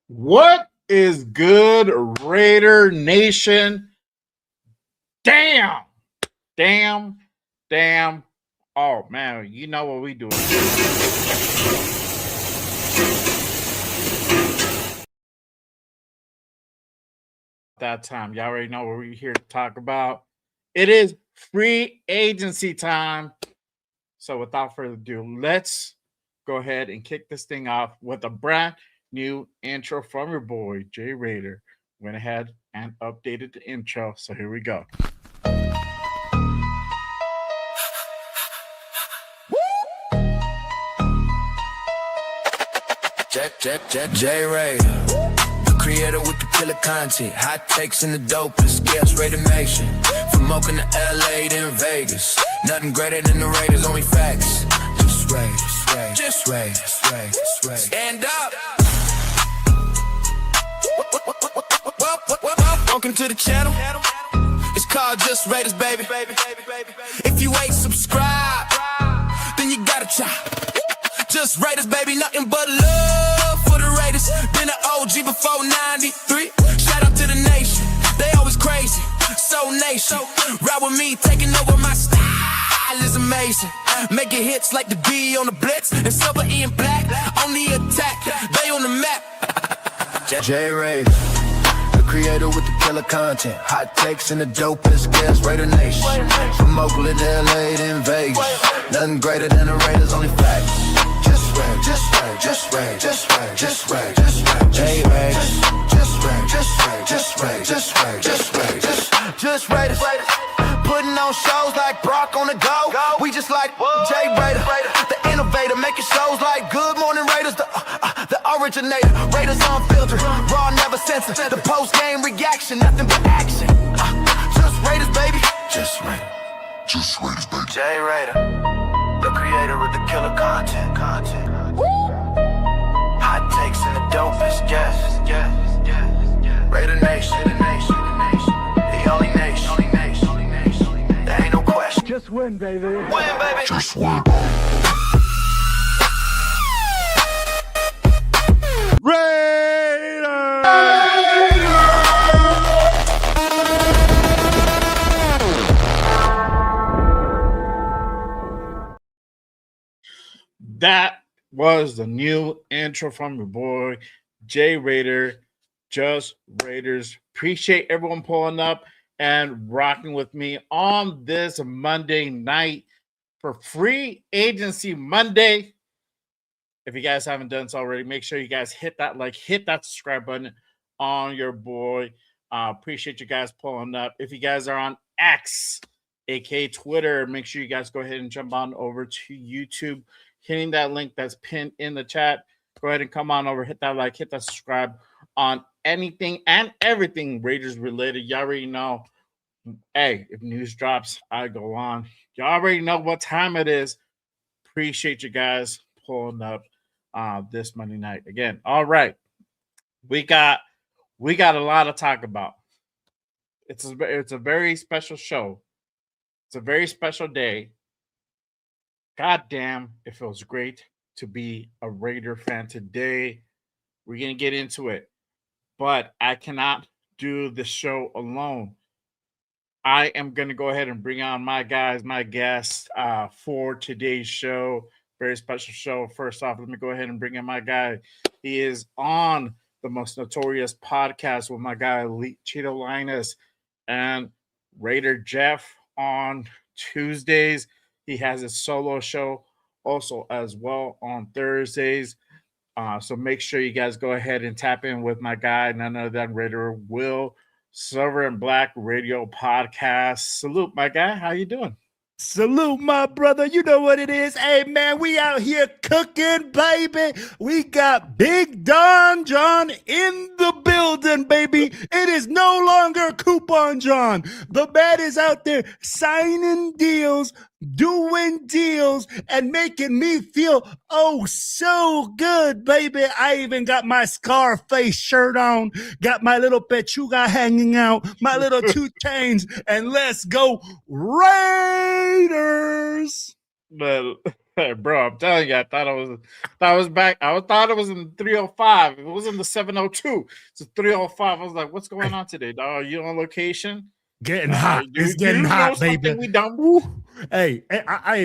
What is good, Raider Nation? Damn. Damn. Damn. Oh, man, you know what we do. That time. Y'all already know what we're here to talk about. It is free agency time. So without further ado, let's go ahead and kick this thing off with a brand new intro from your boy, Jay Raider. Went ahead and updated the intro. So here we go. Jay Raider, the creator with the killer content, hot takes and the dopest, guest Raider Nation. From Oakland to LA to Vegas, nothing greater than the Raiders, only facts. Just Raiders. Stand up. Welcome to the channel. It's called Just Raiders, baby. If you ain't subscribed, then you gotta try. Just Raiders, baby, nothing but love for the Raiders. Been an OG before 93. Shout out to the nation, they always crazy. So nation, ride with me, taking over my style is amazing. Making hits like the B on the Blitz and Silver and Black on the attack. They on the map. Jay Raider, the creator with the killer content, hot takes and the dopest guest Raider Nation. From Oakland to LA to Vegas, nothing greater than the Raiders, only facts. Just Raiders, putting on shows like Brock on the go. We just like Jay Raider, the innovator, making shows like Good Morning Raiders, the originator. Raiders unfiltered, raw, never censored. The post game reaction, nothing but action. Just Raiders, baby. Just Raiders, baby. Jay Raider, the creator of the killer content. Hot takes and the dopest, yes. Raider Nation, the only nation. There ain't no question. Just win, baby. Win, baby. Just win. That was the new intro from your boy, Jay Raider, Just Raiders. Appreciate everyone pulling up and rocking with me on this Monday night for Free Agency Monday. If you guys haven't done so already, make sure you guys hit that like, hit that subscribe button on your boy. Appreciate you guys pulling up. If you guys are on X, aka Twitter, make sure you guys go ahead and jump on over to YouTube, hitting that link that's pinned in the chat. Go ahead and come on over, hit that like, hit that subscribe on anything and everything Raiders related. Y'all already know. Hey, if news drops, I go on. Y'all already know what time it is. Appreciate you guys pulling up this Monday night again. All right, we got a lot to talk about. It's a very special show. It's a very special day. God damn, it feels great to be a Raider fan today. We're going to get into it. But I cannot do the show alone. I am going to go ahead and bring on my guys, my guests for today's show. Very special show. First off, let me go ahead and bring in my guy. He is on the Most Notorious podcast with my guy, Cheeto Linus and Raider Jeff on Tuesdays. He has a solo show also as well on Thursdays. So make sure you guys go ahead and tap in with my guy, none other than Raider Will, Silver and Black Radio Podcast. Salute, my guy. How you doing? Salute, my brother. You know what it is. Hey, man, we out here cooking, baby. We got Big Don John in the building, baby. It is no longer Coupon John. The man is out there signing deals, doing deals, and making me feel so good, baby. I even got my Scarface shirt on, got my little pechuga hanging out, my little 2 chains, and let's go Raiders. But Bro, I'm telling you, I thought I was back. I thought it was in 305. It was in the 702. It's 305. I was like, what's going on today, dog? Are you on location? Getting hot. Do It's getting you know hot, something baby. we don't? Woo. Hey,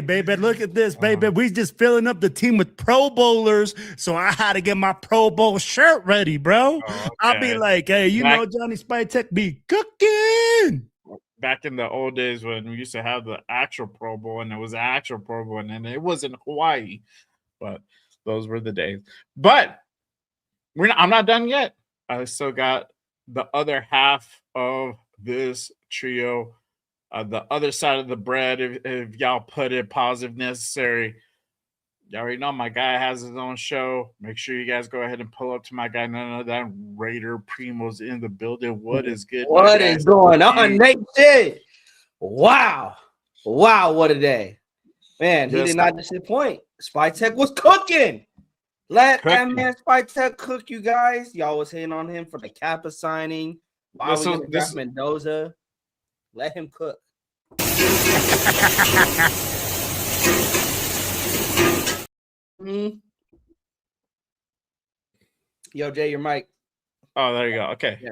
baby, look at this, baby. We just filling up the team with Pro Bowlers, so I had to get my Pro Bowl shirt ready, bro. I'll be like, hey, you know, Johnny Spytek be cooking. Back in the old days when we used to have the actual Pro Bowl, and it was an actual Pro Bowl, and then it was in Hawaii. But those were the days. But I'm not done yet. I still got the other half of this trio. The other side of the bread, if y'all put it positive necessary. You already know my guy has his own show. Make sure you guys go ahead and pull up to my guy. None of that Raider Primos in the building. What is good? What is going on, Nation? Wow. Wow, what a day. Man, he did not disappoint. Spytek was cooking. Let that man Spytek cook, you guys. Y'all was hating on him for the Kappa signing. Why we gonna draft Mendoza? Let him cook. Yo, Jay, your mic. Oh, there you go. Okay, yeah.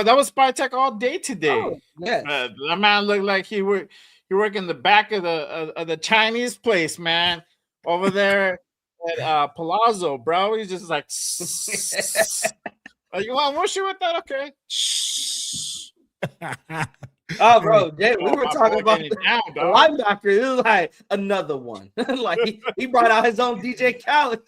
That was Spytek all day today. Oh, yes. That man looked like he worked in the back of the Chinese place, man, over there at Palazzo, bro. He's just like, you want to wash you with that? Okay. Oh, bro, Jay, we were talking about the linebacker. It was like another one. Like he brought out his own DJ Khaled.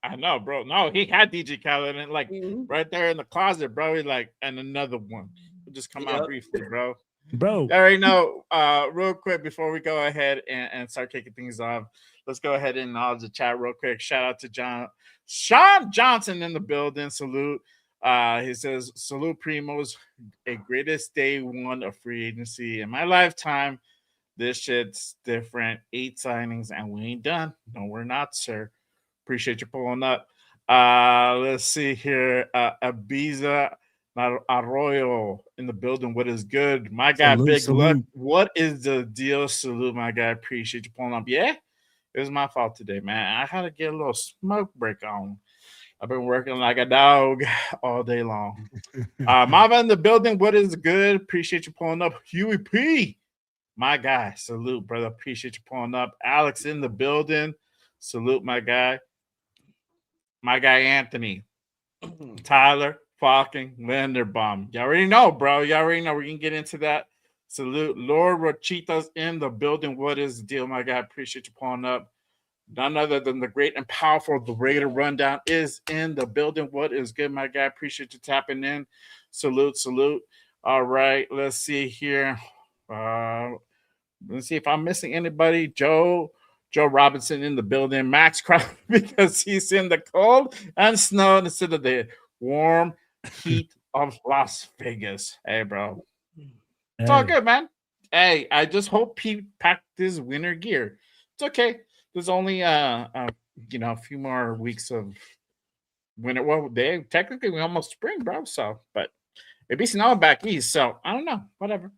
I know, bro. No, he had DJ Khaled and like right there in the closet, bro. He's like, and another one. We'll just come out briefly, bro. Bro. All right, no, real quick before we go ahead and start kicking things off, let's go ahead and acknowledge the chat real quick. Shout out to Sean Johnson in the building. Salute. He says, salute Primos, a greatest day one of free agency in my lifetime. This shit's different. 8 signings and we ain't done. No, we're not, sir. Appreciate you pulling up. Let's see here. Ibiza Arroyo in the building. What is good? My guy, Big Luck. What is the deal? Salute, my guy. Appreciate you pulling up. Yeah, it was my fault today, man. I had to get a little smoke break on. I've been working like a dog all day long. Mava in the building. What is good? Appreciate you pulling up. Huey P, my guy. Salute, brother. Appreciate you pulling up. Alex in the building. Salute, my guy. My guy, Anthony. Tyler, fucking Linderbaum. You already know, bro. You already know. We can get into that. Salute. Lord Rochitas in the building. What is the deal, my guy? Appreciate you pulling up. None other than the great and powerful The Raider Rundown is in the building. What is good, my guy? Appreciate you tapping in. Salute, salute. All right, let's see here. Let's see if I'm missing anybody. Joe Robinson in the building. Max Crowder because he's in the cold and snow instead of the warm heat of Las Vegas. Hey, bro. It's all good, man. Hey, I just hope he packed his winter gear. It's okay. There's only a few more weeks of winter. Well, technically we almost spring, bro. So, but maybe snowing back east. So I don't know. Whatever.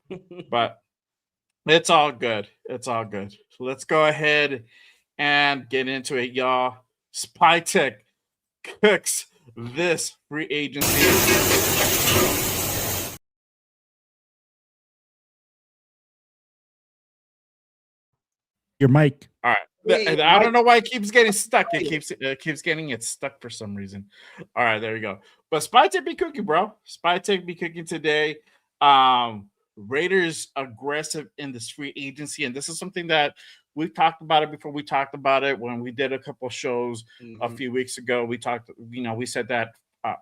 But it's all good. It's all good. So let's go ahead and get into it, y'all. Spytek cooks this free agency. Your mic. All right. I don't know why it keeps getting stuck. It keeps getting it stuck for some reason. All right, there we go. But Spytek be cooking, bro. Spytek be cooking today. Raiders aggressive in this free agency, and this is something that we've talked about it before. We talked about it when we did a couple shows a few weeks ago. We talked, we said that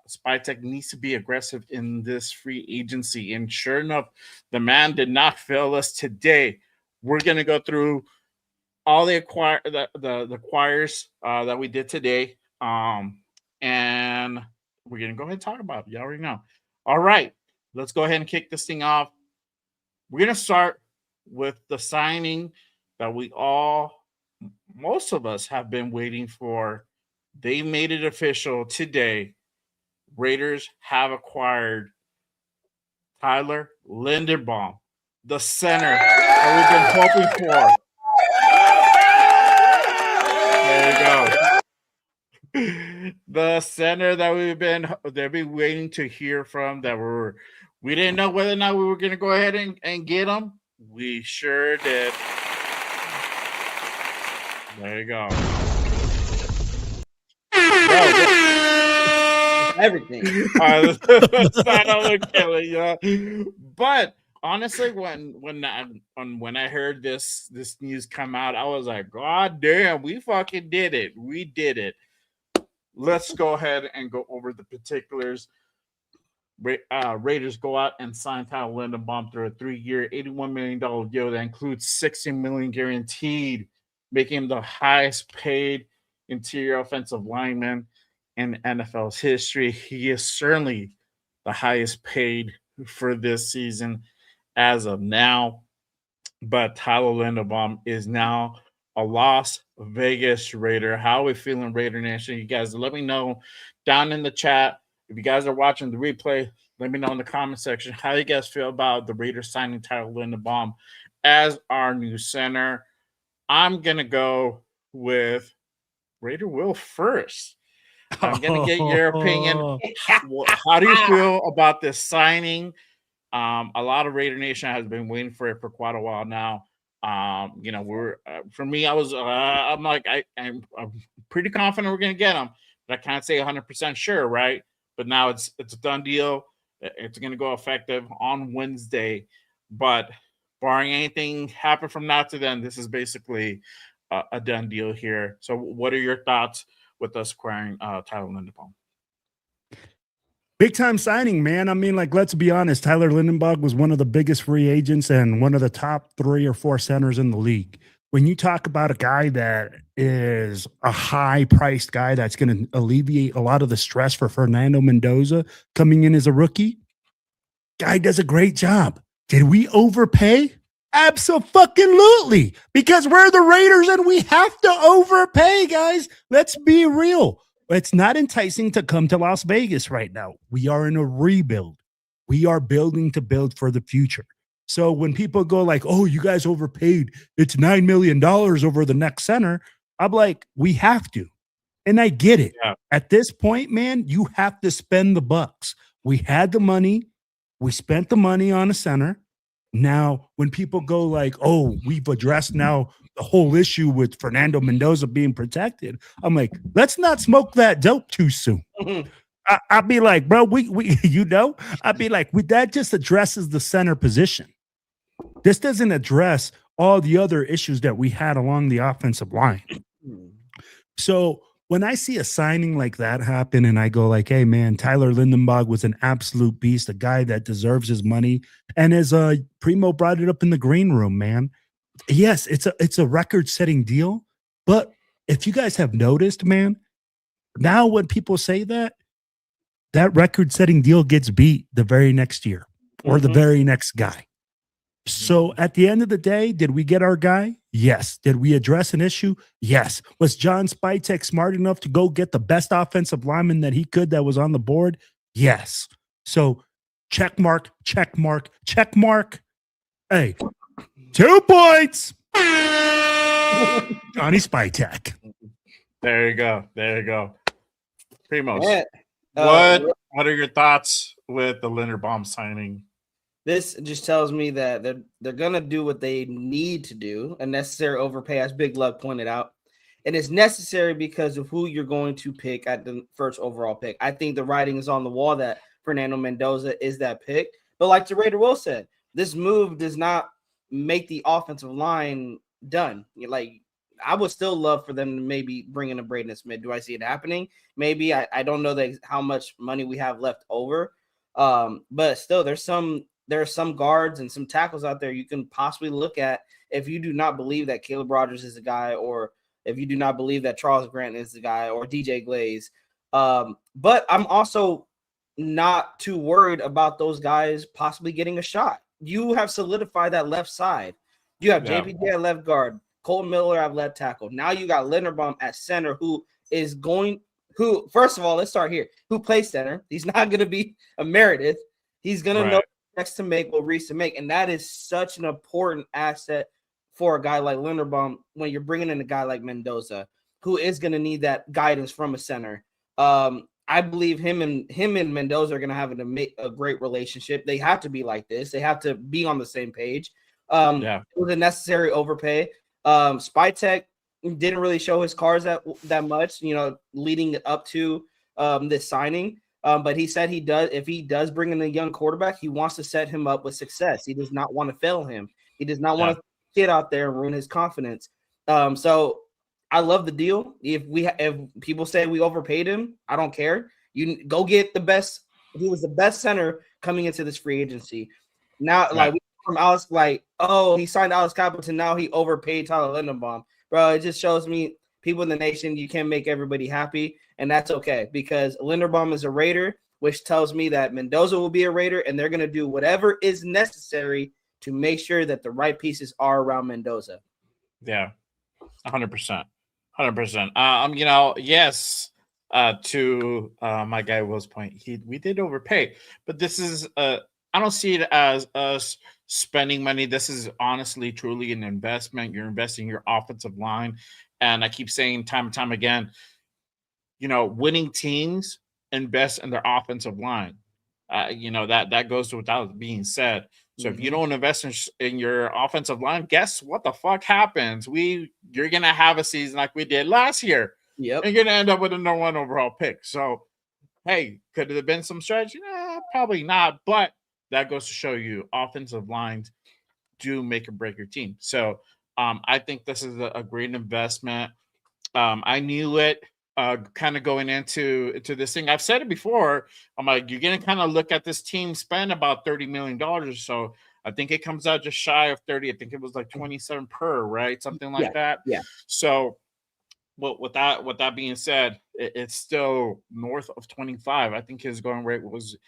Spytek needs to be aggressive in this free agency, and sure enough, the man did not fail us today. We're gonna go through all the acquires that we did today, and we're gonna go ahead and talk about it. You already know. All right, let's go ahead and kick this thing off. We're gonna start with the signing that most of us have been waiting for. They made it official today. Raiders have acquired Tyler Linderbaum, the center that we've been hoping for. go. The center that we've been waiting to hear from, we didn't know whether or not we were going to go ahead and get him. We sure did. There you go. Everything. That's not only killing, but honestly, when I heard this news come out, I was like, God damn, we fucking did it. We did it. Let's go ahead and go over the particulars. Raiders go out and sign Tyler Linderbaum through a 3-year, $81 million deal that includes $60 million guaranteed, making him the highest paid interior offensive lineman in NFL's history. He is certainly the highest paid for this season as of now. But Tyler Linderbaum is now a Las Vegas Raider. How are we feeling, Raider Nation? You guys let me know down in the chat. If you guys are watching the replay, let me know in the comment section how you guys feel about the Raiders signing Tyler Linderbaum as our new center. I'm going to go with Raider Will first. I'm going to get your opinion. How do you feel about this signing? A lot of Raider Nation has been waiting for it for quite a while now. For me, I'm pretty confident we're going to get him, but I can't say 100% sure, right? But now it's a done deal. It's going to go effective on Wednesday. But barring anything happen from now to then, this is basically a done deal here. So what are your thoughts with us acquiring Tyler Linderbaum? Big time signing, man. I mean, let's be honest. Tyler Linderbaum was one of the biggest free agents and one of the top 3 or 4 centers in the league. When you talk about a guy that is a high-priced guy that's going to alleviate a lot of the stress for Fernando Mendoza coming in as a rookie, guy does a great job. Did we overpay? Absolutely, because we're the Raiders and we have to overpay, guys. Let's be real. It's not enticing to come to Las Vegas right now. We are in a rebuild. We are building to build for the future. So when people go like, oh, you guys overpaid, it's $9 million over the next center, I'm like, we have to. And I get it. Yeah. At this point, man, you have to spend the bucks. We had the money. We spent the money on a center. Now, when people go like, oh, we've addressed now the whole issue with Fernando Mendoza being protected, I'm like, let's not smoke that dope too soon. I'll be like, bro, I'd be like, that just addresses the center position. This doesn't address all the other issues that we had along the offensive line. So when I see a signing like that happen and I go like, hey, man, Tyler Linderbaum was an absolute beast, a guy that deserves his money. And as Primo brought it up in the green room, man, yes, it's a record-setting deal. But if you guys have noticed, man, now when people say that record-setting deal gets beat the very next year or the very next guy. So at the end of the day, did we get our guy? Yes. Did we address an issue? Yes. Was John Spytek smart enough to go get the best offensive lineman that he could that was on the board? Yes. So check mark, check mark, check mark. Hey, 2 points. Johnny Spytek. There you go. There you go. Primos. Yeah. What are your thoughts with the Linderbaum signing? This just tells me that they're going to do what they need to do, a necessary overpay, as Big Lug pointed out. And it's necessary because of who you're going to pick at the first overall pick. I think the writing is on the wall that Fernando Mendoza is that pick. But like the Raider Will said, this move does not make the offensive line done. Like, I would still love for them to maybe bring in a Braden Smith. Do I see it happening? Maybe. I don't know how much money we have left over. But still, there are some guards and some tackles out there you can possibly look at if you do not believe that Caleb Rogers is the guy, or if you do not believe that Charles Grant is the guy, or DJ Glaze. But I'm also not too worried about those guys possibly getting a shot. You have solidified that left side. You have JPJ at left guard, Cole Miller at left tackle. Now you got Linderbaum at center, who, first of all, let's start here. Who plays center? He's not going to be a Meredith. He's going to know next to make what Reese to make. And that is such an important asset for a guy like Linderbaum when you're bringing in a guy like Mendoza, who is going to need that guidance from a center. I believe him and Mendoza are going to have a great relationship. They have to be like this. They have to be on the same page. It was a necessary overpay. Spytek didn't really show his cards that much, leading up to this signing. But he said if he does bring in a young quarterback, he wants to set him up with success. He does not want to fail him. He does not want to get out there and ruin his confidence. So I love the deal. If people say we overpaid him, I don't care. You go get the best. He was the best center coming into this free agency. Now, from Alex, he signed Alex Capleton. Now he overpaid Tyler Linderbaum. Bro, it just shows me people in the nation, you can't make everybody happy, and that's okay because Linderbaum is a Raider, which tells me that Mendoza will be a Raider, and they're going to do whatever is necessary to make sure that the right pieces are around Mendoza. Yeah, 100%. 100%. Yes, to my guy Will's point, we did overpay, but this is I don't see it as us spending money. This is honestly, truly an investment. You're investing in your offensive line, and I keep saying time and time again, winning teams invest in their offensive line. That goes without being said. So if you don't invest in your offensive line, guess what the fuck happens? You're gonna have a season like we did last year. Yep. And you're gonna end up with a number 1 overall pick. So, hey, could it have been some strategy? Probably not. But that goes to show you offensive lines do make or break your team. So, I think this is a great investment. I knew it. Kind of going into this thing. I've said it before. I'm like, you're going to kind of look at this team spend about $30 million or so. I think it comes out just shy of 30. I think it was like 27 per, right? Something like that. Yeah. So, with that being said, it's still north of 25. I think his going rate was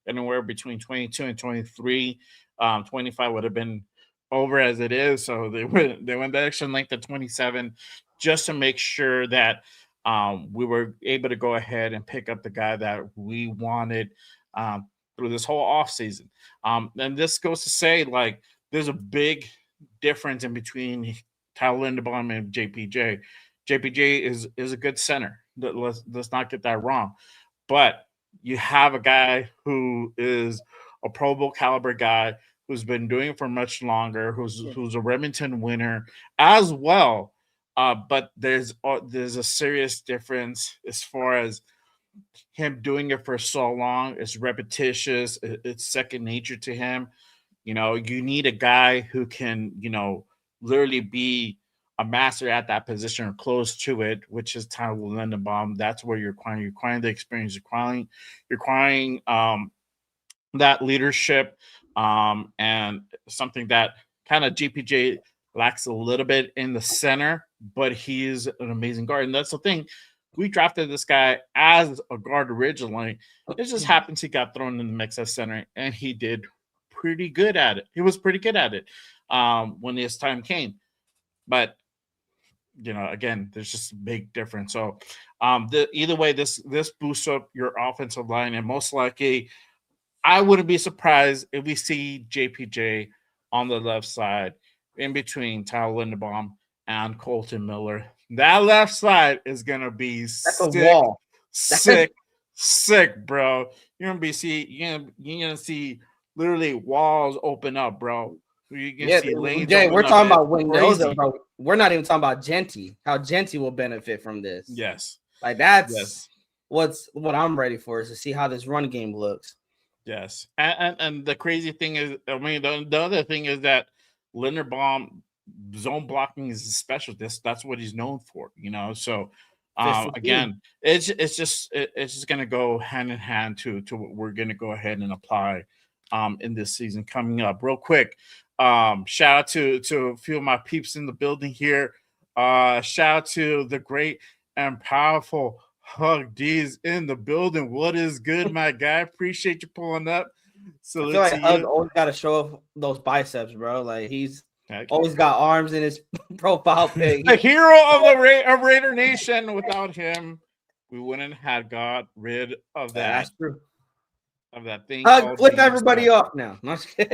anywhere between 22 and 23. 25 would have been over as it is. So they went the extra length of 27 just to make sure that we were able to go ahead and pick up the guy that we wanted through this whole offseason. And this goes to say, there's a big difference in between Tyler Linderbaum and JPJ. JPJ is a good center. Let's not get that wrong. But you have a guy who is a Pro Bowl caliber guy who's been doing it for much longer, who's a Remington winner as well. But there's a serious difference as far as him doing it for so long. It's repetitious. It's second nature to him. You need a guy who can, literally be a master at that position or close to it, which is Tyler Linderbaum. That's where you're acquiring the experience, you're acquiring that leadership, and something that kind of GPJ lacks a little bit in the center, but he is an amazing guard. And that's the thing. We drafted this guy as a guard originally. It just happens he got thrown in the mix as center, and he did pretty good at it. He was pretty good at it when his time came. But, again, there's just a big difference. So either way, this boosts up your offensive line, and most likely I wouldn't be surprised if we see JPJ on the left side in between Tyler Linderbaum and Colton Miller. That left side is gonna be sick, bro. You're gonna see literally walls open up, bro. You're gonna see lanes. Jay, we're talking about Mendoza, bro. We're not even talking about Genty. How Genty will benefit from this? Yes, that's what I'm ready for, is to see how this run game looks. Yes, and the crazy thing is, the other thing is that Linderbaum zone blocking is his specialty. That's what he's known for, So again, it's just going to go hand in hand to what we're going to go ahead and apply in this season coming up. Real quick, shout out to a few of my peeps in the building here. Shout out to the great and powerful Hug D's in the building. What is good, my guy? Appreciate you pulling up. So I feel like Hug always got to show off those biceps, bro. Like he's always got arms in his profile pic. The hero of the Raider Nation. Without him, we wouldn't have got rid of that. That's true. Of that thing. Flip everybody off now. If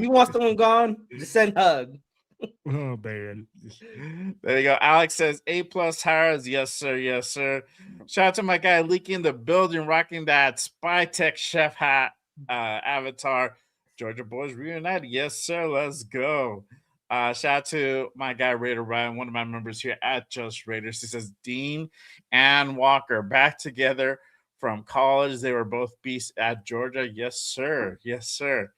you want someone gone, just send Hug. Oh man. There you go. Alex says A+ hires. Yes, sir. Yes, sir. Shout out to my guy Leaky in the building, rocking that Spytek chef hat avatar. Georgia boys reunited. Yes, sir. Let's go. Shout out to my guy Raider Ryan, one of my members here at Just Raiders. He says Dean and Walker back together from college. They were both beasts at Georgia. Yes, sir. Yes, sir.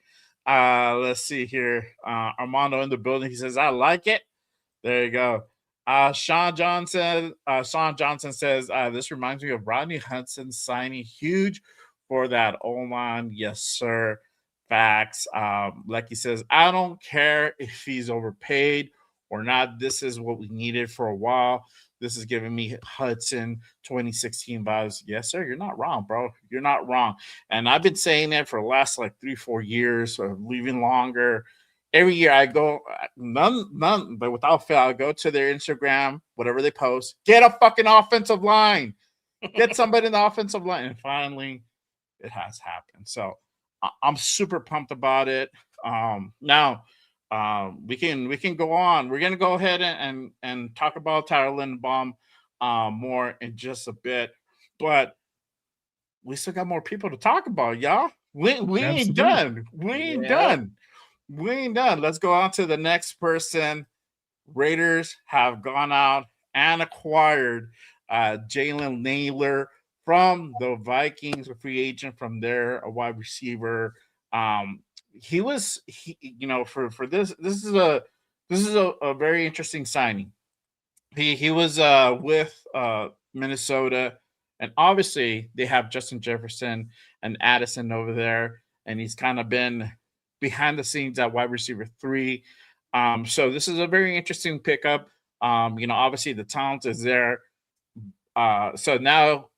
Let's see here. Armando in the building. He says, I like it. There you go. Sean Johnson says, this reminds me of Rodney Hudson signing huge for that O-line. Yes, sir. Facts. Like he says, I don't care if he's overpaid or not. This is what we needed for a while. This is giving me Hudson 2016 vibes. Yes, sir. You're not wrong, bro. You're not wrong. And I've been saying that for the last like 3-4 years, or leaving longer. Every year I go, none, but without fail, I go to their Instagram, whatever they post, get a fucking offensive line, get somebody in the offensive line. And finally, it has happened. So I'm super pumped about it. Now, we can go on. We're gonna go ahead and talk about Tyler Linderbaum more in just a bit, but we still got more people to talk about, y'all. We ain't done. We ain't done. We ain't done. Let's go on to the next person. Raiders have gone out and acquired Jalen Naylor from the Vikings, a free agent from there, a wide receiver. He for this is a very interesting signing. He was with Minnesota, and obviously they have Justin Jefferson and Addison over there, and he's kind of been behind the scenes at wide receiver 3. So this is a very interesting pickup. Obviously the talent is there. So now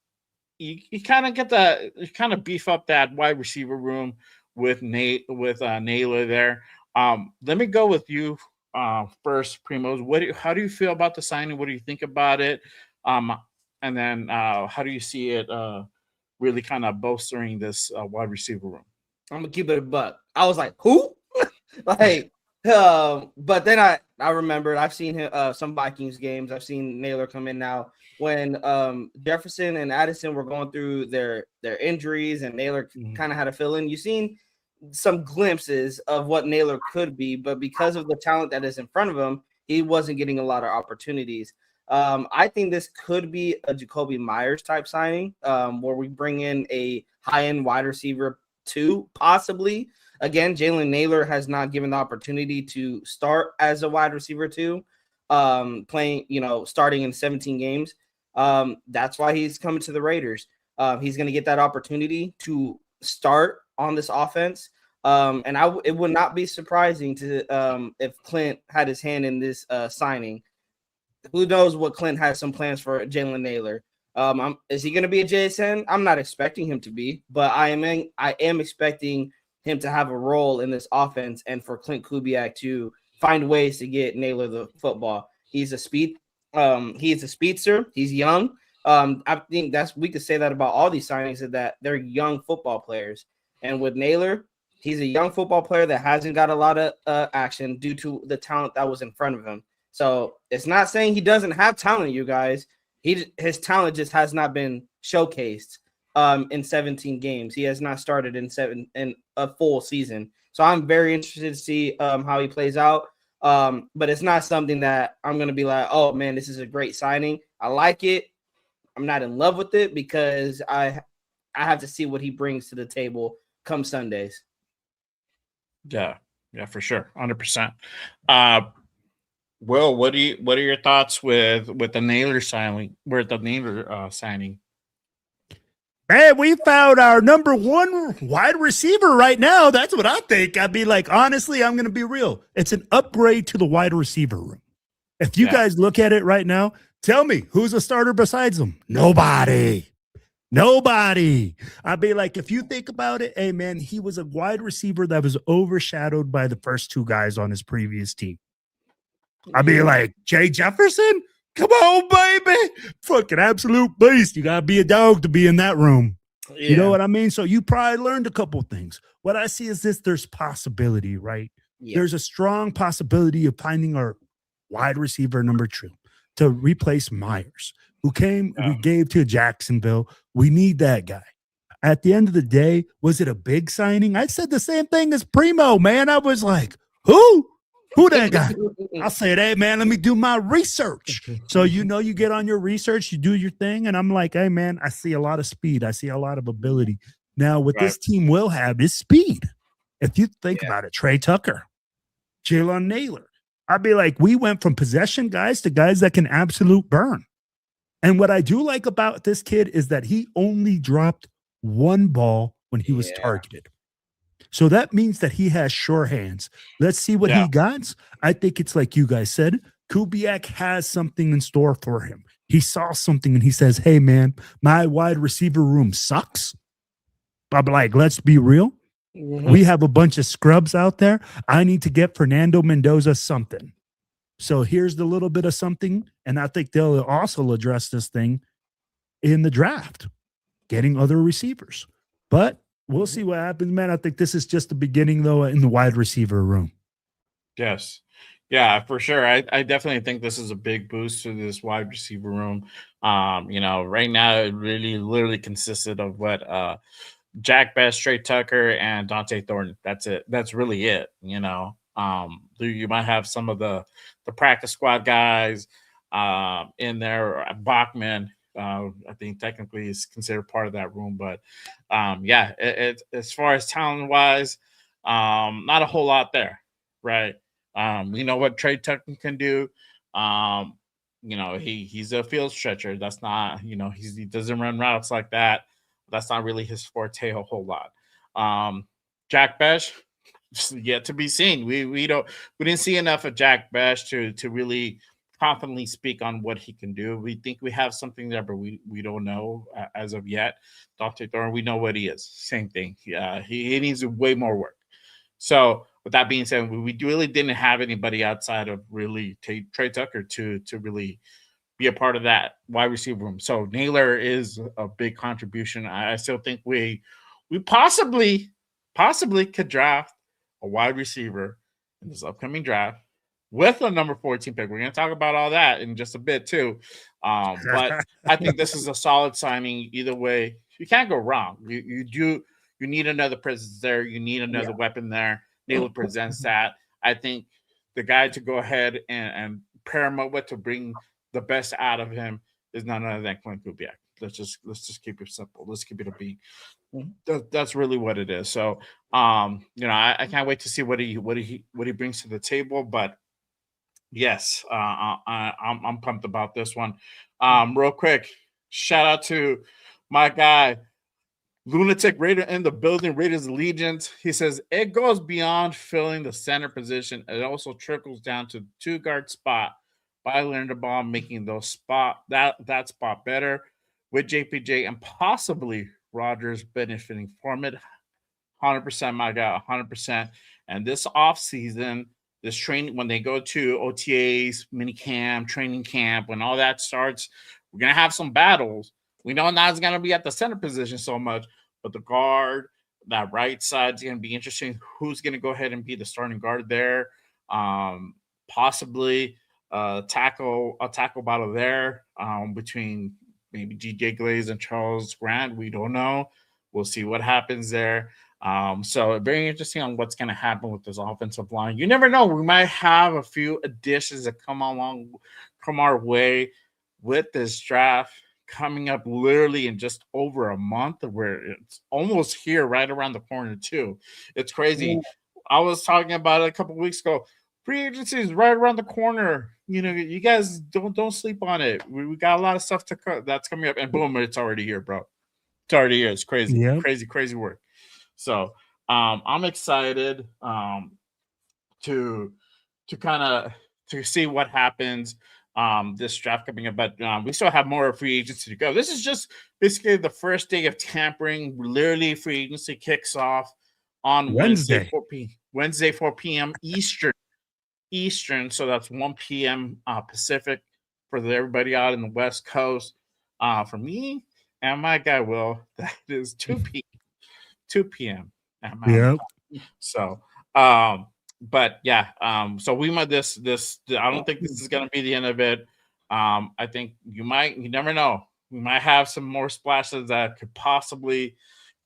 you kind of beef up that wide receiver room with Naylor there. Let me go with you first, Primos. How do you feel about the signing? What do you think about it? And then how do you see it really kind of bolstering this wide receiver room? I'm gonna keep it a buck. I was like, who? But then I remembered I've seen him some Vikings games. I've seen Naylor come in now when Jefferson and Addison were going through their injuries, and Naylor kind of had a fill in. You've seen some glimpses of what Naylor could be, but because of the talent that is in front of him, he wasn't getting a lot of opportunities. I think this could be a Jacoby Myers type signing, where we bring in a high-end wide receiver 2, possibly. Again, Jalen Naylor has not given the opportunity to start as a wide receiver 2, starting in 17 games. That's why he's coming to the Raiders. He's going to get that opportunity to start on this offense. And it would not be surprising to if Clint had his hand in this signing. Who knows what Clint has some plans for Jalen Naylor. Is he going to be a JSN? I'm not expecting him to be, but I am expecting him to have a role in this offense and for Clint Kubiak to find ways to get Naylor the football. He's a speedster. He's young. I think we could say that about all these signings, that they're young football players. And with Naylor, he's a young football player that hasn't got a lot of action due to the talent that was in front of him. So it's not saying he doesn't have talent, you guys. His talent just has not been showcased in 17 games. He has not started in a full season. So I'm very interested to see how he plays out. But it's not something that I'm going to be like, oh, man, this is a great signing. I like it. I'm not in love with it because I have to see what he brings to the table come Sundays. Yeah, for sure. 100%. Will, what are your thoughts with the Naylor signing? Signing? Man, we found our number 1 wide receiver right now. That's what I think. I'd be like, honestly, I'm going to be real. It's an upgrade to the wide receiver room. If you guys look at it right now, tell me who's a starter besides him? Nobody. I'd be like, if you think about it, hey, man, he was a wide receiver that was overshadowed by the first 2 guys on his previous team. I'd be like, Jay Jefferson? Come on, baby. Fucking absolute beast. You got to be a dog to be in that room. Yeah. You know what I mean? So you probably learned a couple things. What I see is this: there's possibility, right? there's a strong possibility of finding our wide receiver number 2 to replace Myers, who we gave to Jacksonville. We need that guy. At the end of the day, was it a big signing? I said the same thing as Primo, man. I was like, who? Who that guy? I said, hey, man, let me do my research. So, you get on your research, you do your thing. And I'm like, hey, man, I see a lot of speed. I see a lot of ability. Now, what this team will have is speed. If you think about it, Trey Tucker, Jalen Naylor, I'd be like, we went from possession guys to guys that can absolute burn. And what I do like about this kid is that he only dropped one ball when he was targeted. So that means that he has sure hands. Let's see what he got. I think it's like you guys said, Kubiak has something in store for him. He saw something and he says, hey, man, my wide receiver room sucks. I'm like, let's be real. We have a bunch of scrubs out there. I need to get Fernando Mendoza something. So here's the little bit of something. And I think they'll also address this thing in the draft, getting other receivers. But we'll see what happens, man. I think this is just the beginning, though, in the wide receiver room. Yes. Yeah, for sure. I definitely think this is a big boost to this wide receiver room. Right now it really literally consisted of what Jack Best, Trey Tucker, and Dante Thornton. That's it. That's really it. You might have some of the practice squad guys in there. Bachman, I think technically is considered part of that room, but it as far as talent wise, not a whole lot there, right? We know what Trey Tucker can do. He's a field stretcher. That's not, he doesn't run routes like that. That's not really his forte a whole lot. Jack Besh, yet to be seen. We didn't see enough of Jack Besh to really confidently speak on what he can do. We think we have something there, but we don't know as of yet. Dr. Thorne, we know what he is. Same thing. He needs way more work. So with that being said, we really didn't have anybody outside of really Trey Tucker to really be a part of that wide receiver room. So Naylor is a big contribution. I still think we possibly could draft a wide receiver in this upcoming draft with a number 14 pick. We're going to talk about all that in just a bit too. But I think this is a solid signing either way. You can't go wrong. You need another presence there. You need another weapon there. Naylor presents that. I think the guy to go ahead and pair him up with to bring the best out of him is none other than Clint Kubiak. Let's just keep it simple. Let's keep it a beat. That's really what it is. So, I can't wait to see what he brings to the table. But yes, I'm pumped about this one. Real quick, shout out to my guy, Lunatic Raider in the building, Raiders Allegiance. He says it goes beyond filling the center position. It also trickles down to 2-guard spot by Linderbaum, making that spot better with JPJ and possibly Rodgers benefiting from it. 100%, my guy, 100%. And this offseason, this training, when they go to OTAs, mini camp, training camp, when all that starts, we're going to have some battles. We know not it's going to be at the center position so much, but the guard, that right side is going to be interesting. Who's going to go ahead and be the starting guard there? Possibly a tackle battle there between maybe GJ Glaze and Charles Grant. We don't know. We'll see what happens there. So very interesting on what's going to happen with this offensive line. You never know. We might have a few additions that come our way with this draft coming up literally in just over a month, where it's almost here right around the corner too. It's crazy. I was talking about it a couple of weeks ago. Free agency is right around the corner. You guys don't sleep on it. We got a lot of stuff that's coming up, and boom, it's already here, bro. It's already here. It's crazy, crazy work. So I'm excited to see what happens this draft coming up, but we still have more free agency to go. This is just basically the first day of tampering. Literally, free agency kicks off on Wednesday 4 p.m. Eastern, so that's 1 p.m. Pacific for everybody out in the West Coast. For me and my guy Will, that is 2 p.m. at my time. So but yeah, so we might this. I don't think this is gonna be the end of it. I think you never know. We might have some more splashes that could possibly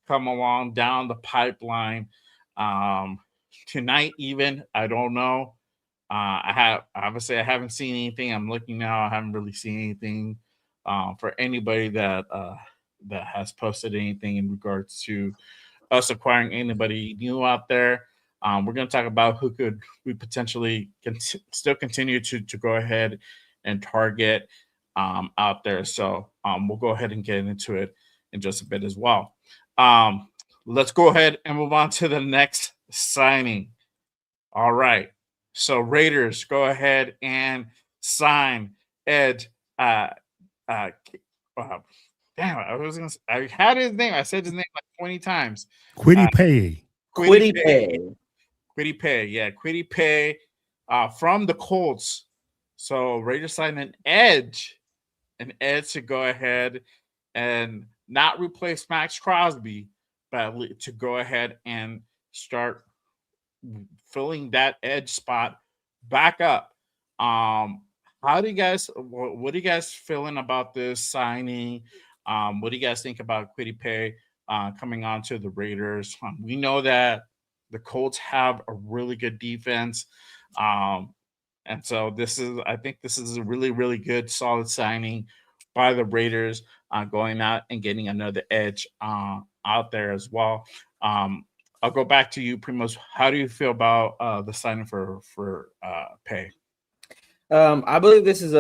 come along down the pipeline. Tonight, even I don't know. I haven't seen anything. I'm looking now. I haven't really seen anything for anybody that has posted anything in regards to us acquiring anybody new out there. We're going to talk about who could we potentially still continue to go ahead and target out there. So we'll go ahead and get into it in just a bit as well. Let's go ahead and move on to the next signing. All right. So Raiders go ahead and sign Ed. Damn, I had his name. I said his name like 20 times. Kwity Paye. Kwity Paye. Kwity Paye. Yeah, Kwity Paye from the Colts. So Raiders signed an edge to go ahead and not replace Max Crosby, but to go ahead and start filling that edge spot back up. How do you guys? What are you guys feeling about this signing? What do you guys think about Kwity Paye coming on to the Raiders? We know that the Colts have a really good defense, and so I think this is a really, really good, solid signing by the Raiders, going out and getting another edge out there as well. I'll go back to you, Primos. How do you feel about the signing for Paye? I believe this is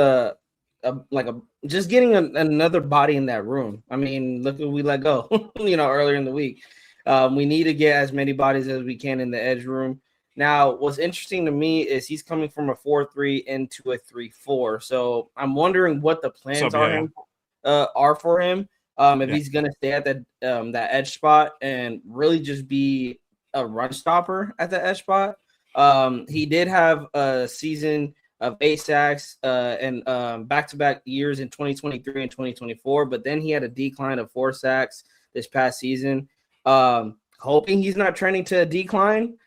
just getting another body in that room. I mean, look who we let go, earlier in the week. We need to get as many bodies as we can in the edge room. Now, what's interesting to me is he's coming from a 4-3 into a 3-4. So I'm wondering what the plans are for him. If he's going to stay at that edge spot and really just be a run stopper at the edge spot. He did have a season of 8 sacks and back-to-back years in 2023 and 2024, but then he had a decline of 4 sacks this past season. Hoping he's not trending to a decline.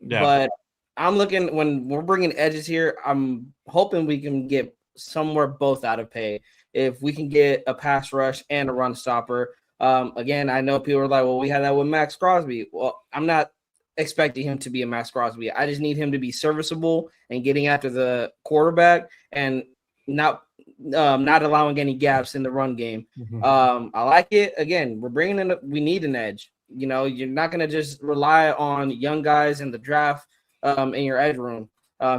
But I'm looking, when we're bringing edges here, I'm hoping we can get somewhere both out of Paye. If we can get a pass rush and a run stopper. Again, I know people are like, well, we had that with Max Crosby. Well, I'm not expecting him to be a Max Crosby. I just need him to be serviceable and getting after the quarterback and not allowing any gaps in the run game. I like it. Again, we need an edge. You're not going to just rely on young guys in the draft in your edge room.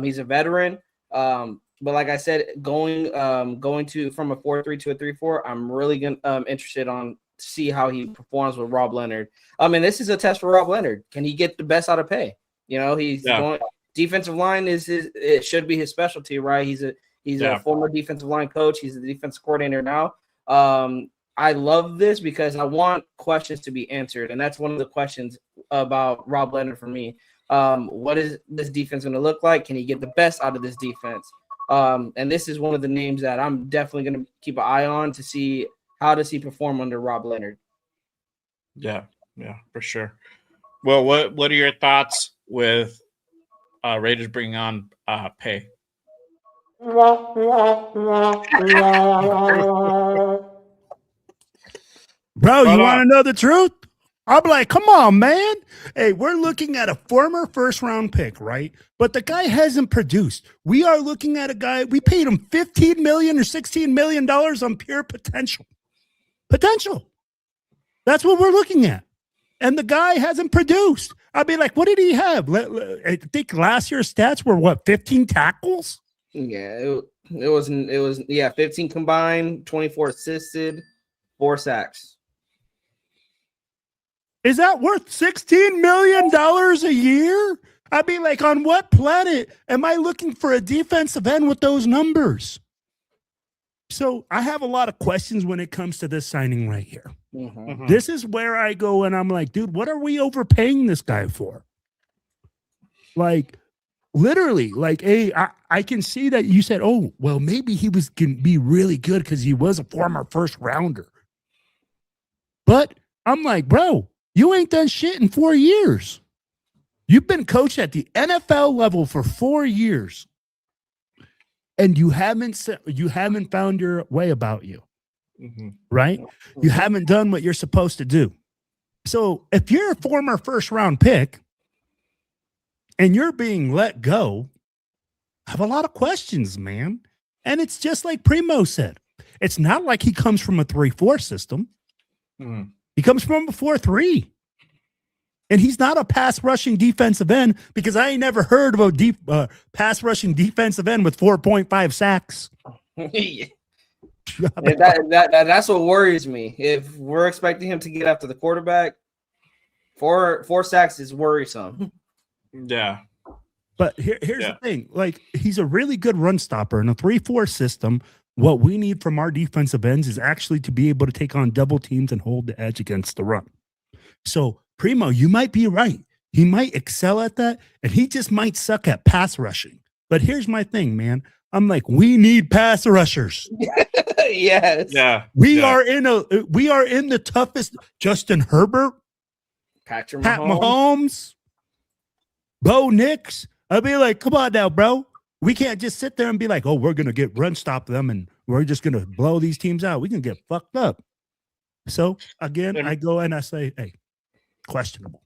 He's a veteran. But like I said, going from a 4-3 to a 3-4, I'm really interested on see how he performs with Rob Leonard. And this is a test for Rob Leonard. Can he get the best out of Paye? Going defensive line it should be his specialty, right? He's a former defensive line coach. He's the defensive coordinator now. I love this because I want questions to be answered, and that's one of the questions about Rob Leonard for me. What is this defense going to look like? Can he get the best out of this defense? And this is one of the names that I'm definitely going to keep an eye on to see how does he perform under Rob Leonard. Yeah, for sure. Well, what are your thoughts with Raiders bringing on Paye? Bro, you want to know the truth? I'm like, come on, man. Hey, we're looking at a former first-round pick, right? But the guy hasn't produced. We are looking at a guy, we paid him $15 million or $16 million on pure potential. Potential. That's what we're looking at. And the guy hasn't produced. I'd be like, what did he have? I think last year's stats were 15 tackles? Yeah, it was 15 combined, 24 assisted, 4 sacks. Is that worth $16 million a year? I'd be like, on what planet am I looking for a defensive end with those numbers? So I have a lot of questions when it comes to this signing right here. This is where I go and I'm like, dude, what are we overpaying this guy for? Like, literally, like, hey, I can see that you said, oh, well, maybe he can be really good because he was a former first rounder. But I'm like, bro, you ain't done shit in 4 years. You've been coached at the NFL level for 4 years, and you haven't found your way about you, right? You haven't done what you're supposed to do. So if you're a former first-round pick and you're being let go, I have a lot of questions, man. And it's just like Primo said. It's not like he comes from a 3-4 system. He comes from a 4-3. And he's not a pass rushing defensive end, because I ain't never heard of a pass rushing defensive end with 4.5 sacks. That's what worries me. If we're expecting him to get after the quarterback, four sacks is worrisome. Yeah. But here's the thing. Like, he's a really good run stopper in a 3-4 system. What we need from our defensive ends is actually to be able to take on double teams and hold the edge against the run. So, Primo, you might be right. He might excel at that, and he just might suck at pass rushing. But here's my thing, man. I'm like, we need pass rushers. Yes. Yeah. We are in the toughest. Justin Herbert, Pat Mahomes, Bo Nix. I'll be like, come on now, bro. We can't just sit there and be like, oh, we're going to get run stop them and we're just going to blow these teams out. We can get fucked up. So, again, I go and I say, hey, questionable.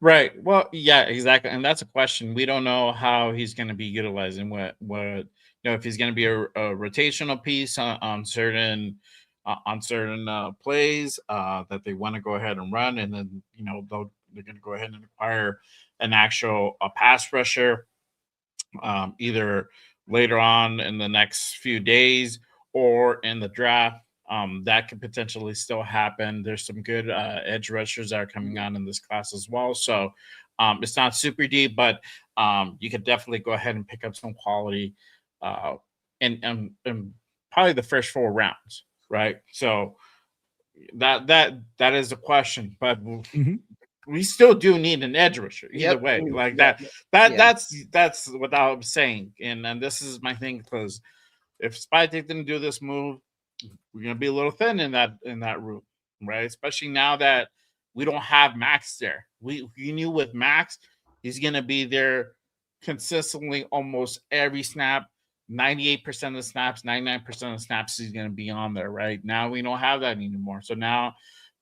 Right. Well, yeah, exactly. And that's a question. We don't know how he's going to be utilizing what if he's going to be a rotational piece on certain plays that they want to go ahead and run, and then they're going to go ahead and acquire an actual pass rusher either later on in the next few days or in the draft. That could potentially still happen. There's some good edge rushers that are coming on in this class as well. So it's not super deep, but you could definitely go ahead and pick up some quality and probably the first 4 rounds, right? So that is a question, but we still do need an edge rusher either way. Like that's what I'm saying. And this is my thing, because if Spytek didn't do this move, we're gonna be a little thin in that room, right? Especially now that we don't have Max there. We knew with Max, he's gonna be there consistently almost every snap, 98% of the snaps, 99% of the snaps, he's gonna be on there, right? Now we don't have that anymore. So now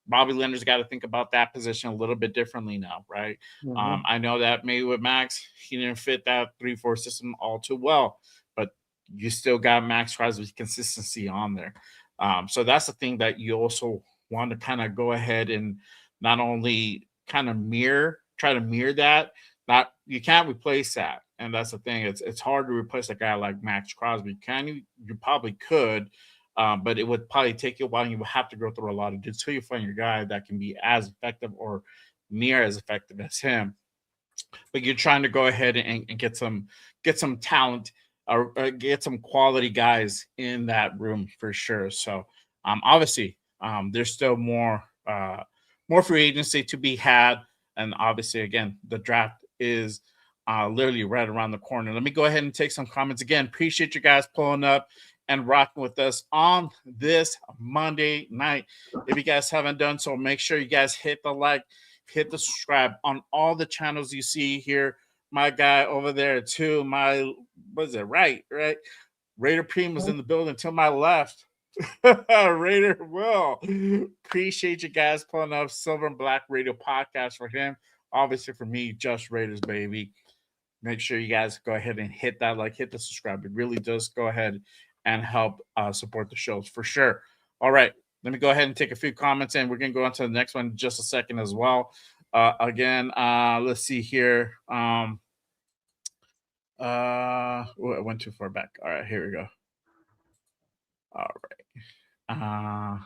Bobby Leonard's got to think about that position a little bit differently now, right? I know that maybe with Max, he didn't fit that 3-4 system all too well, but you still got Max Crosby's consistency on there. So that's the thing that you also want to kind of go ahead and not only kind of try to mirror that. Not, you can't replace that. And that's the thing. It's hard to replace a guy like Max Crosby. Can you? You probably could. But it would probably take you a while, and you would have to go through a lot of dudes until you find your guy that can be as effective or near as effective as him. But you're trying to go ahead and get some talent or get some quality guys in that room for sure. So obviously there's still more free agency to be had, and obviously again the draft is literally right around the corner. Let me go ahead and take some comments again. Appreciate you guys pulling up and rocking with us on this Monday night. If you guys haven't done so, make sure you guys hit the like, hit the subscribe on all the channels you see here. My guy over there too, right? Raider Primos in the building to my left. Raider Will. Appreciate you guys pulling up Silver and Black Radio Podcast for him. Obviously for me, just Raiders, baby. Make sure you guys go ahead and hit that like, hit the subscribe. It really does go ahead and help support the shows for sure. All right, let me go ahead and take a few comments, and we're going to go on to the next one in just a second as well. Again, let's see here. I went too far back. All right, here we go. All right.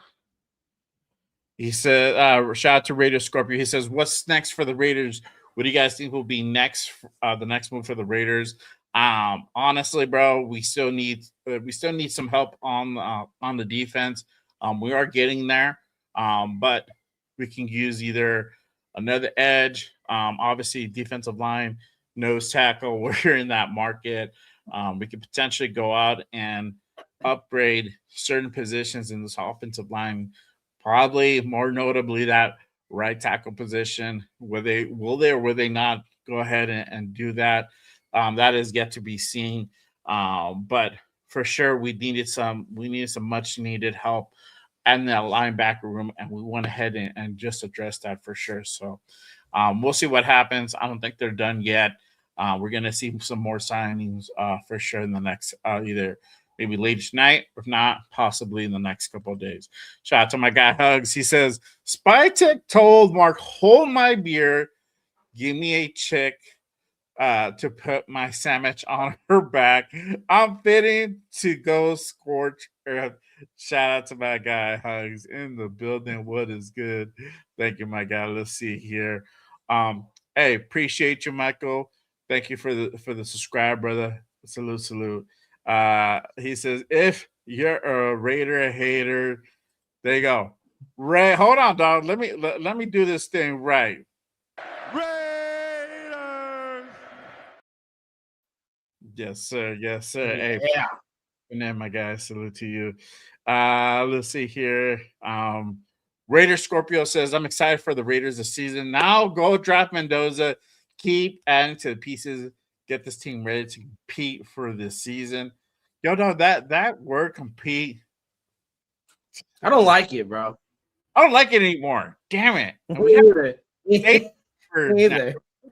He said, shout out to Raider Scorpio. He says, what's next for the Raiders? What do you guys think will be next? The next move for the Raiders? Honestly, bro, we still need some help on the defense. We are getting there, but we can use either another edge, obviously defensive line, nose tackle. We're in that market. We could potentially go out and upgrade certain positions in this offensive line, probably more notably that right tackle position. Will they or will they not go ahead and do that. That is yet to be seen. But for sure, we needed some much needed help in that linebacker room, and we went ahead and just addressed that for sure. So we'll see what happens. I don't think they're done yet. We're gonna see some more signings for sure in the next either maybe late tonight, if not, possibly in the next couple of days. Shout out to my guy Hugs. He says, Spytek told Mark, hold my beer, give me a chick to put my sandwich on her back. I'm fitting to go scorch earth. Shout out to my guy Hugs in the building. What is good? Thank you, my guy. Let's see here. Hey, appreciate you, Michael. Thank you for the subscribe, brother. Salute. He says, if you're a Raider hater, there you go. Ray, hold on, dog. Let me do this thing right. Raiders. Yes, sir. Hey, Yeah. and then my guy, salute to you. Let's see here. Raider Scorpio says, I'm excited for the Raiders this season. Now go draft Mendoza. Keep adding to the pieces. Get this team ready to compete for this season. Yo, dog, that word compete. I don't like it, bro. I don't like it anymore. Damn it. Me either.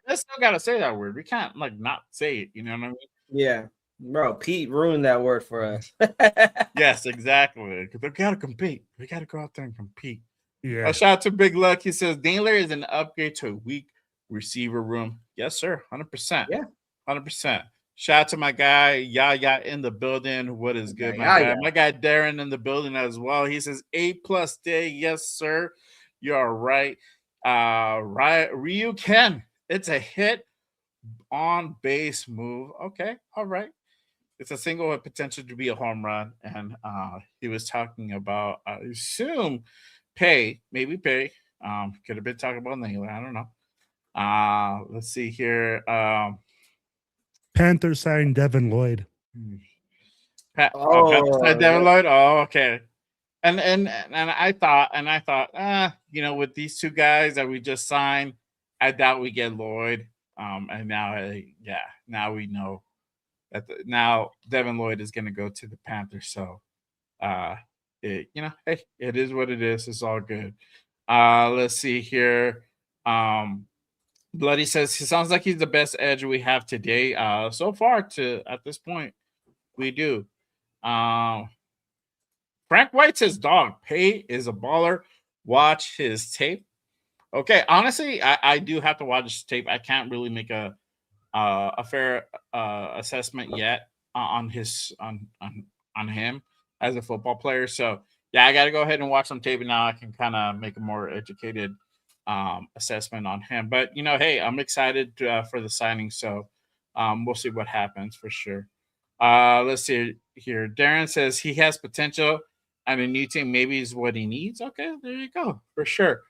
I still gotta say that word. We can't like not say it, you know what I mean? Yeah. Bro, Pete ruined that word for us. Yes, exactly. Because we gotta compete. We gotta go out there and compete. Yeah. Shout out to Big Luck. He says Dangler is an upgrade to a weak receiver room. Yes, sir. 100%. Yeah. 100%. Shout out to my guy Yaya in the building. What is good, my guy? My guy Darren in the building as well. He says A+ day. Yes, sir. You are right. Right, Ryu Ken. It's a hit on base move. Okay, all right. It's a single with potential to be a home run, and he was talking about I assume maybe pay. Could have been talking about Naylor. I don't know. Let's see here. Panthers signed Devin Lloyd. Devin Lloyd. Oh, okay. And I thought, with these two guys that we just signed, I doubt we get Lloyd. And now we know that now Devin Lloyd is going to go to the Panthers. So, hey, it is what it is. It's all good. Let's see here. Bloody says he sounds like he's the best edge we have today. So far at this point, we do. Frank White says, dog, Pay is a baller. Watch his tape. Okay, honestly, I do have to watch his tape. I can't really make a fair assessment yet on him as a football player. So yeah, I got to go ahead and watch some tape, and now I can kind of make a more educated assessment on him. But hey, I'm excited for the signing. So we'll see what happens for sure. Let's see here. Darren says he has potential, and a new team maybe is what he needs. Okay, there you go for sure.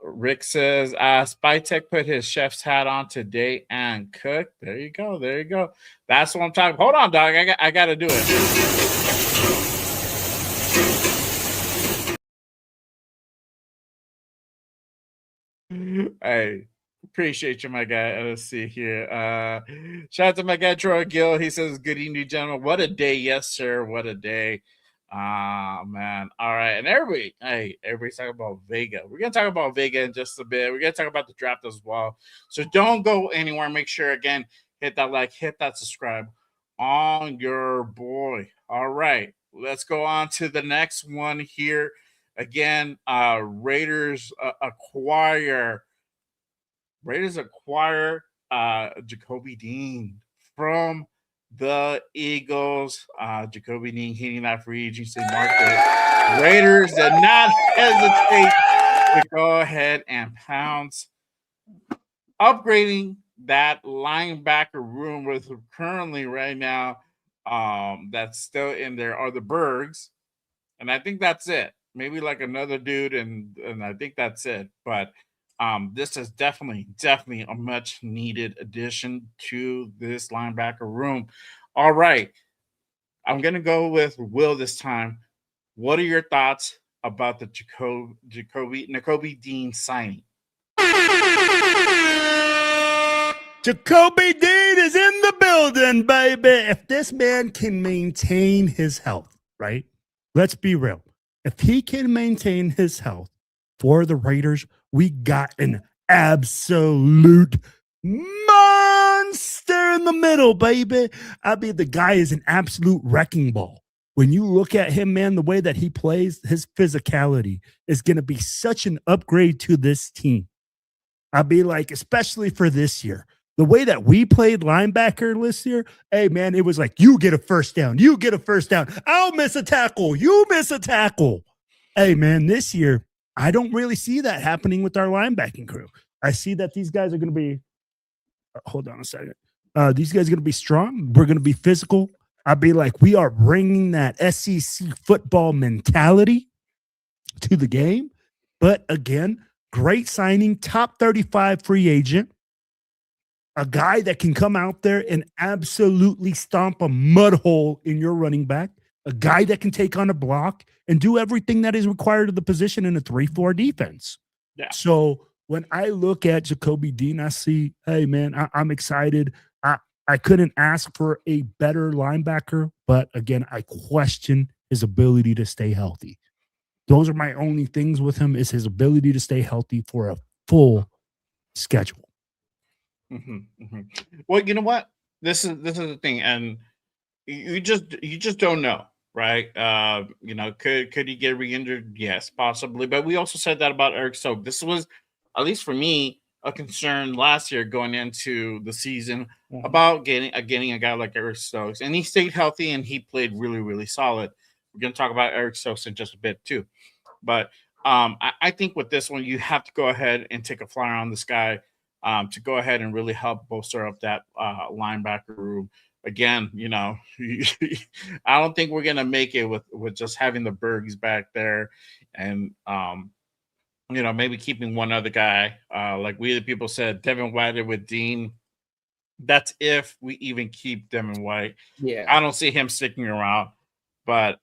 Rick says Spytek put his chef's hat on today and cooked. There you go. That's what I'm talking. Hold on, dog. I got to do it. Hey, appreciate you, my guy. Let's see here. Shout out to my guy Troy Gill. He says, good evening, gentlemen. What a day. Yes, sir. What a day. Man. All right. And everybody's talking about Vega. We're going to talk about Vega in just a bit. We're going to talk about the draft as well. So don't go anywhere. Make sure, again, hit that like, hit that subscribe on your boy. All right. Let's go on to the next one here. Again, Raiders acquire Jacoby Dean from the Eagles. Jacoby Dean hitting that free agency market. Raiders did not hesitate to go ahead and pounce, upgrading that linebacker room with currently right now that's still in there are the Bergs, and I think that's it. Maybe like another dude, and I think that's it. But this is definitely a much needed addition to this linebacker room. All right. I'm going to go with Will this time. What are your thoughts about the Jacoby Dean signing? Jacoby Dean is in the building, baby. If this man can maintain his health, right? Let's be real. If he can maintain his health for the Raiders, we got an absolute monster in the middle, baby. I mean, the guy is an absolute wrecking ball. When you look at him, man, the way that he plays, his physicality is going to be such an upgrade to this team. I'll be like, especially for this year. The way that we played linebacker this year, hey, man, it was like, you get a first down. You get a first down. I'll miss a tackle. You miss a tackle. Hey, man, this year, I don't really see that happening with our linebacking crew. I see that these guys are going to be, hold on a second. These guys are going to be strong. We're going to be physical. I'll be like, we are bringing that SEC football mentality to the game. But again, great signing, top 35 free agent. A guy that can come out there and absolutely stomp a mud hole in your running back. A guy that can take on a block and do everything that is required of the position in a 3-4 defense. Yeah. So when I look at Jacoby Dean, I see, hey, man, I'm excited. I couldn't ask for a better linebacker, but again, I question his ability to stay healthy. Those are my only things with him, is his ability to stay healthy for a full schedule. Mm-hmm, mm-hmm. Well, you know what? This is the thing, and you just don't know, right? Could he get re-injured? Yes, possibly. But we also said that about Eric Stokes. This was, at least for me, a concern last year going into the season about getting a guy like Eric Stokes, and he stayed healthy and he played really, really solid. We're going to talk about Eric Stokes in just a bit too, but I think with this one, you have to go ahead and take a flyer on this guy. To go ahead and really help bolster up that linebacker room. Again, I don't think we're going to make it with just having the Bergs back there and, maybe keeping one other guy. Like we the people said, Devin White with Dean. That's if we even keep Devin White. Yeah. I don't see him sticking around. But,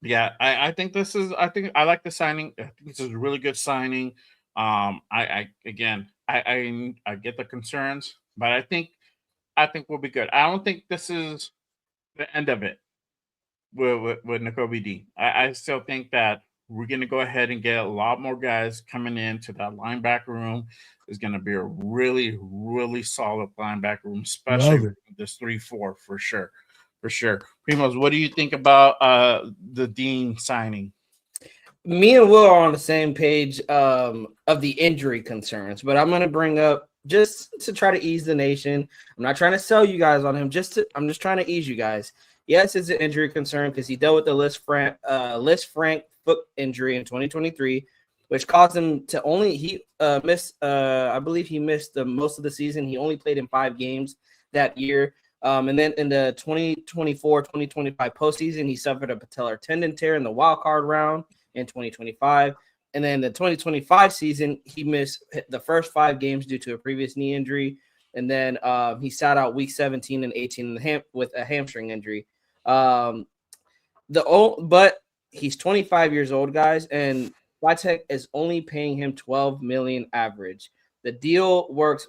yeah, I think I like the signing. I think this is a really good signing. I get the concerns, but I think we'll be good. I don't think this is the end of it with Nakobe Dean. I still think that we're going to go ahead and get a lot more guys coming into that linebacker room. It's going to be a really, really solid linebacker room, especially this 3-4 for sure. For sure. Primos, what do you think about the Dean signing? Me and Will are on the same page of the injury concerns, but I'm going to bring up, just to try to ease the nation. I'm not trying to sell you guys on him. I'm just trying to ease you guys. Yes, it's an injury concern because he dealt with the Liz Frank foot injury in 2023, which caused him to only miss. I believe he missed most of the season. He only played in 5 games that year. And then in the 2024-2025 postseason, he suffered a patellar tendon tear in the wild card round in 2025. And then the 2025 season, he missed the first 5 games due to a previous knee injury. And then he sat out week 17 and 18 with a hamstring injury. But he's 25 years old, guys, and Spytek is only paying him $12 million average. The deal works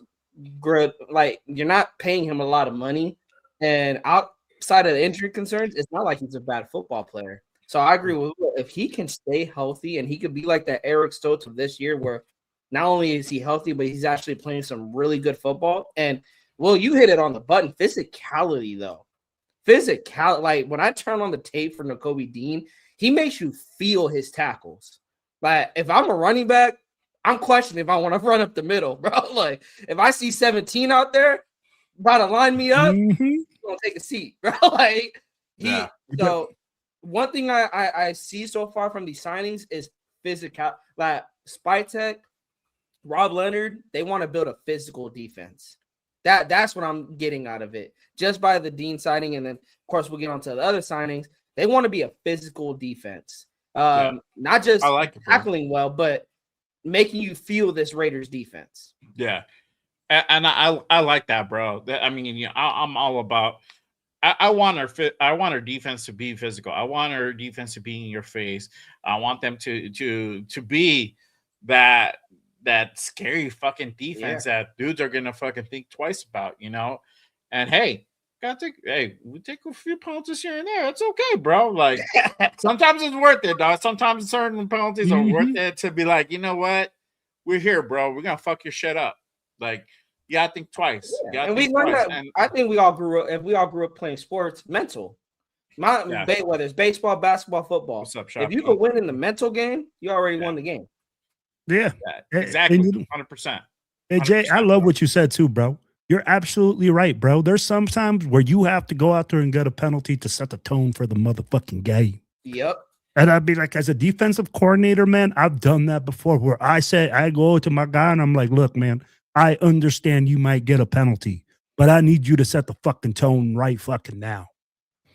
good. Like, you're not paying him a lot of money, and outside of the injury concerns, it's not like he's a bad football player. So I agree with Will. If he can stay healthy and he could be like that Eric Stokes of this year, where not only is he healthy, but he's actually playing some really good football. And Will, you hit it on the button. Physicality, though. Like when I turn on the tape for Nakobe Dean, he makes you feel his tackles. Like if I'm a running back, I'm questioning if I want to run up the middle, bro. Like if I see 17 out there about to line me up, I'm gonna take a seat, bro. Like so one thing I see so far from these signings is physical. Like Spytek, Rob Leonard, they want to build a physical defense. That's what I'm getting out of it. Just by the Dean signing, and then of course we'll get on to the other signings. They want to be a physical defense. Not just tackling well, but making you feel this Raiders defense. Yeah. And I like that, bro. I mean, I'm all about. I want our defense to be physical. I want our defense to be in your face. I want them to be that that scary fucking defense that dudes are gonna fucking think twice about, you know. And hey, we take a few penalties here and there. It's okay, bro. Like sometimes it's worth it, dog. Sometimes certain penalties are worth it to be like, you know what, we're here, bro. We're gonna fuck your shit up. Like you gotta think twice. Yeah. And we learned that. And I think we all grew up. If we all grew up playing sports, mental. Whether it's baseball, basketball, football. What's up, if you can win in the mental game, you already won the game. Yeah, exactly. 100%. Hey, Jay, I love what you said too, bro. You're absolutely right, bro. There's some times where you have to go out there and get a penalty to set the tone for the motherfucking game. Yep. And I'd be like, as a defensive coordinator, man, I've done that before where I go to my guy and I'm like, look, man, I understand you might get a penalty, but I need you to set the fucking tone right fucking now.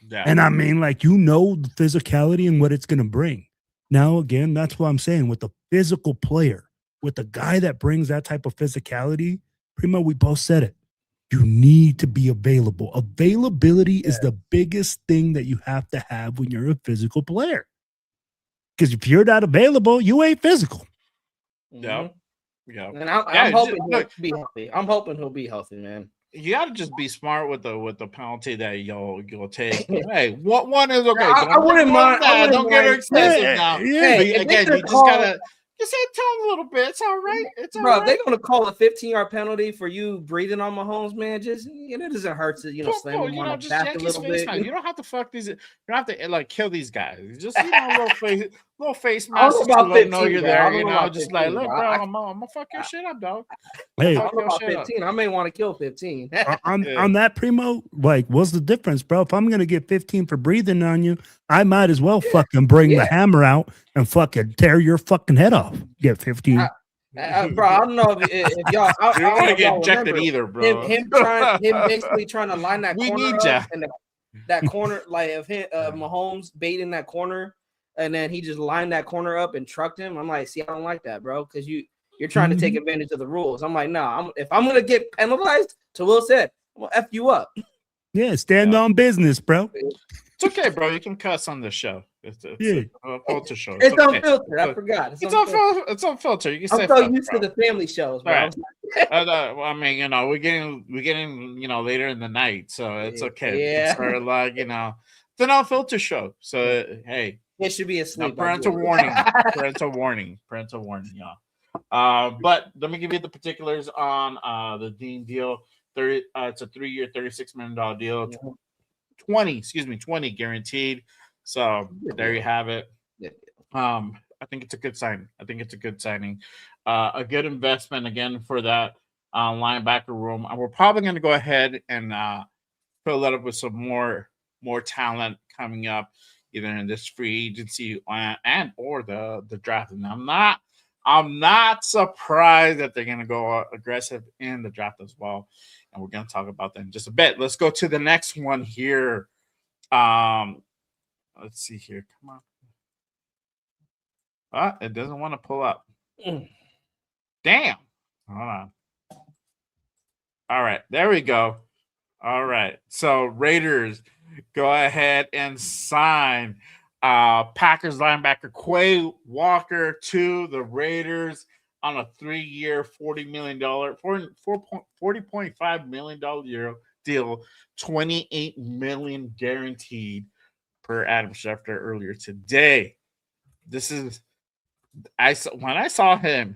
Yeah. And I mean, like, you know, the physicality and what it's going to bring. Now, again, that's what I'm saying with the physical player, with the guy that brings that type of physicality. Primo, we both said it. You need to be available. Availability is the biggest thing that you have to have when you're a physical player. Because if you're not available, you ain't physical. Yeah. Yeah. And I'm hoping he'll be healthy. I'm hoping he'll be healthy, man. You got to just be smart with the penalty that you'll take. Hey, one is okay. I wouldn't mind. Don't get excessive now. Yeah. Hey, again, you just gotta just say tone a little bit. It's all right. It's all right. They're gonna call a 15-yard penalty for you breathing on Mahomes, man. Just it doesn't hurt to slam him on the back a little bit. You don't have to fuck these. You don't have to like kill these guys. Just little face mask to let them know you're there. You know, just 15, like look, bro, I'm gonna fuck your shit up, dog. Hey, I don't know about 15. I may want to kill 15. on that, Primo, like, what's the difference, bro? If I'm gonna get 15 for breathing on you, I might as well fucking bring the hammer out and fucking tear your fucking head off. Get 15. Bro, I don't know if y'all. You don't want to get injected either, bro. Him basically trying to line that corner up, and that corner, like of Mahomes baiting that corner, and then he just lined that corner up and trucked him. I'm like, see, I don't like that, bro, because you're trying to take advantage of the rules. I'm like, no, if I'm gonna get penalized, to Will said, I'm gonna F you up. Yeah, stand on business, bro. It's okay, bro. You can cuss on the show. It's a filter show. It's unfiltered. I forgot. It's unfiltered. You can say. I'm so used to the family shows, bro. Right. I mean, you know, we're getting, you know, later in the night, so it's okay. Yeah. It's sort of like, you know, it's an unfiltered show. So hey, it should be a sleep. Parental warning. Parental warning, y'all. But let me give you the particulars on the Dean deal. It's a 3-year, $36 million deal. 20 guaranteed. So there you have it. I think it's a good sign. A good investment again for that linebacker room. And we're probably going to go ahead and fill that up with some more talent coming up, either in this free agency and or the draft. And I'm not surprised that they're going to go aggressive in the draft as well. And we're going to talk about that in just a bit. Let's go to the next one here. Let's see here. Come on. It doesn't want to pull up. Damn. Hold on. All right. There we go. All right. So Raiders go ahead and sign Packers linebacker Quay Walker to the Raiders on a 3-year, $40.5 million deal, $28 million guaranteed per Adam Schefter earlier today. When I saw him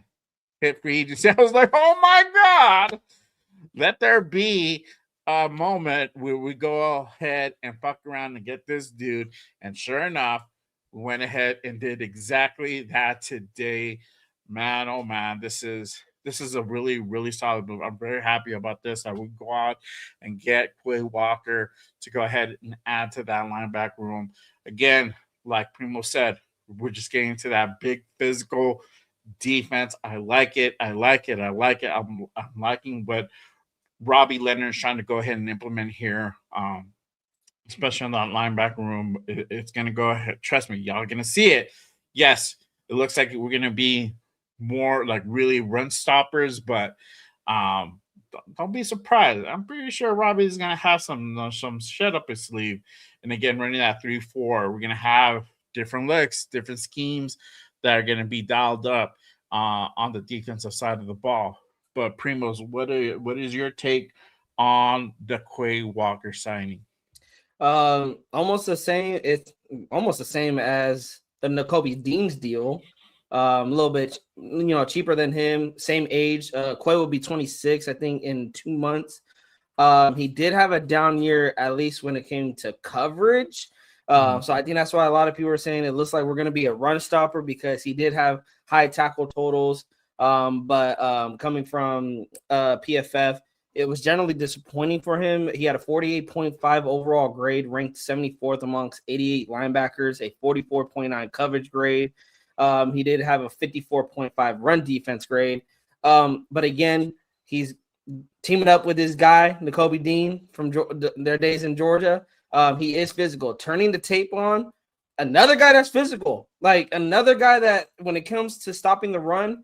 hit free agency, I was like, oh my God, let there be a moment where we go ahead and fuck around and get this dude. And sure enough, we went ahead and did exactly that today. Man, oh man, this is a really, really solid move. I'm very happy about this. I would go out and get Quay Walker to go ahead and add to that linebacker room. Again, like Primo said, we're just getting to that big physical defense. I like it. I'm liking what Robbie Leonard is trying to go ahead and implement here, especially in that linebacker room. It's going to go ahead. Trust me, y'all are going to see it. Yes, it looks like we're going to be more like really run stoppers, but don't be surprised. I'm pretty sure Robbie's going to have some shit up his sleeve. And again, running that 3-4, we're going to have different looks, different schemes that are going to be dialed up. on the defensive side of the ball. But Primos, what is your take on the Quay Walker signing? Almost the same. It's almost the same as the Nakobe Dean's deal. A little bit, cheaper than him. Same age. Quay will be 26, I think, in 2 months. He did have a down year, at least when it came to coverage. So I think that's why a lot of people are saying it looks like we're going to be a run stopper because he did have high tackle totals. But coming from PFF, it was generally disappointing for him. He had a 48.5 overall grade, ranked 74th amongst 88 linebackers, a 44.9 coverage grade. He did have a 54.5 run defense grade. But again, he's teaming up with this guy, Nakobe Dean, from their days in Georgia. He is physical. Turning the tape on, another guy that's physical. Like another guy that when it comes to stopping the run,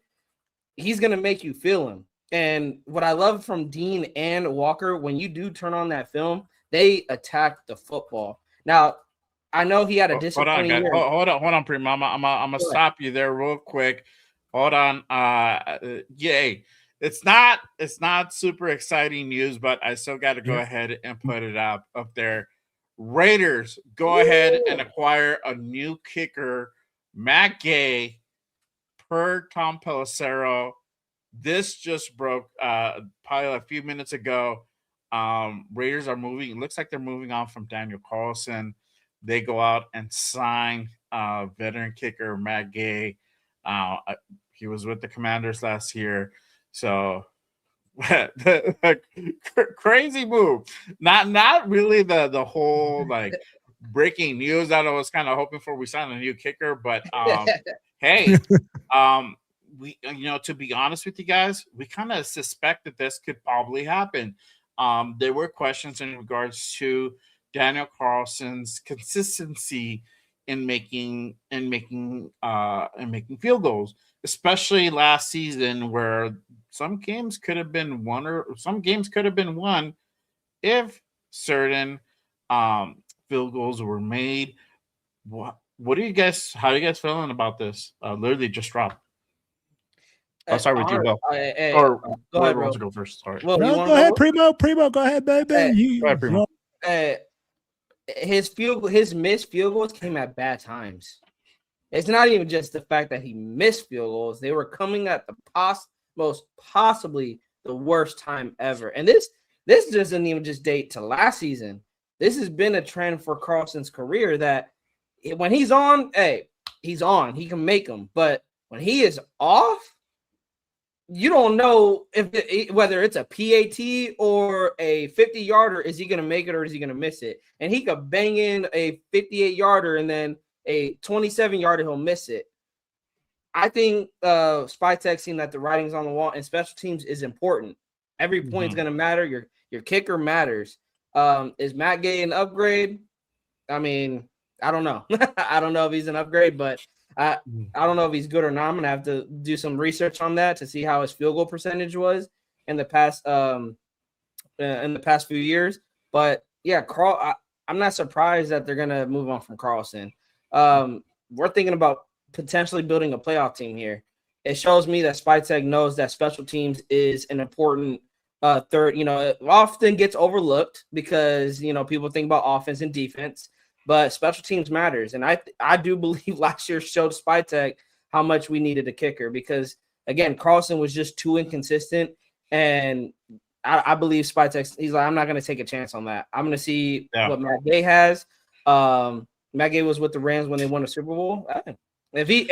he's going to make you feel him. And what I love from Dean and Walker, when you do turn on that film, they attack the football. Now, I know he had a disappointing year. Hold on, Primo. I'm gonna stop you there real quick. Hold on. Yay. It's not super exciting news, but I still got to go ahead and put it up there. Raiders go ahead and acquire a new kicker, Matt Gay, per Tom Pelissero. This just broke probably a few minutes ago. Raiders are moving. It looks like they're moving on from Daniel Carlson. They go out and sign veteran kicker Matt Gay. He was with the Commanders last year. So crazy move. Not really the whole like breaking news that I was kind of hoping for. We signed a new kicker, but hey, we to be honest with you guys, we kind of suspect that this could probably happen. There were questions in regards to Daniel Carlson's consistency in making field goals, especially last season where some games could have been won if certain field goals were made. How are you guys feeling about this? Literally just dropped. I'll start with you, Bill. Or go ahead, wants to go first. Sorry. Well, go ahead, Primo. Primo, go ahead, baby. Go ahead, Primo. His missed field goals came at bad times. It's not even just the fact that he missed field goals; they were coming at the most possibly the worst time ever. And this doesn't even just date to last season. This has been a trend for Carlson's career that when he's on, he's on. He can make them, but when he is off, you don't know whether it's a PAT or a 50-yarder. Is he going to make it or is he going to miss it? And he could bang in a 58-yarder and then a 27-yarder, he'll miss it. I think Spytek seen that the writing's on the wall and special teams is important. Every point is going to matter. Your kicker matters. Is Matt Gay an upgrade? I mean, I don't know. I don't know if he's an upgrade, but I don't know if he's good or not. I'm gonna have to do some research on that to see how his field goal percentage was in the past few years. But yeah, I'm not surprised that they're gonna move on from Carlson. We're thinking about potentially building a playoff team here. It shows me that Spytek knows that special teams is an important third. It often gets overlooked because people think about offense and defense. But special teams matters. And I do believe last year showed Spytek how much we needed a kicker because, again, Carlson was just too inconsistent. And I believe Spytek, he's like, I'm not going to take a chance on that. I'm going to see what Matt Gay has. Matt Gay was with the Rams when they won a Super Bowl. If he's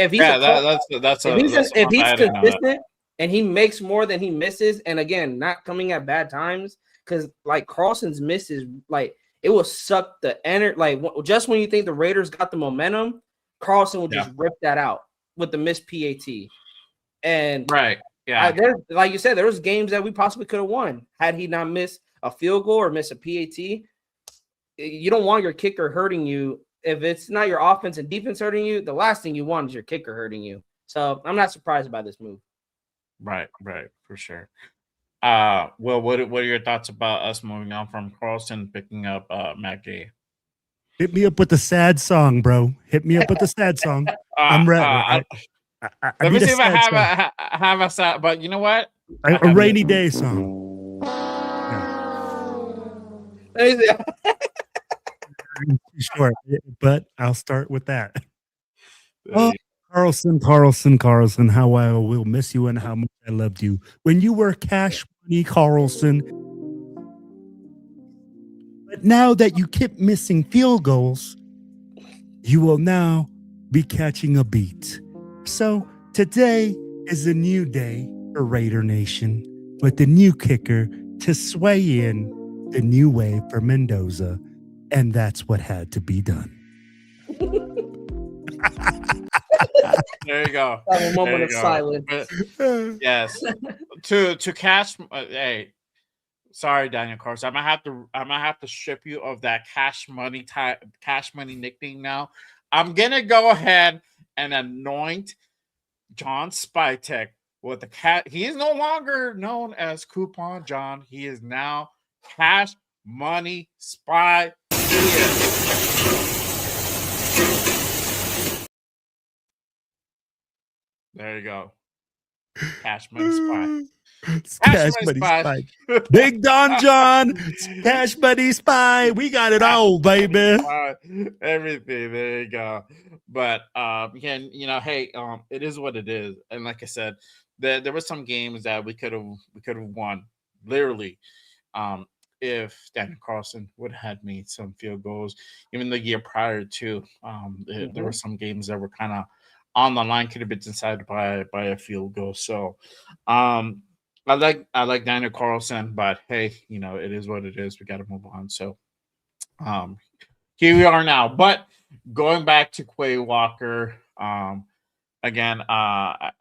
consistent and he makes more than he misses, and, again, not coming at bad times, because, like, Carlson's misses, like, it will suck the energy. Like just when you think the Raiders got the momentum, Carlson will just rip that out with the missed PAT. And like you said, there was games that we possibly could have won had he not missed a field goal or missed a PAT. You don't want your kicker hurting you. If it's not your offense and defense hurting you, the last thing you want is your kicker hurting you. So I'm not surprised by this move. Right, for sure. Well, what are your thoughts about us moving on from Carlson picking up Matt Gay? Hit me up with the sad song, bro. Hit me up with the sad song. I'm ready. Let me need see if I sad song. have a sad. But you know what? A rainy day song. Sure, but I'll start with that. Oh, Carlson, how I will miss you and how much I loved you. When you were Cash Money Carlson, but now that you keep missing field goals, you will now be catching a beat. So today is a new day for Raider Nation with the new kicker to sway in the new way for Mendoza. And that's what had to be done. There you go. Have a moment of silence. Yes. To Cash. Hey, sorry, Daniel Carson. I'm gonna have to strip you of that Cash Money nickname now. I'm gonna go ahead and anoint John Spytek with the cat. He is no longer known as Coupon John. He is now Cash Money Spy. There you go. Cash Money Spy. Cash Money Spy. Big Don John. Cash Money Spy. We got it all, baby. Everything. There you go. But again, hey, it is what it is. And like I said, there were some games that we could have won. Literally. If Daniel Carlson would have had made some field goals, even the year prior to, there were some games that were kind of on the line, could have been decided by a field goal. So, I like Daniel Carlson, but hey, it is what it is. We got to move on. So, here we are now. But going back to Quay Walker, again, I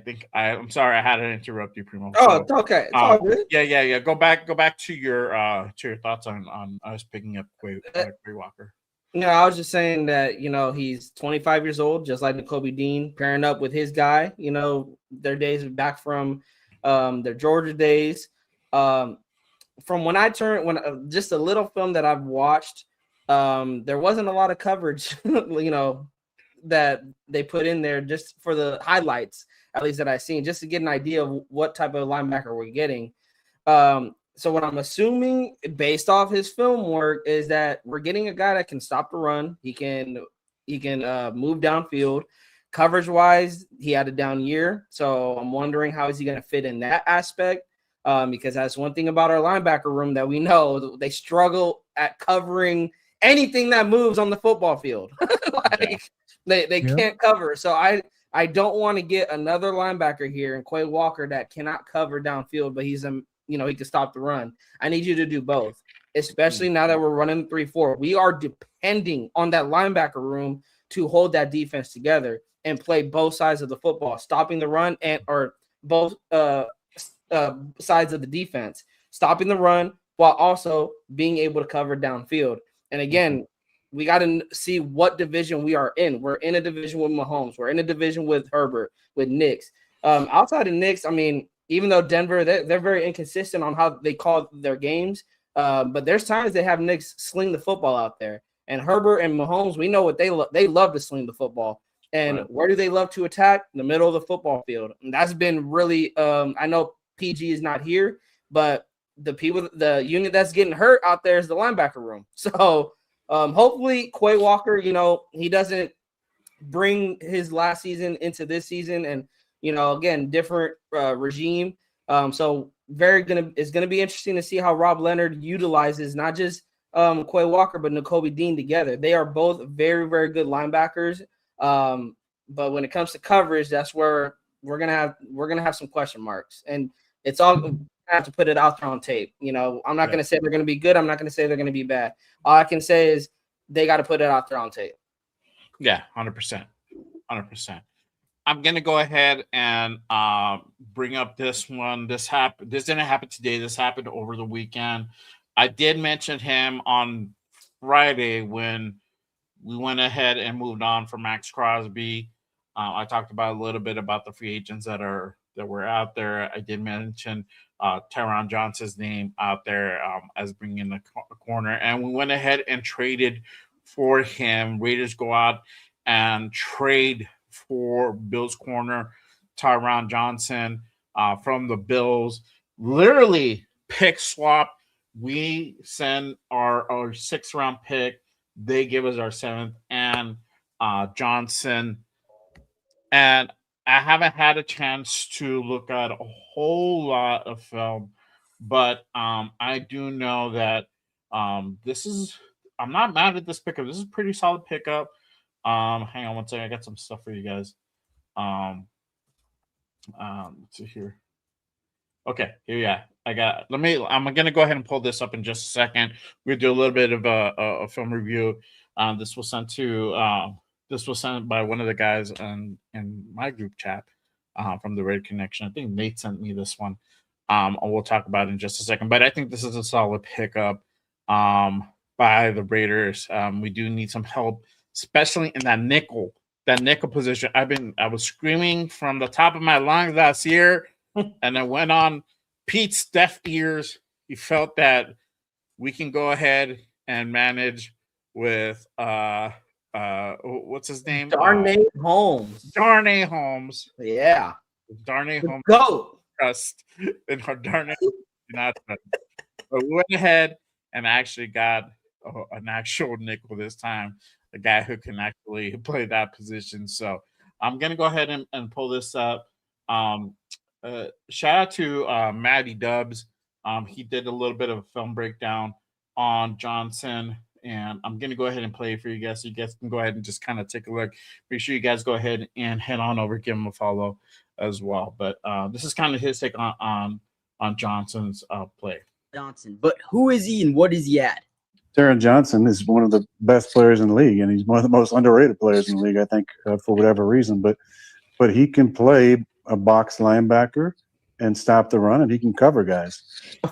think I'm sorry I had to interrupt you, Primo. Oh, it's okay. It's all good. Yeah. Go back to your thoughts on us picking up Quay Walker. I was just saying that, he's 25 years old, just like Nakobe Dean, pairing up with his guy, their days back from their Georgia days. From when just a little film that I've watched, there wasn't a lot of coverage, that they put in there just for the highlights, at least that I've seen, just to get an idea of what type of linebacker we're getting. So what I'm assuming based off his film work is that we're getting a guy that can stop the run. He can move downfield. Coverage wise, he had a down year. So I'm wondering how is he going to fit in that aspect? Because that's one thing about our linebacker room that we know, they struggle at covering anything that moves on the football field. They can't cover. So I don't want to get another linebacker here in Quay Walker that cannot cover downfield, but he's he can stop the run. I need you to do both, especially now that we're running 3-4. We are depending on that linebacker room to hold that defense together and play both sides of the football, stopping the run or both sides of the defense, stopping the run while also being able to cover downfield. And again, we got to see what division we are in. We're in a division with Mahomes. We're in a division with Herbert, with Knicks. Outside of Knicks, I mean, even though Denver, they're very inconsistent on how they call their games, but there's times they have Knicks sling the football out there. And Herbert and Mahomes, we know what they love to sling the football. And where do they love to attack? In the middle of the football field. And that's been really I know PG is not here, but the unit that's getting hurt out there is the linebacker room. So hopefully Quay Walker, he doesn't bring his last season into this season, and again, different regime. So it's gonna be interesting to see how Rob Leonard utilizes not just Quay Walker but Nakobe Dean together. They are both very, very good linebackers. But when it comes to coverage, that's where we're gonna have some question marks, and it's all. I have to put it out there on tape. I'm not going to say they're going to be good. I'm not going to say they're going to be bad. All I can say is they got to put it out there on tape. Yeah, 100%. 100%. I'm going to go ahead and bring up this one. This didn't happen today. This happened over the weekend. I did mention him on Friday when we went ahead and moved on from Max Crosby. I talked about a little bit about the free agents that were out there. I did mention Tyron Johnson's name out there as bringing a corner, and we went ahead and traded for him. Raiders go out and trade for Bills corner Tyron Johnson from the Bills. Literally pick swap. We send our 6th round pick. They give us our 7th and Johnson. And I haven't had a chance to look at a whole lot of film, but I do know that this is. I'm not mad at this pickup. This is a pretty solid pickup. Hang on one second. I got some stuff for you guys. Let's see here. Okay, here we are. I'm gonna go ahead and pull this up in just a second. We'll do a little bit of a film review. This was sent by one of the guys in my group chat from the Red Connection. I think Nate sent me this one. We'll talk about it in just a second. But I think this is a solid pickup by the Raiders. We do need some help, especially in that nickel position. I was screaming from the top of my lungs last year, and I went on Pete's deaf ears. He felt that we can go ahead and manage with what's his name? Darnay Holmes. Darnay Holmes. Yeah. Darnay Holmes. Go. Trust in our Darnay. Not trust. But we went ahead and actually got an actual nickel this time, a guy who can actually play that position. So I'm gonna go ahead and pull this up. Shout out to Matty Dubs. He did a little bit of a film breakdown on Johnson, and I'm going to go ahead and play it for you guys so you guys can go ahead and just kind of take a look. Make sure you guys go ahead and head on over, give him a follow as well. But this is kind of his take on Johnson's play. Johnson, but who is he and what is he at? Taron Johnson is one of the best players in the league, and he's one of the most underrated players in the league, I think, for whatever reason. But he can play a box linebacker and stop the run, and he can cover guys.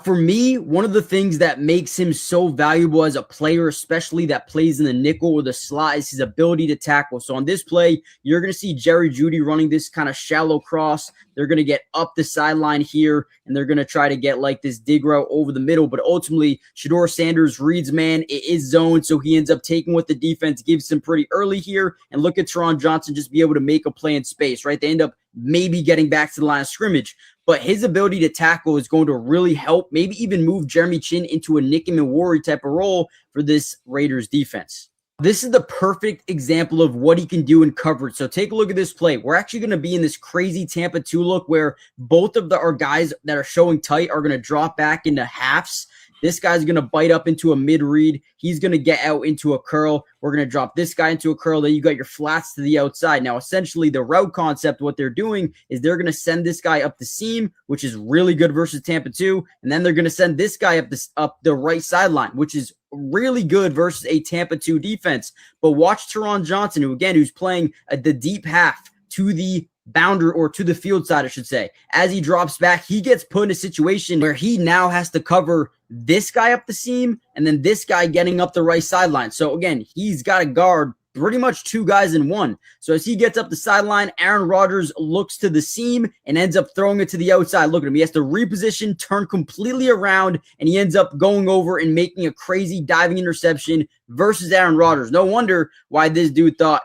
For me, one of the things that makes him so valuable as a player, especially that plays in the nickel or the slot, is his ability to tackle. So on this play, you're going to see Jerry Jeudy running this kind of shallow cross. They're going to get up the sideline here, and they're going to try to get like this dig route over the middle. But ultimately, Shedeur Sanders reads man. It is zone, so he ends up taking what the defense gives him pretty early here. And look at Taron Johnson just be able to make a play in space, right? They end up maybe getting back to the line of scrimmage. But his ability to tackle is going to really help, maybe even move Jeremy Chin into a Nick him and worry type of role for this Raiders defense. This is the perfect example of what he can do in coverage. So take a look at this play. We're actually going to be in this crazy Tampa 2 look where both of our guys that are showing tight are going to drop back into halves. This guy's going to bite up into a mid-read. He's going to get out into a curl. We're going to drop this guy into a curl. Then you got your flats to the outside. Now, essentially, the route concept, what they're doing is they're going to send this guy up the seam, which is really good versus Tampa 2. And then they're going to send this guy up the right sideline, which is really good versus a Tampa 2 defense. But watch Taron Johnson, who's playing the deep half to the boundary or to the field side, I should say. As he drops back, he gets put in a situation where he now has to cover this guy up the seam and then this guy getting up the right sideline. So again, he's got to guard pretty much two guys in one. So as he gets up the sideline, Aaron Rodgers looks to the seam and ends up throwing it to the outside. Look at him. He has to reposition, turn completely around, and he ends up going over and making a crazy diving interception versus Aaron Rodgers. No wonder why this dude thought.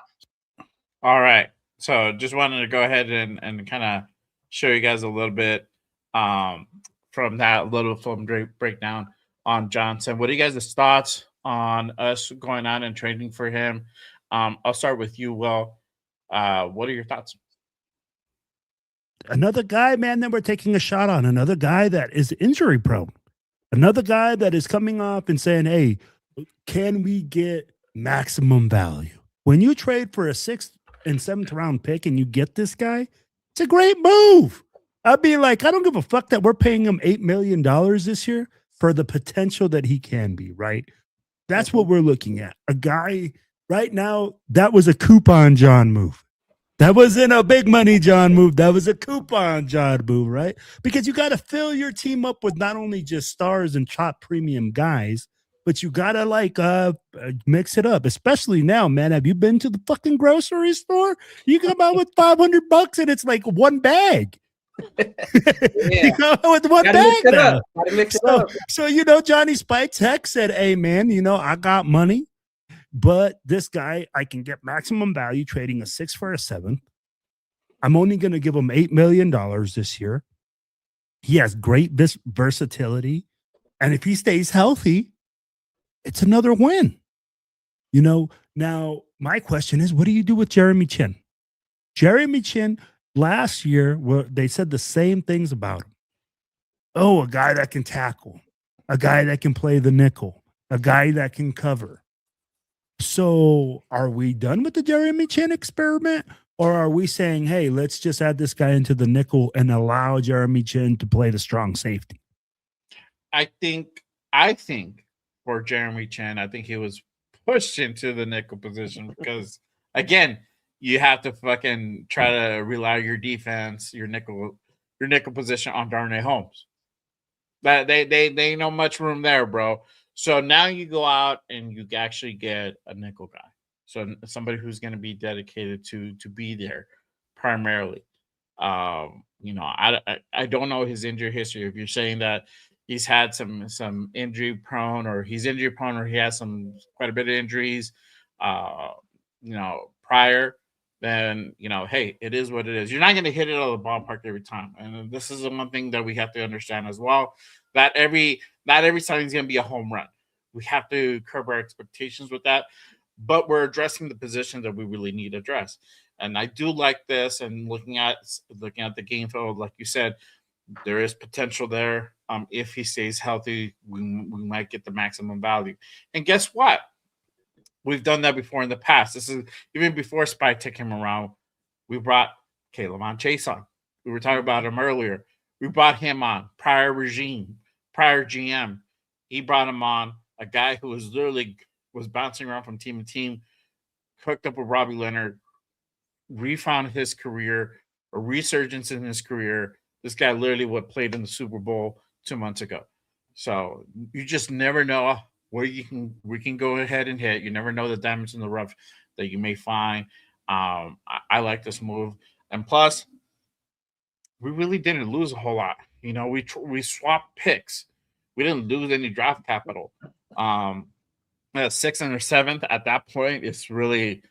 All right. So just wanted to go ahead and kind of show you guys a little bit from that little film breakdown on Johnson. What are you guys' thoughts on us going out and trading for him? I'll start with you, Will. What are your thoughts? Another guy, man, that we're taking a shot on. Another guy that is injury prone. Another guy that is coming up and saying, hey, can we get maximum value? When you trade for a 6th and 7th round pick and you get this guy, it's a great move. I'd be like, I don't give a fuck that we're paying him $8 million this year for the potential that he can be, right? That's what we're looking at. A guy right now, that was a coupon John move. That wasn't a big money John move. That was a coupon John move, right? Because you got to fill your team up with not only just stars and top premium guys, but you got to mix it up, especially now, man. Have you been to the fucking grocery store? You come out with $500 and it's like one bag. You come out with one bag now. Gotta mix it up. So, Johnny Spytek said, hey, man, I got money, but this guy, I can get maximum value trading a 6 for a 7. I'm only going to give him $8 million this year. He has great versatility. And if he stays healthy, it's another win. Now my question is, what do you do with Jeremy Chin? Jeremy Chin last year, they said the same things about him. Oh, a guy that can tackle, a guy that can play the nickel, a guy that can cover. So are we done with the Jeremy Chin experiment? Or are we saying, hey, let's just add this guy into the nickel and allow Jeremy Chin to play the strong safety? I think for Jeremy Chin, I think he was pushed into the nickel position because, again, you have to fucking try to rely your defense, your nickel position on Darnay Holmes. But they ain't no much room there, bro. So now you go out and you actually get a nickel guy. So somebody who's going to be dedicated to be there primarily. I don't know his injury history. If you're saying that he's had some injury prone, or he's injury prone, or he has quite a bit of injuries, prior, then hey, it is what it is. You're not going to hit it out of the ballpark every time, and this is the one thing that we have to understand as well. That not every signing is going to be a home run. We have to curb our expectations with that, but we're addressing the positions that we really need to address. And I do like this. And looking at the game field, like you said, there is potential there. If he stays healthy, we might get the maximum value. And guess what? We've done that before in the past. This is even before Spytek came around. We brought K'Lavon Chase on. We were talking about him earlier. We brought him on. Prior regime, prior GM, he brought him on. A guy who was bouncing around from team to team, hooked up with Robbie Leonard, refound his career, a resurgence in his career. This guy literally played in the Super Bowl 2 months ago. So you just never know where we can go ahead and hit. You never know the diamonds in the rough that you may find. I like this move. And plus, we really didn't lose a whole lot. We swapped picks. We didn't lose any draft capital. 6th and 7th at that point, it's really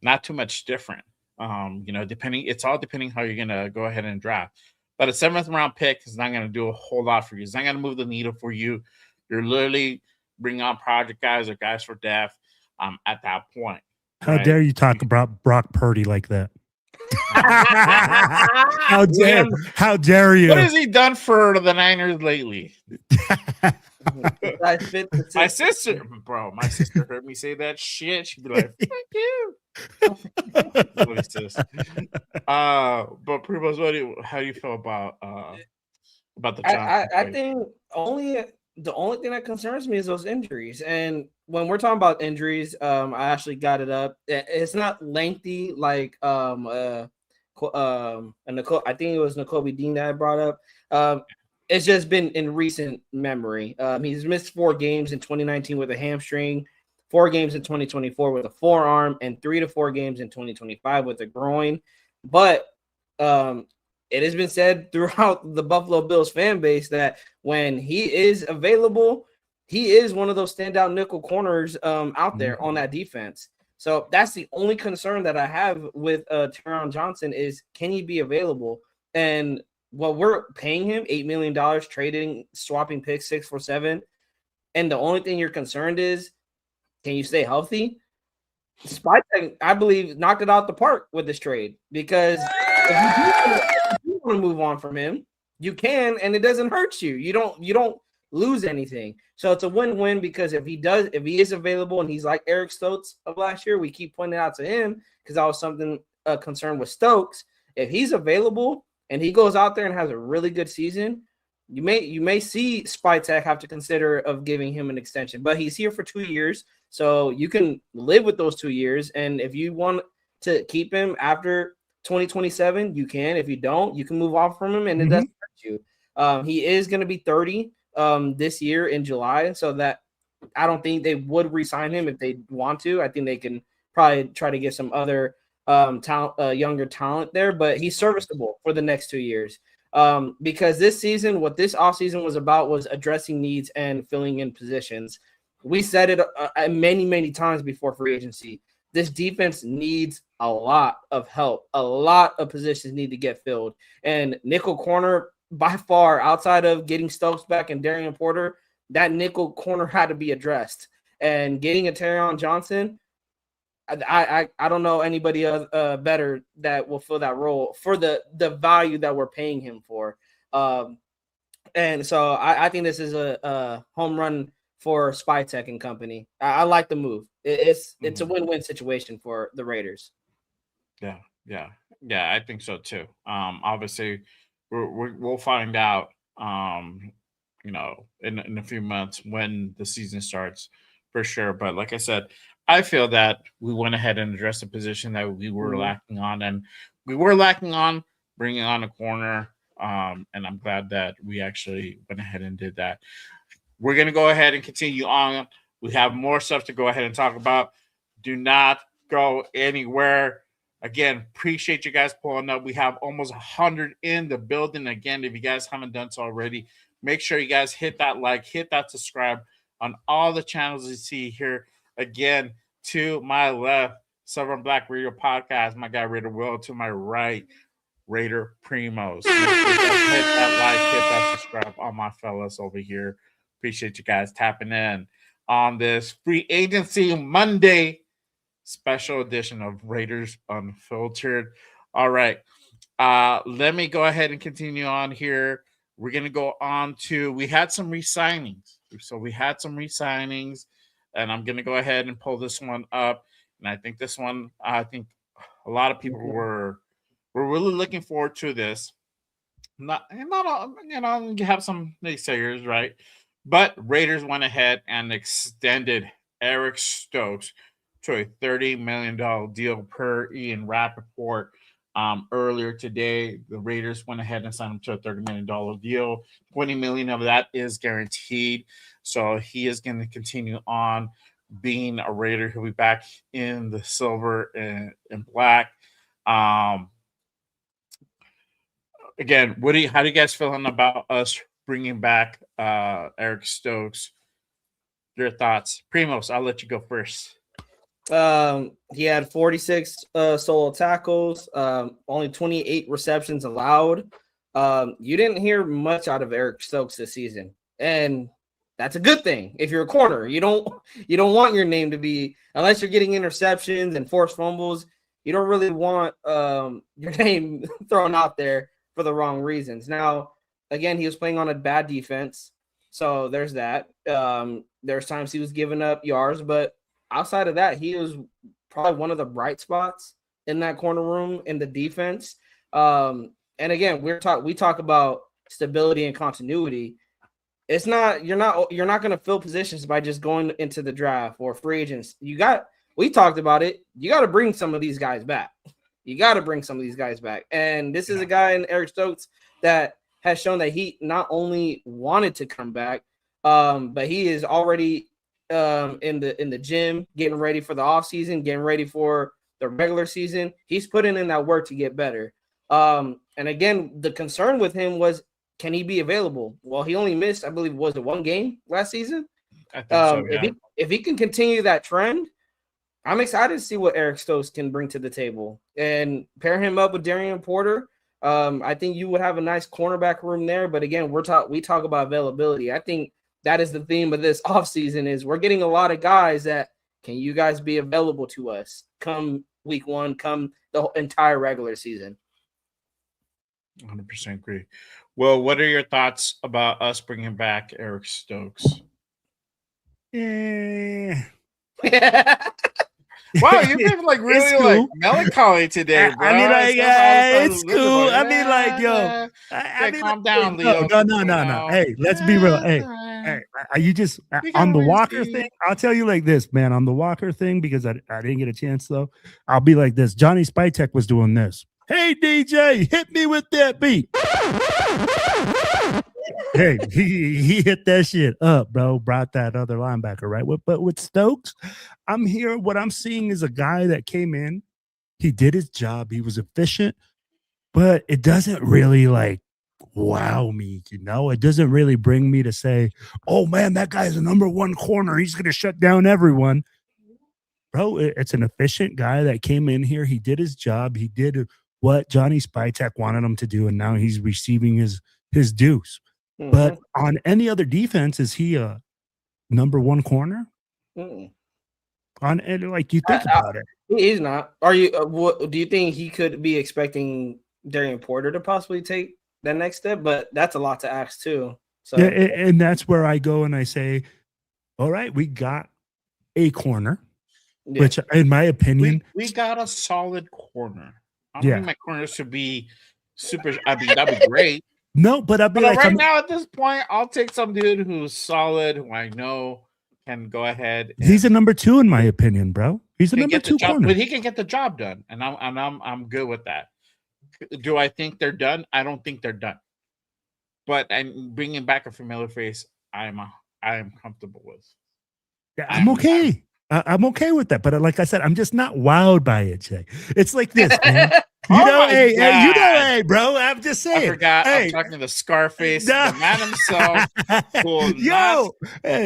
not too much different. It's all depending how you're gonna go ahead and draft. But a 7th round pick is not gonna do a whole lot for you. It's not gonna move the needle for you. You're literally bringing on project guys or guys for depth at that point. How dare you talk about Brock Purdy like that? How dare you? What has he done for the Niners lately? My sister heard me say that shit. She'd be like, "Fuck you." But Primos, how do you feel about the Johnson? I think the only thing that concerns me is those injuries. And when we're talking about injuries, I actually got it up. It's not lengthy like Nicole, I think it was Nakobe Dean that I brought up. It's just been in recent memory. He's missed 4 games in 2019 with a hamstring, 4 games in 2024 with a forearm, and 3 to 4 games in 2025 with a groin. But it has been said throughout the Buffalo Bills fan base that when he is available, he is one of those standout nickel corners out there on that defense. So that's the only concern that I have with Taron Johnson is, can he be available? And we're paying him $8 million, swapping picks 6 for 7. And the only thing you're concerned is, can you stay healthy? Spytek, I believe, knocked it out the park with this trade, because if you want to move on from him, you can, and it doesn't hurt you. You don't lose anything. So it's a win-win, because if he is available and he's like Eric Stokes of last year, we keep pointing out to him because I was something concerned with Stokes. If he's available and he goes out there and has a really good season, you may see Spytek have to consider of giving him an extension. But he's here for 2 years, so you can live with those 2 years. And if you want to keep him after 2027, you can. If you don't, you can move off from him, and it doesn't hurt you. He is going to be 30 this year in July, so that I don't think they would re-sign him if they want to. I think they can probably try to get some other younger talent there, but he's serviceable for the next 2 years. Because this season, what this offseason was about was addressing needs and filling in positions. We said it many, many times before free agency. this defense needs a lot of help. A lot of positions need to get filled. And nickel corner, by far, outside of getting Stokes back and Darian Porter, that nickel corner had to be addressed. And getting a Terrion Johnson, I don't know anybody better that will fill that role for the value that we're paying him for. And so I think this is a home run for Spytek and company. I like the move. It's a win-win situation for the Raiders. Yeah, I think so too. Obviously, we'll find out. In a few months when the season starts, for sure. But like I said, I feel that we went ahead and addressed a position that we were lacking on, and we were lacking on bringing on a corner. And I'm glad that we actually went ahead and did that. We're going to go ahead and continue on. We have more stuff to go ahead and talk about. Do not go anywhere. Again, appreciate you guys pulling up. We have almost 100 in the building. Again, if you guys haven't done so already, make sure you guys hit that like, hit that subscribe on all the channels you see here. Again, to my left, Southern Black Radio Podcast, my guy Raider Will. To my right, Raider Primos. Hit that like, hit that subscribe, all my fellas over here. Appreciate you guys tapping in on this free agency Monday special edition of Raiders Unfiltered. All right. Let me go ahead and continue on here. We're going to go on to, we had some re-signings. So we had some re-signings, and I'm going to go ahead and pull this one up. And I think this one, I think a lot of people were really looking forward to this. Not all, you have some naysayers, right? But Raiders went ahead and extended Eric Stokes to a $30 million deal per Ian Rappaport. Earlier today, the Raiders went ahead and signed him to a $30 million deal. $20 million of that is guaranteed. So he is going to continue on being a Raider. He'll be back in the silver and black. Again, how do you guys feeling about us bringing back Eric Stokes? Your thoughts? Primos, I'll let you go first. He had 46 solo tackles, only 28 receptions allowed. You didn't hear much out of Eric Stokes this season, and that's a good thing. If you're a corner, you don't want your name to be, unless you're getting interceptions and forced fumbles, you don't really want your name thrown out there for the wrong reasons. Now, again, he was playing on a bad defense, so there's that. There's times he was giving up yards, but outside of that, he was probably one of the bright spots in that corner room in the defense. And again, we talk about stability and continuity. It's not, you're not going to fill positions by just going into the draft or free agents. We talked about it. You got to bring some of these guys back. And this is a guy in Eric Stokes that has shown that he not only wanted to come back, but he is already in the gym, getting ready for the offseason, getting ready for the regular season. He's putting in that work to get better. And again, the concern with him was, can he be available? Well, he only missed, I believe, was it one game last season? I think so, yeah. If he can continue that trend, I'm excited to see what Eric Stokes can bring to the table and pair him up with Darian Porter. I think you would have a nice cornerback room there. But again, we talk about availability. I think that is the theme of this offseason is we're getting a lot of guys that, can you guys be available to us come week one, come the entire regular season? 100% agree. Well, what are your thoughts about us bringing back Eric Stokes? Yeah. Wow, you've been like really cool. like melancholy today, bro. I mean, like, it's cool. I mean, like, yo, calm down, Leo. No. Hey, let's be real. Hey, are you just on the Walker thing? I'll tell you like this, man. On the Walker thing, because I didn't get a chance though. I'll be like this. Johnny Spytek was doing this. Hey, DJ, hit me with that beat. Hey, he hit that shit up, bro. Brought that other linebacker, right? But with Stokes, I'm here. What I'm seeing is a guy that came in. He did his job. He was efficient, but it doesn't really like wow me, you know? It doesn't really bring me to say, oh, man, that guy's a number one corner. He's going to shut down everyone. bro, it's an efficient guy that came in here. He did his job. He did what Johnny Spytek wanted him to do, and now he's receiving his dues. But on any other defense, is he a number one corner? On like you think about it, he's not. Are you? What do you think he could be expecting Darian Porter to possibly take that next step? But that's a lot to ask too. So yeah, and that's where I go and I say, all right, we got a corner, which in my opinion, we got a solid corner. I don't think my corners should be super. I mean, that'd be great. No, but I'd be like, right now at this point, I'll take some dude who's solid, who I know can go ahead. He's a number 2 in my opinion, bro. He's a number 2 corner, but he can get the job done, and I'm good with that. Do I think they're done? I don't think they're done. But I'm bringing back a familiar face. I am comfortable with. Yeah, I'm okay. I'm okay with that. But like I said, I'm just not wowed by it, Jay. It's like this, man. Hey, bro. I'm just saying. I forgot. I'm talking to the Scarface, the man himself.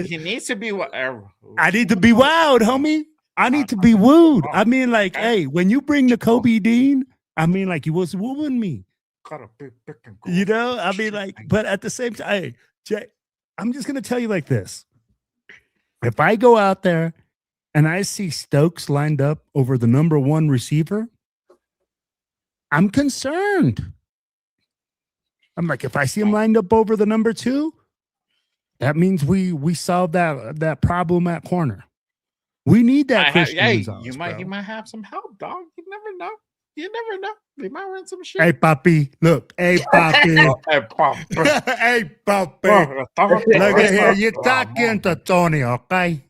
He needs to be whatever. I need to be wowed, homie. I need to be wooed. I mean, like, hey, when you bring the Kobe Dean, I mean, like, you was wooing me. You know, I mean, like, but at the same time, hey, Jay, I'm just gonna tell you like this. If I go out there and I see Stokes lined up over the number 1 receiver, I'm concerned. I'm like, if I see him lined up over the number 2, that means we solved that problem at corner. We need that. You might have some help, dog. You never know. They might run some shit. Hey, Papi. Look. Hey, Papi. Hey, Papi. Hey, Papi. Look at here. You're talking to Tony, okay?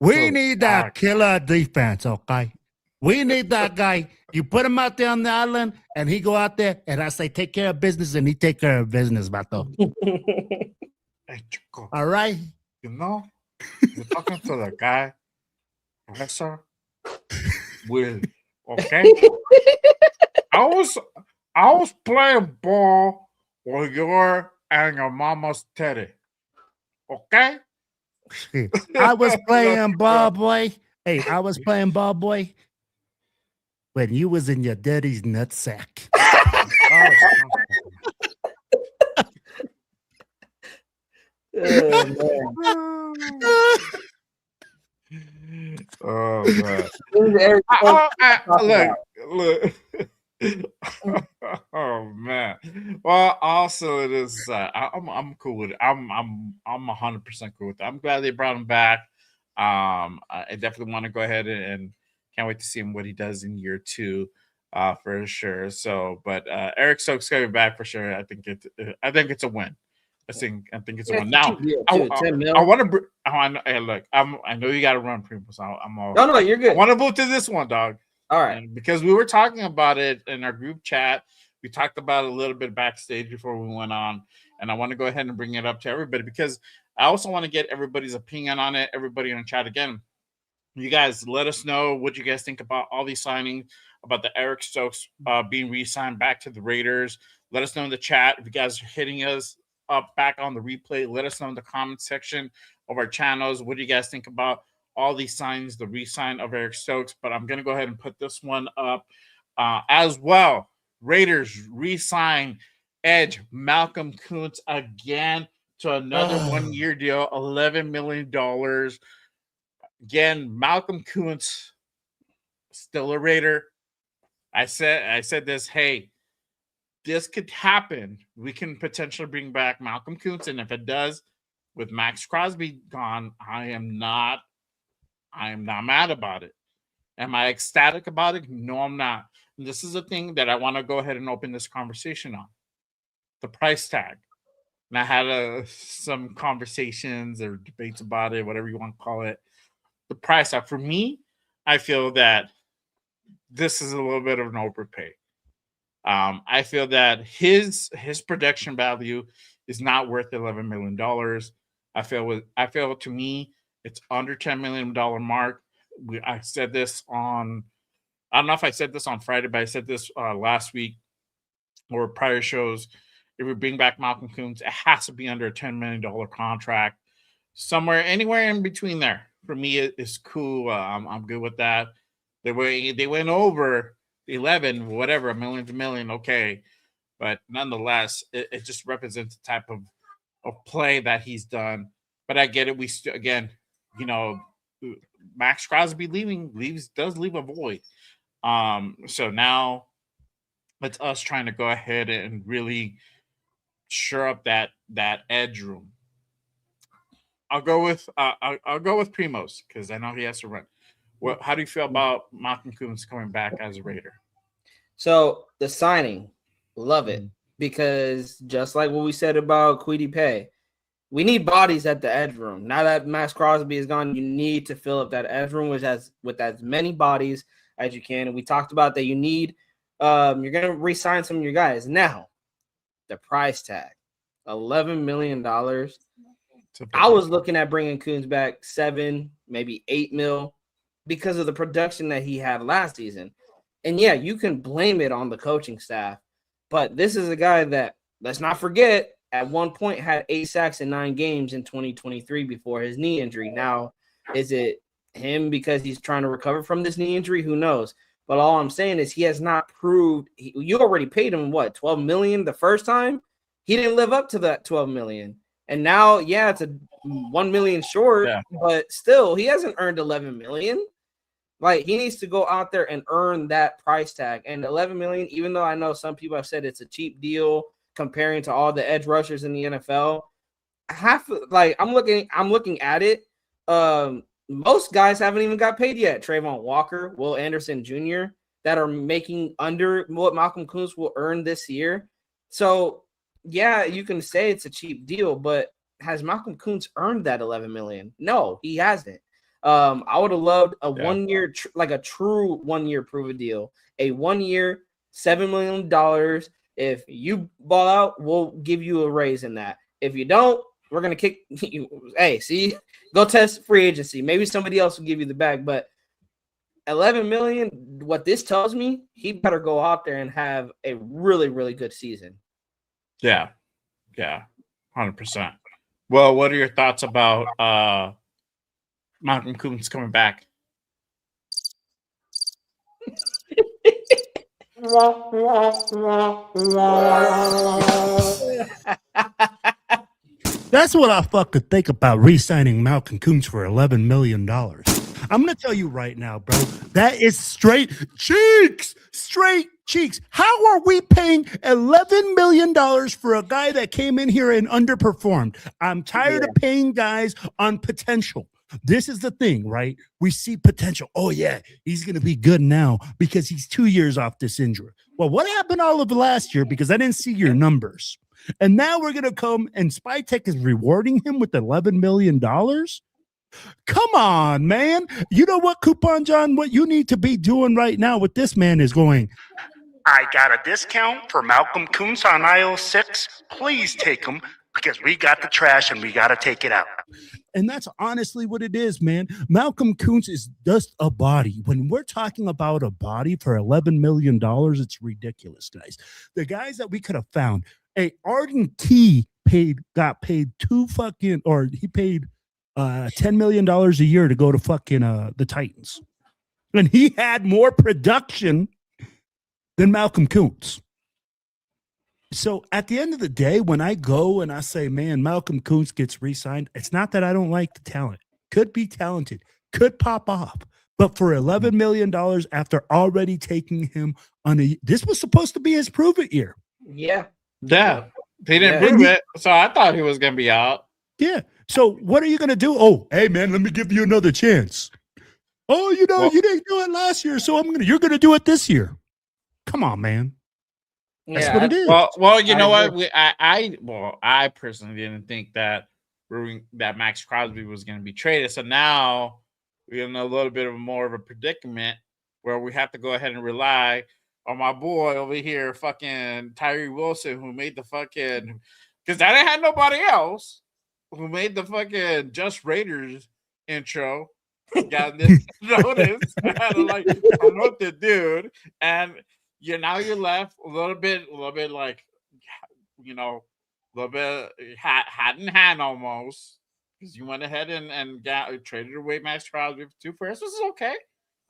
We need that killer defense, okay? We need that guy. You put him out there on the island, and he go out there, and I say, take care of business, and he take care of business, Bato. Hey, Chico. All right? You know, you're talking to the guy, Professor Will, okay? I was playing ball with your and your mama's Teddy, okay? I was playing ball, boy. Hey, I was playing ball, boy, when you was in your daddy's nutsack. Oh man! Look. Oh man! Well, also it is. I'm cool with it. I'm 100% cool with it. I'm glad they brought him back. I definitely want to go ahead and can't wait to see him what he does in year 2, for sure. So, but Eric Stokes coming back for sure. I think it's a win. I think it's a win. Now, I want to. Hey, look, I know you got to run, Primos. No, you're good. I want to move to this one, dog. All right, and because we were talking about it in our group chat. We talked about it a little bit backstage before we went on, and I want to go ahead and bring it up to everybody because I also want to get everybody's opinion on it. Everybody in the chat again. You guys let us know what you guys think about all these signings, about the Eric Stokes being re-signed back to the Raiders. Let us know in the chat. If you guys are hitting us up back on the replay, let us know in the comment section of our channels. What do you guys think about all these signs, the re-sign of Eric Stokes? But I'm going to go ahead and put this one up as well. Raiders re-sign edge Malcolm Kuntz again to another 1-year deal, $11 million. Again, Malcolm Kuntz, still a Raider. I said this, hey, this could happen. We can potentially bring back Malcolm Kuntz, and if it does, with Max Crosby gone, I am not mad about it. Am I ecstatic about it? No, I'm not. And this is a thing that I want to go ahead and open this conversation on. The price tag. And I had some conversations or debates about it, whatever you want to call it. The price tag. For me, I feel that this is a little bit of an overpay. I feel that his production value is not worth $11 million. I feel to me it's under $10 million mark. I said this on, I don't know if I said this on Friday, but I said this last week or prior shows. If we bring back Malcolm Kuntz, it has to be under a $10 million contract, anywhere in between there. for me is cool. I'm good with that. They went over 11, whatever, a million to million, okay. But nonetheless, it just represents the type of play that he's done. But I get it. Again, you know, Max Crosby does leave a void. So now it's us trying to go ahead and really shore up that edge room. I'll go with Primos because I know he has to run. How do you feel about Malcolm Kuntz coming back as a Raider? So the signing, love it, because just like what we said about Kwity Paye, we need bodies at the edge room. Now that Max Crosby is gone, you need to fill up that edge room with as many bodies as you can. And we talked about that you need you're gonna re-sign some of your guys. Now, the price tag, $11 million. I was looking at bringing Kuntz back 7, maybe 8 mil because of the production that he had last season. And yeah, you can blame it on the coaching staff, but this is a guy that, let's not forget, at one point had 8 sacks in 9 games in 2023 before his knee injury. Now, is it him because he's trying to recover from this knee injury? Who knows? But all I'm saying is he has not proved. You already paid him what, $12 million the first time? He didn't live up to that $12 million. And now, yeah, it's a $1 million short, but still, he hasn't earned $11 million. Like, he needs to go out there and earn that price tag. And $11 million, even though I know some people have said it's a cheap deal comparing to all the edge rushers in the NFL, I'm looking at it. Most guys haven't even got paid yet. Trayvon Walker, Will Anderson Jr., that are making under what Malcolm Kuntz will earn this year. So, yeah, you can say it's a cheap deal, but has Malcolm Kuntz earned that $11 million? No, he hasn't. I would have loved a 1 year, like a true 1 year prove deal, a 1 year, $7 million. If you ball out, we'll give you a raise in that. If you don't, we're going to kick you. Hey, see, go test free agency. Maybe somebody else will give you the bag, but $11 million, what this tells me, he better go out there and have a really, really good season. Yeah. 100%. Well, what are your thoughts about Malcolm Kuntz coming back? That's what I fucking think about re-signing Malcolm Kuntz for $11 million. I'm going to tell you right now, bro, that is straight cheeks. How are we paying $11 million for a guy that came in here and underperformed? I'm tired of paying guys on potential. This is the thing, right? We see potential. Oh, yeah, he's going to be good now because he's 2 years off this injury. Well, what happened all of last year? Because I didn't see your numbers. And now we're going to come and Spytek is rewarding him with $11 million? Come on, man. You know what, Coupon John? What you need to be doing right now with this man is going, I got a discount for Malcolm Kuntz on aisle 6. Please take him because we got the trash and we got to take it out. And that's honestly what it is, man. Malcolm Kuntz is just a body. When we're talking about a body for $11 million, it's ridiculous, guys. The guys that we could have found, Arden Key got paid $10 million a year to go to fucking the Titans. And he had more production than Malcolm Kuntz. So at the end of the day, when I go and I say, man, Malcolm Kuntz gets re-signed, it's not that I don't like the talent. Could be talented, could pop off. But for $11 million after already taking him on this was supposed to be his prove-it year. Yeah. They didn't prove it, so I thought he was going to be out. Yeah. So what are you going to do? Oh, hey, man, let me give you another chance. Oh, you didn't do it last year, so you're going to do it this year. Come on, man. That's what it is. Well, you know what? I personally didn't think that Max Crosby was going to be traded. So now we're in a little bit of more of a predicament where we have to go ahead and rely on my boy over here, fucking Tyree Wilson, who made the fucking, because I didn't have nobody else who made the fucking Just Raiders intro. Got this notice. I had to like promote the dude, and you're left a little bit like, a little bit hat in hand almost. because you went ahead and traded away Max Crosby for 2 firsts. This is okay,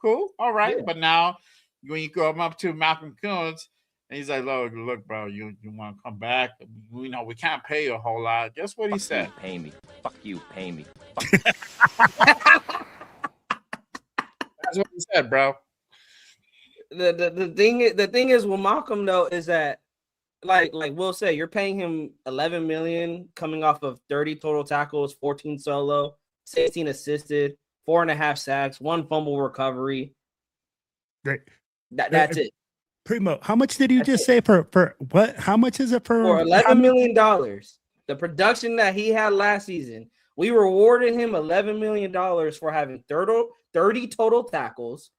cool, all right. But now when you go up to Malcolm Kuntz, and he's like, look, bro, you want to come back? We know we can't pay you a whole lot. Guess what he said? Pay me. Fuck you, pay me. That's what he said, bro. The thing is with Malcolm though is that like Will say, you're paying him $11 million coming off of 30 total tackles, 14 solo, 16 assisted, 4.5 sacks, 1 fumble recovery. That's it. Primo, how much did you just say for what? How much is it for $11 million? The production that he had last season, we rewarded him $11 million for having 30 total tackles,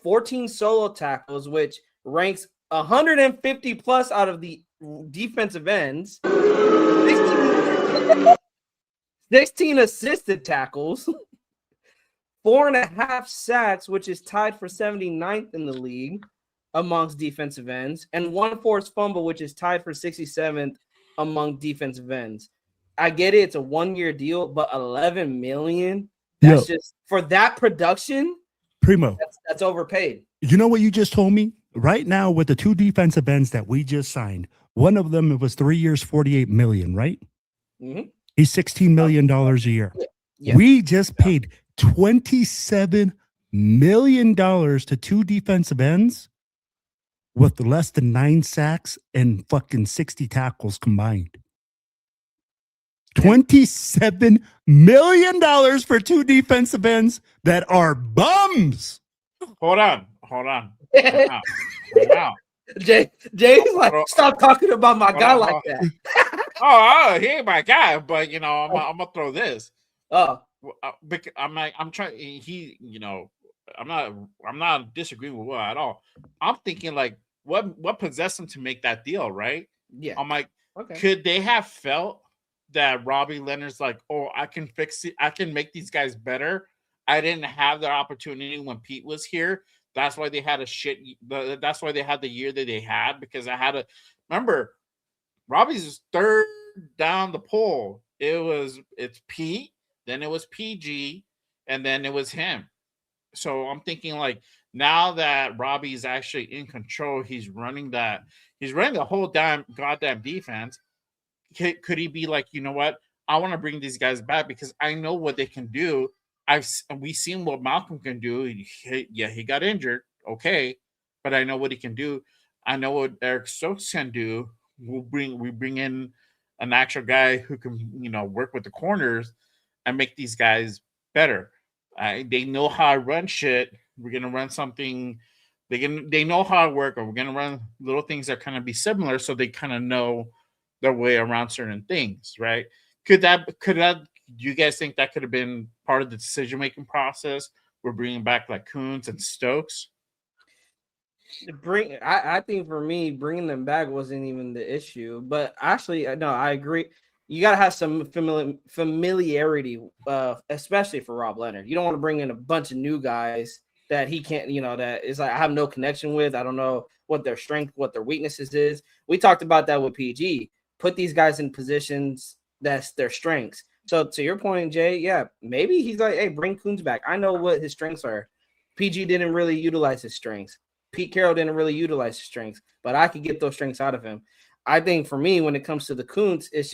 14 solo tackles, which ranks 150 plus out of the defensive ends, 16 assisted tackles, 4.5 sacks, which is tied for 79th in the league amongst defensive ends, and 1 forced fumble, which is tied for 67th among defensive ends. I get it, it's a 1-year deal, but $11 million, that's just for that production. Primo, that's overpaid. You know what you just told me? Right now, with the 2 defensive ends that we just signed, one of them, it was 3 years, $48 million, right? Mm-hmm. He's $16 million a year. Yeah. We just paid $27 million to 2 defensive ends with less than 9 sacks and fucking 60 tackles combined. $27 million for 2 defensive ends that are bums. Hold on. Jay's like, stop talking about my guy like that. Oh, he ain't my guy, but I'm gonna throw this. Oh, I'm trying. I'm not disagreeing with Will at all. I'm thinking like, what possessed him to make that deal, right? Yeah. I'm like, okay. Could they have felt that Robbie Leonard's like, oh, I can fix it. I can make these guys better. I didn't have that opportunity when Pete was here. That's why they had that's why they had the year that they had, because I had remember, Robbie's 3rd down the poll. It's Pete, then it was PG, and then it was him. So I'm thinking like, now that Robbie's actually in control, he's running the whole goddamn defense. Could he be like, you know what? I want to bring these guys back because I know what they can do. We've seen what Malcolm can do. He got injured, okay, but I know what he can do. I know what Eric Stokes can do. We bring in an actual guy who can work with the corners and make these guys better. They know how I run shit. We're gonna run something. They know how I work, or we're gonna run little things that kind of be similar, so they kind of know their way around certain things, right? Could that? Do you guys think that could have been part of the decision-making process? We're bringing back like Kuntz and Stokes. I think for me, bringing them back wasn't even the issue. But actually, no, I agree. You got to have some familiarity, especially for Rob Leonard. You don't want to bring in a bunch of new guys that he can't, that is like, I have no connection with. I don't know what their strength, what their weaknesses is. We talked about that with PG. Put these guys in positions that's their strengths. So to your point, Jay, yeah, maybe he's like, hey, bring Kuntz back. I know what his strengths are. PG didn't really utilize his strengths. Pete Carroll didn't really utilize his strengths, but I could get those strengths out of him. I think for me, when it comes to the Kuntz, it's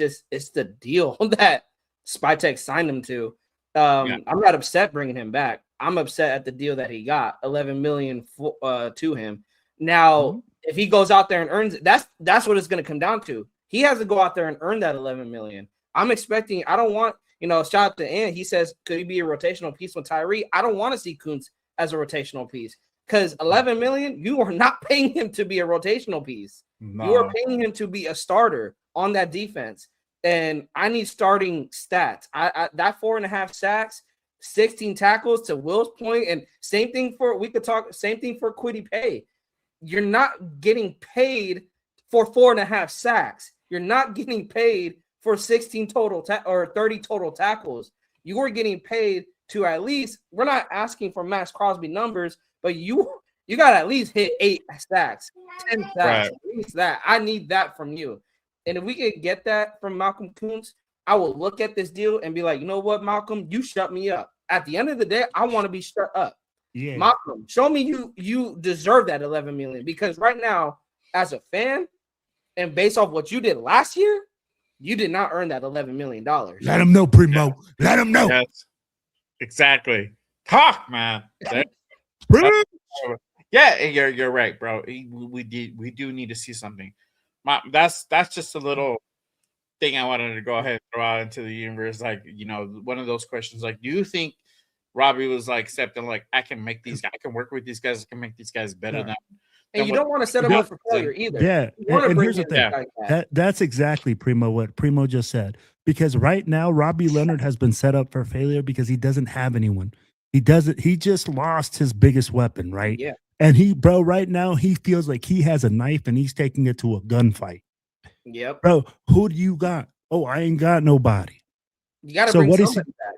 the deal that Spytek signed him to. I'm not upset bringing him back. I'm upset at the deal that he got, $11 million to him. Now, if he goes out there and earns it, that's what it's going to come down to. He has to go out there and earn that $11 million. I'm expecting. I don't want, shout out to Ant. He says, could he be a rotational piece with Tyree? I don't want to see Kuntz as a rotational piece, because $11 million, you are not paying him to be a rotational piece. No. You are paying him to be a starter on that defense. And I need starting stats. I that 4.5 sacks, 16 tackles, to Will's point, and same thing for Kwity Paye. You're not getting paid for 4.5 sacks. You're not getting paid for 16 total or 30 total tackles. You are getting paid to at least, we're not asking for Max Crosby numbers, but you got to at least hit 8 sacks, 10 sacks, right. At least that. I need that from you. And if we could get that from Malcolm Kuntz, I will look at this deal and be like, you know what, Malcolm, you shut me up. At the end of the day, I want to be shut up. Yeah. Malcolm, show me you deserve that 11 million, because right now, as a fan, and based off what you did last year, you did not earn that $11 million. Let him know, Primo. Let him know. Yes, exactly. Talk, man. Yeah, you're right, bro. We do need to see something. That's just a little thing I wanted to go ahead and throw out into the universe. Like, you know, one of those questions. Like, do you think Robbie was like accepting, like, I can work with these guys, I can make these guys better than. And you don't want to set them up for failure either. Yeah, and here's the thing. Like that's exactly what Primo just said. Because right now, Robbie Leonard has been set up for failure because he doesn't have anyone. He just lost his biggest weapon, right? Yeah. And right now he feels like he has a knife and he's taking it to a gunfight. Yep. Bro, who do you got? Oh, I ain't got nobody. You got to bring somebody back.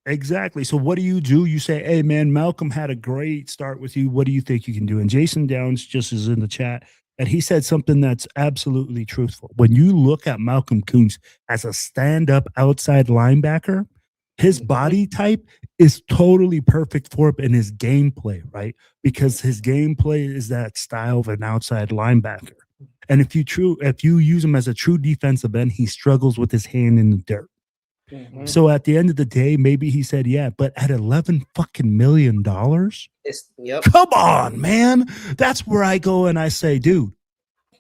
Exactly. So what do? You say, hey, man, Malcolm had a great start with you. What do you think you can do? And Jason Downs just is in the chat, and he said something that's absolutely truthful. When you look at Malcolm Kuntz as a stand-up outside linebacker, his body type is totally perfect for him in his gameplay, right? Because his gameplay is that style of an outside linebacker. And if you use him as a true defensive end, he struggles with his hand in the dirt. Mm-hmm. So at the end of the day, maybe he said, yeah, but at $11 fucking million, come on, man. That's where I go and I say, dude,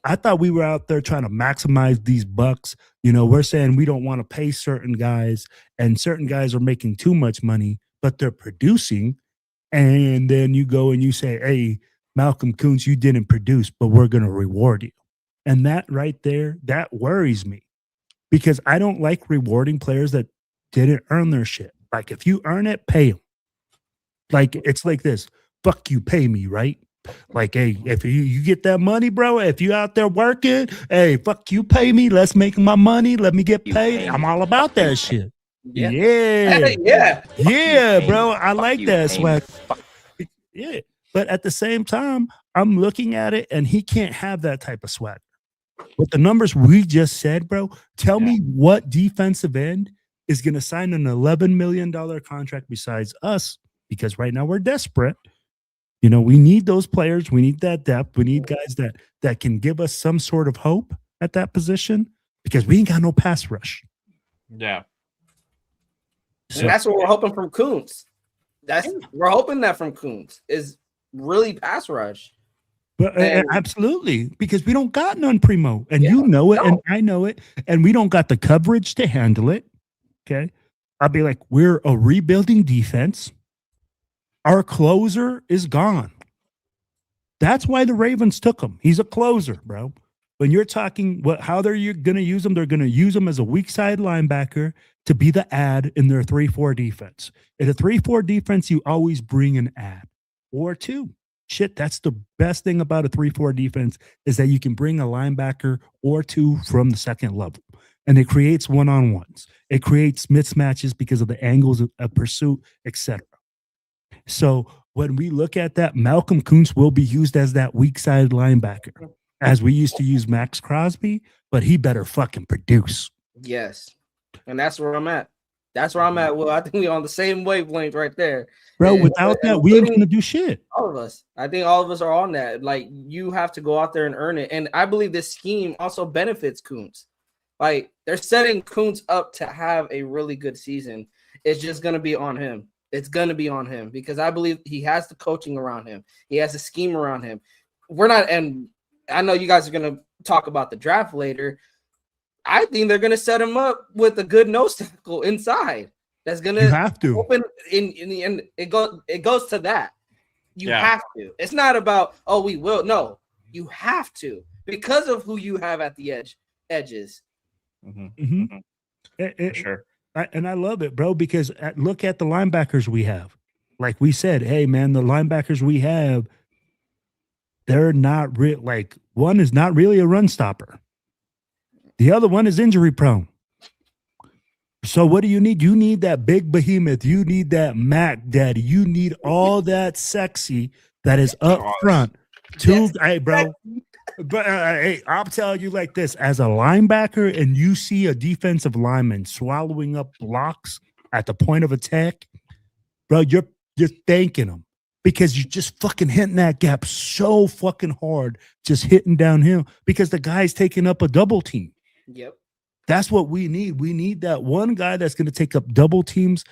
I thought we were out there trying to maximize these bucks. You know, we're saying we don't want to pay certain guys, and certain guys are making too much money, but they're producing. And then you go and you say, hey, Malcolm Kuntz, you didn't produce, but we're going to reward you. And that right there, that worries me. Because I don't like rewarding players that didn't earn their shit. Like, if you earn it, pay them. Like, it's like this. Fuck you, pay me, right? Like, hey, if you get that money, bro, if you out there working, hey, fuck you, pay me. Let's make my money. Let me get paid. I'm all about that shit. Yeah. Yeah, bro. I like that swag. Yeah. But at the same time, I'm looking at it, and he can't have that type of swag. With the numbers we just said, bro, tell me what defensive end is going to sign an $11 million contract besides us, because right now we're desperate. You know, we need those players. We need that depth. We need guys that can give us some sort of hope at that position, because we ain't got no pass rush. Yeah. So that's what we're hoping from Kuntz. We're hoping that from Kuntz is really pass rush. But absolutely, because we don't got none, Primo, and you know it, and I know it, and we don't got the coverage to handle it. Okay, I'll be like, we're a rebuilding defense. Our closer is gone. That's why the Ravens took him. He's a closer, bro. When you're talking how they're going to use him, they're going to use him as a weak side linebacker to be the ad in their 3-4 defense. In a 3-4 defense, you always bring an ad or two. Shit, that's the best thing about a 3-4 defense, is that you can bring a linebacker or two from the second level, and it creates one-on-ones. It creates mismatches because of the angles of pursuit, etc. So when we look at that, Malcolm Kuntz will be used as that weak side linebacker, as we used to use Max Crosby, but he better fucking produce. Yes, and that's where I'm at. That's where I'm at. Well, I think we're on the same wavelength right there. Bro, without that, we ain't going to do shit. All of us. I think all of us are on that. Like, you have to go out there and earn it. And I believe this scheme also benefits Kuntz. Like, they're setting Kuntz up to have a really good season. It's just going to be on him. It's going to be on him, because I believe he has the coaching around him. He has a scheme around him. And I know you guys are going to talk about the draft later. I think they're going to set him up with a good nose tackle inside. That's going to have to open in the end. It goes to that. You have to. It's not about, oh, we will. No, you have to, because of who you have at the edges. Sure. And I love it, bro, because look at the linebackers we have. Like we said, hey, man, the linebackers we have, they're not real. Like, one is not really a run stopper. The other one is injury prone. So what do you need? You need that big behemoth. You need that Mac Daddy. You need all that sexy that is up front. Hey, bro, But hey, I'll tell you like this: as a linebacker, and you see a defensive lineman swallowing up blocks at the point of attack, bro, you're thanking him because you're just fucking hitting that gap so fucking hard, just hitting downhill because the guy's taking up a double team. Yep. That's what we need. We need that one guy that's going to take up double teams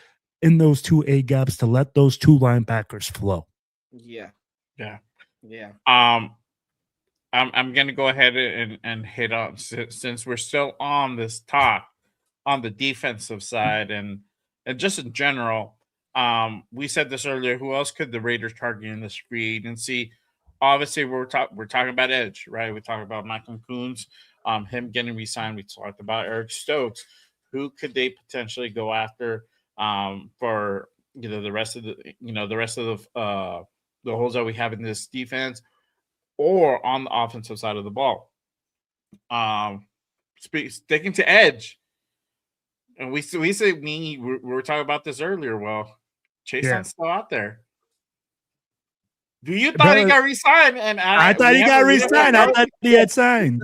in those two A gaps to let those two linebackers flow. Yeah. Yeah. Yeah. I'm gonna go ahead and hit on since we're still on this talk on the defensive side and just in general. We said this earlier. Who else could the Raiders target in this free agency? Obviously, we're talking about edge, right? We talked about Michael Coons, him getting re-signed. We talked about Eric Stokes. Who could they potentially go after for the rest of the holes that we have in this defense or on the offensive side of the ball? Sticking to edge, and we were talking about this earlier. Well, Chase's still out there. Do you thought he got re-signed? And I thought he got re-signed. I thought he had signed.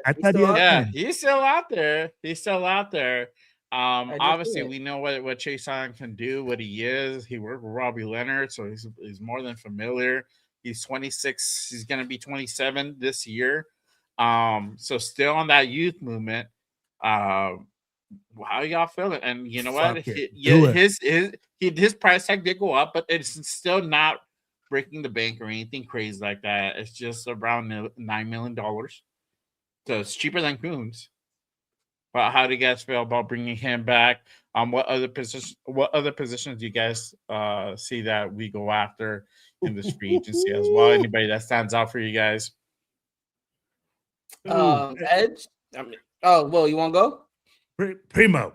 I thought he had signed. He's still out there. He's still out there. Obviously, we know what Chase can do, what he is. He worked with Robbie Leonard, so he's more than familiar. He's 26. He's going to be 27 this year. So still on that youth movement. How y'all feeling? And you know what? His price tag did go up, but it's still not breaking the bank or anything crazy like that. It's just around $9 million. So it's cheaper than Coons. But how do you guys feel about bringing him back? What other positions do you guys see that we go after in this free agency as well? Anybody that stands out for you guys? Edge. You want to go? Primo,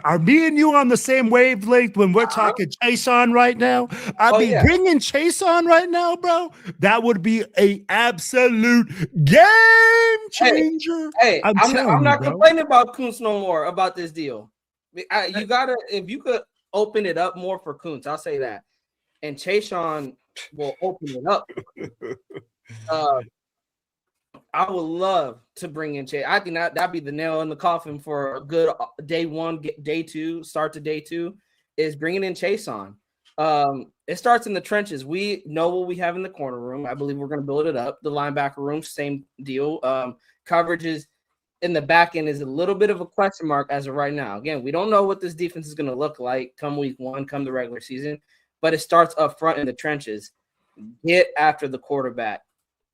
are me and you on the same wavelength when we're talking Chase right now? Bringing Chase right now, bro. That would be a absolute game changer. Hey, I'm not complaining about Kuntz no more about this deal. You gotta, if you could open it up more for Kuntz, I'll say that. And Chase will open it up. I would love to bring in Chase. I think that'd be the nail in the coffin for a good day one, day two, start to day two, is bringing in Chase It starts in the trenches. We know what we have in the corner room. I believe we're going to build it up. The linebacker room, same deal. Coverages in the back end is a little bit of a question mark as of right now. Again, we don't know what this defense is going to look like come week one, come the regular season, but it starts up front in the trenches. Get after the quarterback.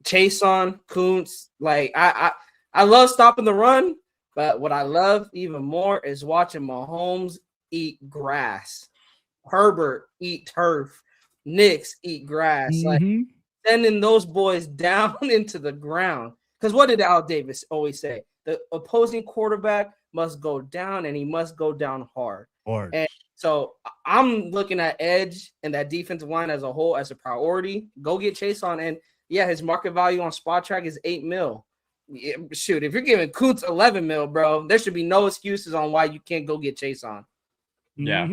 Chase Kuntz, I love stopping the run, but what I love even more is watching Mahomes eat grass, Herbert eat turf, Knicks eat grass, sending those boys down into the ground. Because what did Al Davis always say? The opposing quarterback must go down, and he must go down hard. And so I'm looking at edge and that defensive line as a whole as a priority. Go get Chase and yeah, his market value on Spot Track is $8 million. Yeah, shoot, if you're giving Kuntz $11 million, bro, there should be no excuses on why you can't go get Chase Yeah.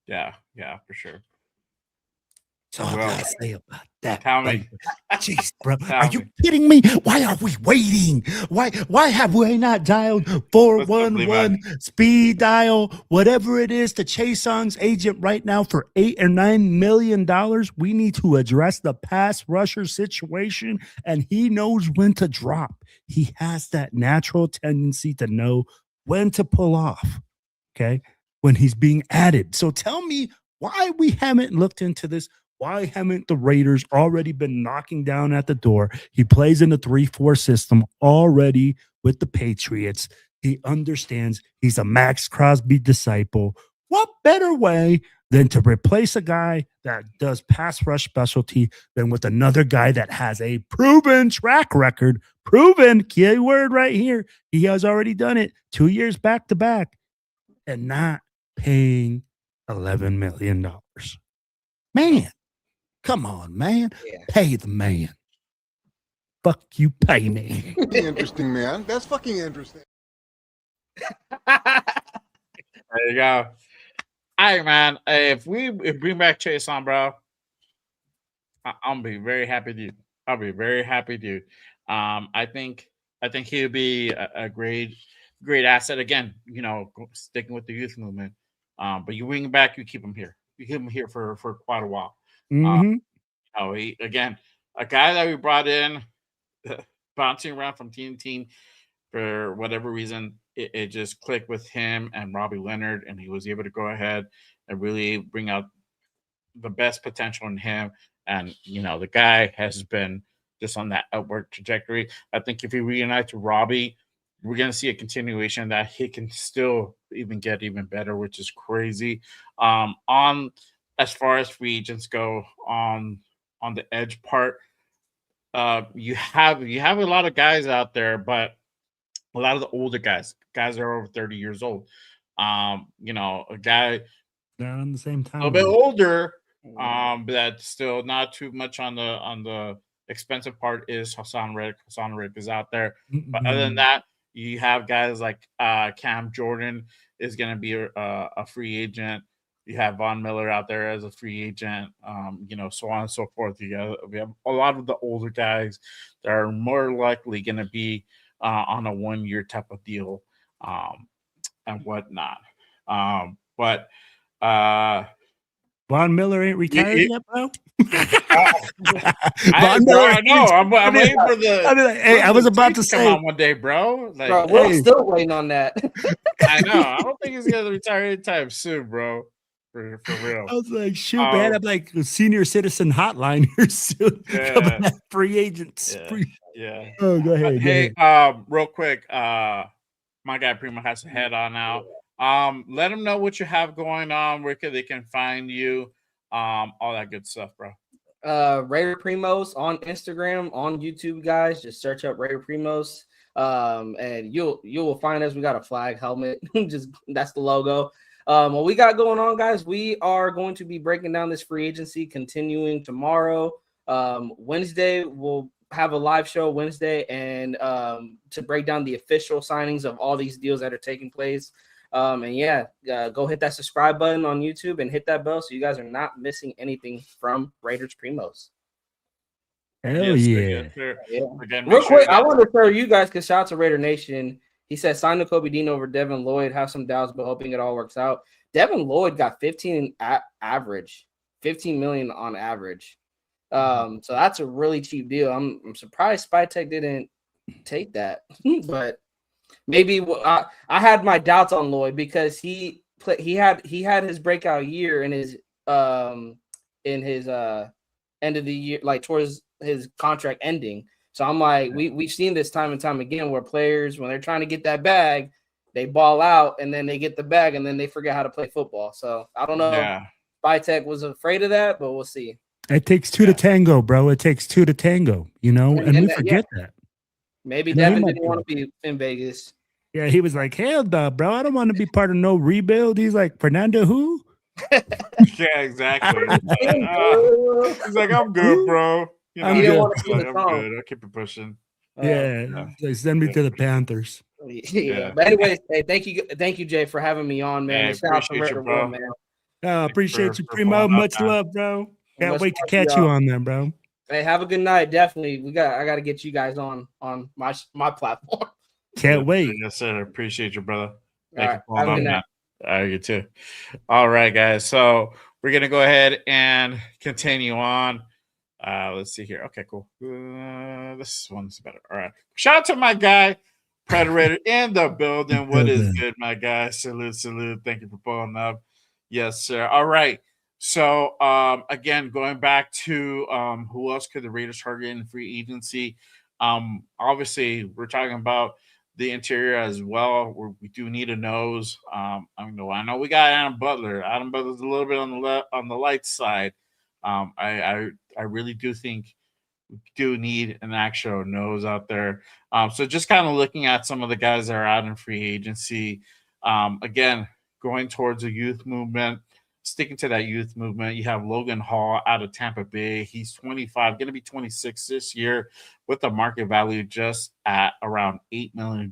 Yeah, for sure. So I gotta say about that. Tell me. Jeez, bro. Are you kidding me? Why are we waiting? Why have we not dialed 411 speed dial, whatever it is, to Chase agent right now for $8 or $9 million? We need to address the pass rusher situation, and he knows when to drop. He has that natural tendency to know when to pull off, okay, when he's being added. So tell me why we haven't looked into this. Why haven't the Raiders already been knocking down at the door? He plays in the 3-4 system already with the Patriots. He understands he's a Max Crosby disciple. What better way than to replace a guy that does pass rush specialty than with another guy that has a proven track record? Proven, key word right here. He has already done it 2 years back to back and not paying $11 million. Man. Come on, man. Yeah. Pay the man. Fuck you, pay me. Interesting, man. That's fucking interesting. There you go. All right, man. If we bring back Chase bro, I'm gonna be very happy with you. I'll be a very happy dude. I think he'll be a great asset again. Sticking with the youth movement. But you bring him back, you keep him here. You keep him here for quite a while. Mm-hmm. He again, a guy that we brought in, bouncing around from team to team for whatever reason, it just clicked with him and Robbie Leonard, and he was able to go ahead and really bring out the best potential in him. And the guy has been just on that upward trajectory. I think if he reunites with Robbie, we're gonna see a continuation that he can still even get even better, which is crazy. On as far as free agents go, on the edge part, you have a lot of guys out there, but a lot of the older guys that are over 30 years old. A guy Around the same a time. little bit older, but that's still not too much on the expensive part is Hassan Reddick. Hassan Reddick is out there. But other than that, you have guys like Cam Jordan is going to be a free agent. You have Von Miller out there as a free agent, so on and so forth. We have a lot of the older guys that are more likely going to be on a 1-year type of deal, and whatnot. But Von Miller ain't retired yet, bro. I know. I'm waiting for the. I mean, like, hey, I was about to say, come on one day, bro. Like, Bro, we're still waiting on that. I know. I don't think he's gonna retire anytime soon, bro. For real. I was like, shoot, man, I'm like a senior citizen hotline here soon. Yeah. Free agents. Yeah. Oh, go ahead. Hey, real quick, my guy Primo has to head on out. Let them know what you have going on, where they can find you, all that good stuff, bro. Raider Primos on Instagram, on YouTube, guys. Just search up Raider Primos. And you will find us. We got a flag helmet. Just that's the logo. What we got going on, guys, we are going to be breaking down this free agency continuing tomorrow. Wednesday, we'll have a live show Wednesday and to break down the official signings of all these deals that are taking place. Go hit that subscribe button on YouTube and hit that bell so you guys are not missing anything from Raiders Primos. Hell yeah. Again, real quick, I want to show you guys because shout out to Raider Nation. He said sign to Kobe Dean over Devin Lloyd. Have some doubts, but hoping it all works out. Devin Lloyd got 15 average, 15 million on average. So that's a really cheap deal. I'm surprised Spytek didn't take that, but maybe I had my doubts on Lloyd because he had his breakout year in his end of the year, like towards his contract ending. So I'm like, we've seen this time and time again where players, when they're trying to get that bag, they ball out and then they get the bag and then they forget how to play football. So I don't know if Spytek was afraid of that, but we'll see. It takes two to tango, bro. It takes two to tango, and we forget that. Maybe Devin didn't want to be in Vegas. Yeah, he was like, hell no, bro. I don't want to be part of no rebuild. He's like, Fernando who? Yeah, exactly. He's like, I'm good, bro. I'm good. I'm good. I'll keep it pushing. Like, send me to the Panthers. Yeah. But anyways, hey, thank you, Jay, for having me on, man. Hey, appreciate you, bro. Man. Appreciate you, Primo. Much love, bro. Can't wait to catch you on there, bro. Hey, have a good night. Definitely. I got to get you guys on my platform. Can't wait. Yes, sir. Appreciate you, brother. Thank you for calling on. All right, you too. All right, guys. So we're gonna go ahead and continue on. Let's see here. Okay, cool. This one's better. All right. Shout out to my guy, Predator in the building. What is good, my guy? Salute. Thank you for pulling up. Yes, sir. All right. So again, going back to who else could the Raiders target in free agency? Obviously, we're talking about the interior as well. We do need a nose. I know we got Adam Butler. Adam Butler's a little bit on the light side. I really do think we do need an actual nose out there. So just kind of looking at some of the guys that are out in free agency. Again, going towards a youth movement. Sticking to that youth movement, you have Logan Hall out of Tampa Bay. He's 25, going to be 26 this year with a market value just at around $8 million.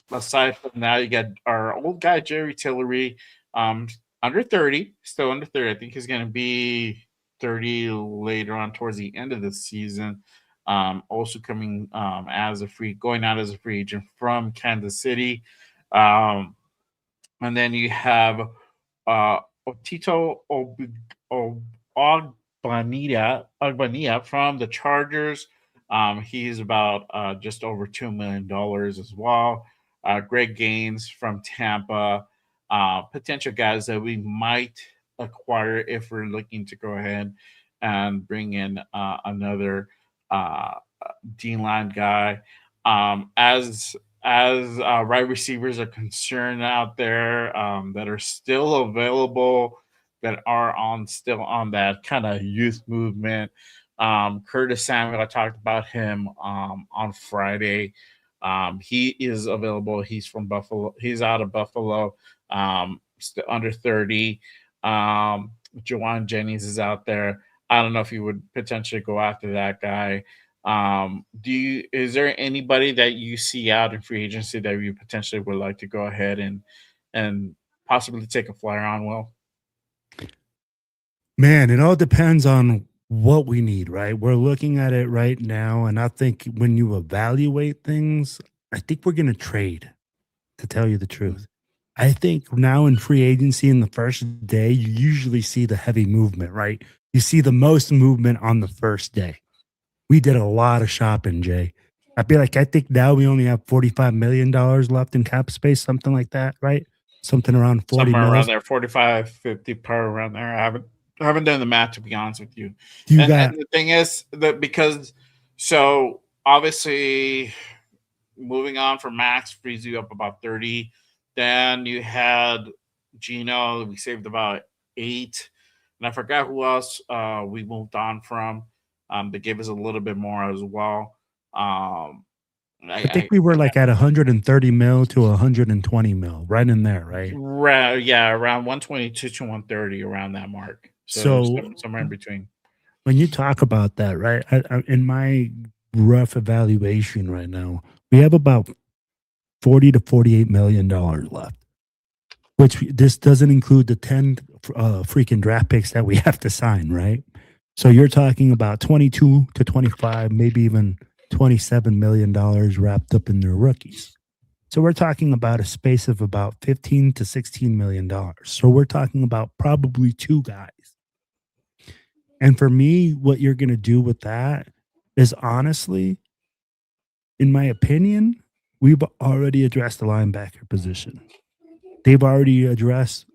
Aside from that, you got our old guy, Jerry Tillery, under 30, still under 30. I think he's going to be 30 later on towards the end of the season. Also coming going out as a free agent from Kansas City. And then you have Otito Ogbania from the Chargers. He's about just over $2 million as well. Greg Gaines from Tampa. Potential guys that we might acquire if we're looking to go ahead and bring in another D-line guy. As wide receivers are concerned out there that are still available, that are still on that kind of youth movement. Curtis Samuel, I talked about him on Friday. He is available. He's from Buffalo. He's out of Buffalo. Still under 30. Jawan Jennings is out there. I don't know if you would potentially go after that guy. Is there anybody that you see out in free agency that you potentially would like to go ahead and possibly take a flyer on? Will? Man, it all depends on what we need, right? We're looking at it right now, and I think when you evaluate things, I think we're going to trade, to tell you the truth. I think now in free agency in the first day, you usually see the heavy movement, right? You see the most movement on the first day. We did a lot of shopping, Jay. I think now we only have $45 million left in cap space, something like that, right? Something around 40 Somewhere mils. around there, 45, 50 per around there. I haven't done the math, to be honest with you. And the thing is that so obviously moving on from Max frees you up about 30. Then you had Gino, we saved about 8. And I forgot who else we moved on from. They gave us a little bit more as well. I think we were like at 130 mil to 120 mil, right in there, right? Yeah, around 122 to 130, around that mark. So somewhere in between. When you talk about that, right? In my rough evaluation right now, we have about $40 to $48 million left, which this doesn't include the 10 freaking draft picks that we have to sign, right? So you're talking about 22 to 25, maybe even $27 million wrapped up in their rookies. So we're talking about a space of about $15 to $16 million. So we're talking about probably 2 guys. And for me, what you're going to do with that is honestly, in my opinion, we've already addressed the linebacker position. They've already addressed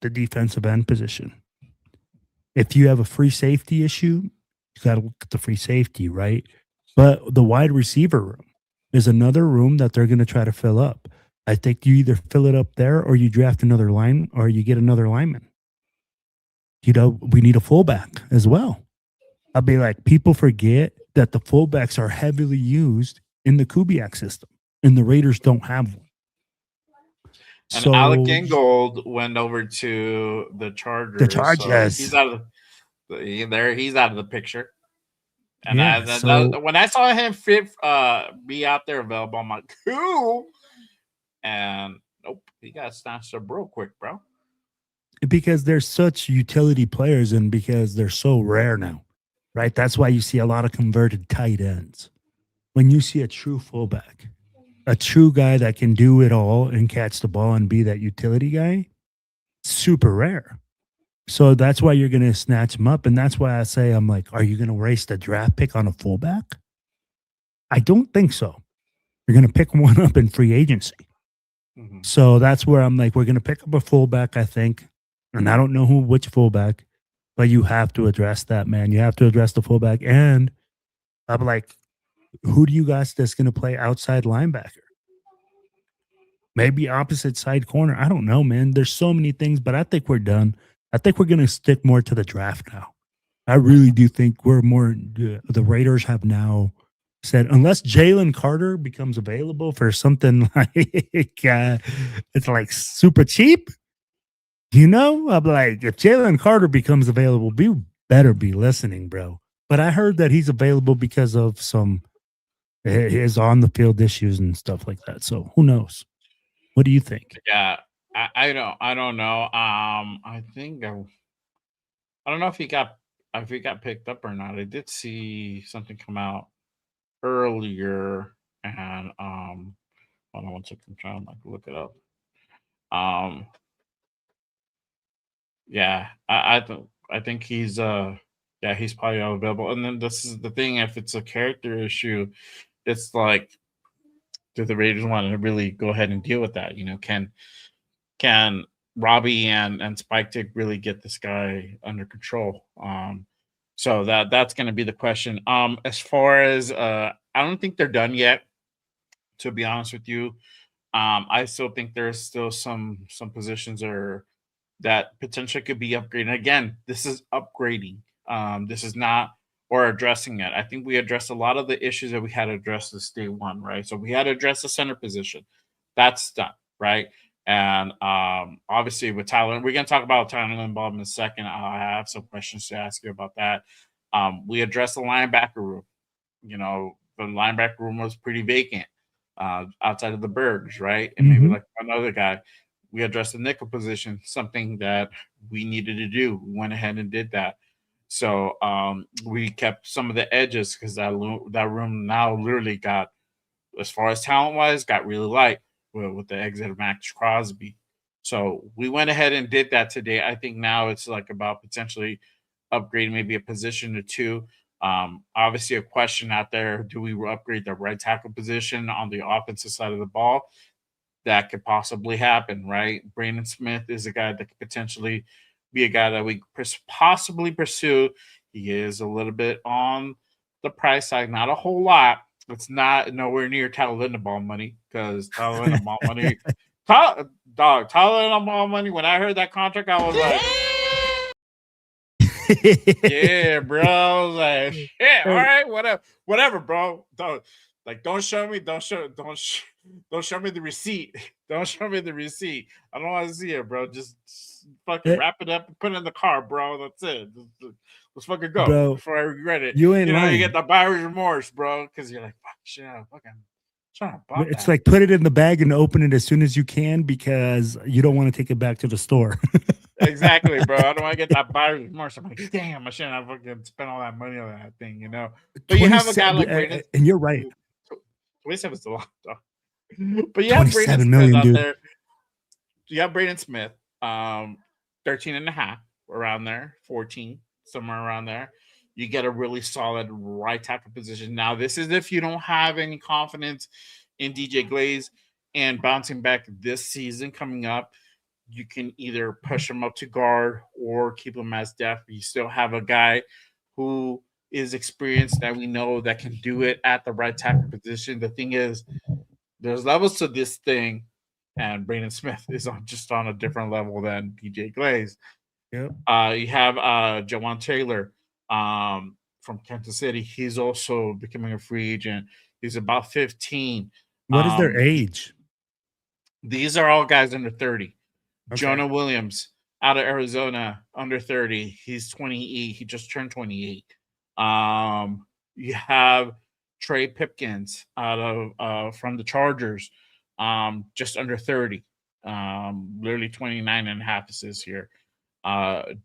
the defensive end position. If you have a free safety issue, you got to look at the free safety, right? But the wide receiver room is another room that they're going to try to fill up. I think you either fill it up there or you draft another line or you get another lineman. You know, we need a fullback as well. I'll be like, people forget that the fullbacks are heavily used in the Kubiak system, and the Raiders don't have one. And Alec Ingold went over to the Chargers. The Chargers. So he's out of he's out of the picture. And yeah, when I saw him be out there available, I'm like, cool. And nope, he got snatched up real quick, bro. Because they're such utility players and because they're so rare now, right? That's why you see a lot of converted tight ends. When you see a true fullback, a true guy that can do it all and catch the ball and be that utility guy, super rare. So that's why you're going to snatch him up. And that's why I say, I'm like, are you going to waste a draft pick on a fullback? I don't think so. You're going to pick one up in free agency. Mm-hmm. So that's where I'm like, we're going to pick up a fullback, I think. And I don't know which fullback, but you have to address that, man. You have to address the fullback. And I'm like, who do you guys that's going to play outside linebacker? Maybe opposite side corner. I don't know, man. There's so many things, but I think we're done. I think we're going to stick more to the draft now. I really do think we're more, the Raiders have now said, unless Jalen Carter becomes available for something like, it's like super cheap. You know, I'm like, if Jalen Carter becomes available, we better be listening, bro. But I heard that he's available because of his on the field issues and stuff like that. So who knows? What do you think? Yeah, I don't know. I think I don't know if he got if he got picked up or not. I did see something come out earlier, and hold on one second, I'm trying to like look it up. Um, yeah, I think he's yeah, he's probably available. And then this is the thing: if it's a character issue, it's like, do the Raiders want to really go ahead and deal with that? You know, can Robbie and Spytek really get this guy under control? So that's going to be the question. As far as I don't think they're done yet. To be honest with you, I still think there's still some positions or that potentially could be upgraded. Again, this is upgrading. This is not or addressing it. I think we addressed a lot of the issues that we had to address this day one, right? So we had to address the center position. That's done, right? And obviously with Tyler, we're going to talk about Tyler Linbaum in a second. I have some questions to ask you about that. We addressed the linebacker room. You know, the linebacker room was pretty vacant outside of the Bergs, right? And maybe like another guy. We addressed the nickel position, something that we needed to do. We went ahead and did that. So we kept some of the edges because that room now literally got, as far as talent wise, got really light with the exit of Max Crosby. So we went ahead and did that today. I think now it's like about potentially upgrading maybe a position or two. Obviously, a question out there: do we upgrade the right tackle position on the offensive side of the ball? That could possibly happen, right? Brandon Smith is a guy that could potentially be a guy that we possibly pursue. He is a little bit on the price side, not a whole lot. It's not nowhere near Tyler Linderbaum money because Tyler Linderbaum money, Tyler Linderbaum money. When I heard that contract, I was like, yeah, bro. I was like, yeah, all right, whatever, bro. Don't show me the receipt. Don't show me the receipt. I don't want to see it, bro. Just fucking wrap it up and put it in the car, bro. That's it. Let's fucking go Bro, before I regret it. you ain't You know, lying. you get the buyer's remorse, bro, because you're like, fuck, shit, I'm fucking trying to buy It's that. like put it in the bag and open it as soon as you can because you don't want to take it back to the store. Exactly, bro. I don't want to get that buyer's remorse. I'm like, damn, I shouldn't have fucking spent all that money on that thing, you know. But you have a guy like Brandon, and you're right. 27 is a lot, dog. But you have Braden 27 Smith million, out dude. there. You have Braden Smith, 13 and a half, around there, 14, somewhere around there. You get a really solid right tackle position. Now, this is if you don't have any confidence in DJ Glaze and bouncing back this season coming up. You can either push him up to guard or keep him as depth. You still have a guy who is experienced that we know that can do it at the right tackle position. The thing is, there's levels to this thing, and Brandon Smith is just on a different level than DJ Glaze. Yep. You have Jawan Taylor from Kansas City. He's also becoming a free agent. He's about 15. What is their age? These are all guys under 30. Okay. Jonah Williams out of Arizona, under 30. He's 28. He just turned 28. You have Trey Pipkins out of from the Chargers, just under 30. Literally 29 and a half it says here.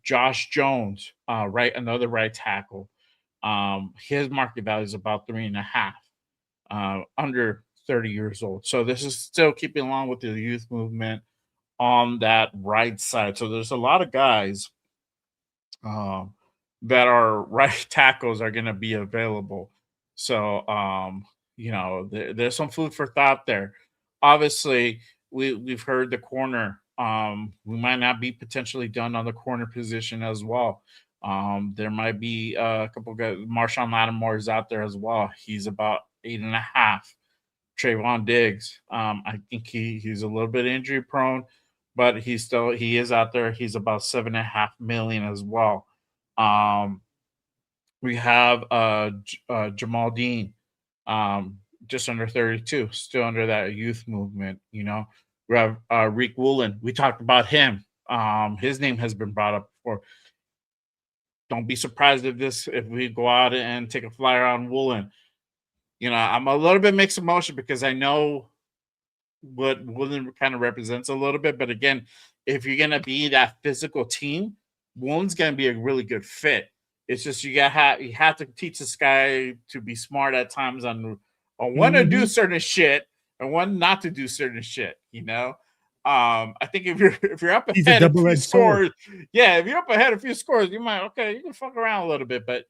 Josh Jones, another right tackle. His market value is about 3.5, under 30 years old. So this is still keeping along with the youth movement on that right side. So there's a lot of guys that are right tackles are going to be available. So, there's some food for thought there. Obviously, we've heard the corner. We might not be potentially done on the corner position as well. There might be a couple of guys. Marshawn Lattimore is out there as well. He's about 8.5. Trayvon Diggs. I think he's a little bit injury prone, but he is out there. He's about 7.5 million as well. We have Jamal Dean, just under 32, still under that youth movement. You know, we have Reek Woolen. We talked about him. His name has been brought up before. Don't be surprised if we go out and take a flyer on Woolen. You know, I'm a little bit mixed emotion because I know what Woolen kind of represents a little bit. But again, if you're going to be that physical team, Woolen's going to be a really good fit. It's just you have to teach this guy to be smart at times on when to do certain shit and when not to do certain shit. I think if you're up He's a ahead a few double-edged sword. scores, if you're up ahead a few scores, you can fuck around a little bit, but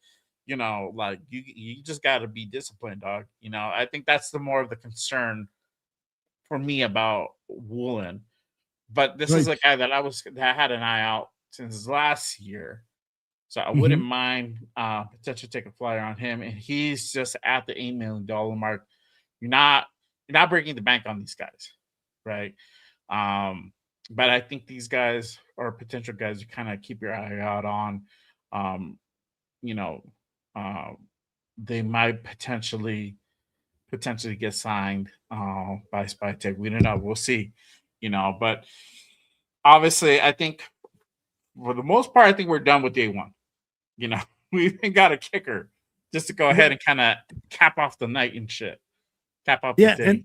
like you just got to be disciplined, dog. I think that's the more of the concern for me about Woolen. But this is a guy that I had an eye out since last year. So I wouldn't mind potentially take a flyer on him. And he's just at the $8 million mark. You're not breaking the bank on these guys, right? But I think these guys are potential guys you kind of keep your eye out on. They might potentially get signed by Spytek. We don't know. We'll see. But obviously, I think for the most part, I think we're done with day one. We even got a kicker just to go ahead and kind of cap off the night and shit. Cap off the day.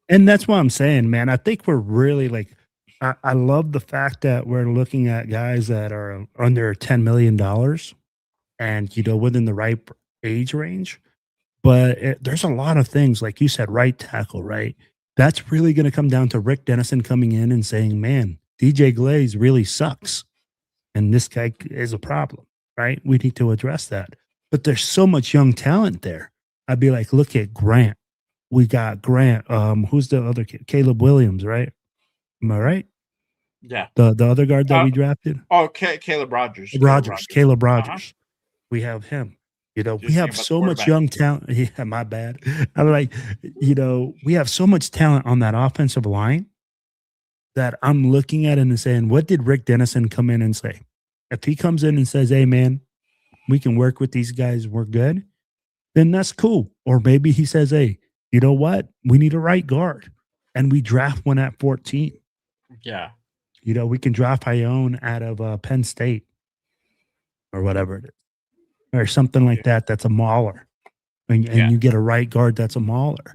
And that's what I'm saying, man. I think we're really like, I love the fact that we're looking at guys that are under $10 million and, within the right age range. But there's a lot of things, like you said, right tackle, right? That's really going to come down to Rick Dennison coming in and saying, man, DJ Glaze really sucks. And this guy is a problem, right? We need to address that. But there's so much young talent there. I'd be like, look at Grant. We got Grant. Who's the other kid? Caleb Williams, right? Am I right? Yeah. The other guard that we drafted? Oh, Caleb Rogers. Caleb Rogers. We have him. We have so much young talent. Yeah, my bad. I'm like, we have so much talent on that offensive line that I'm looking at it and saying, what did Rick Dennison come in and say? If he comes in and says, hey, man, we can work with these guys, we're good, then that's cool. Or maybe he says, hey, you know what? We need a right guard. And we draft one at 14. Yeah. We can draft Ione out of Penn State or whatever it is. Or something like that. That's a mauler. And you get a right guard that's a mauler.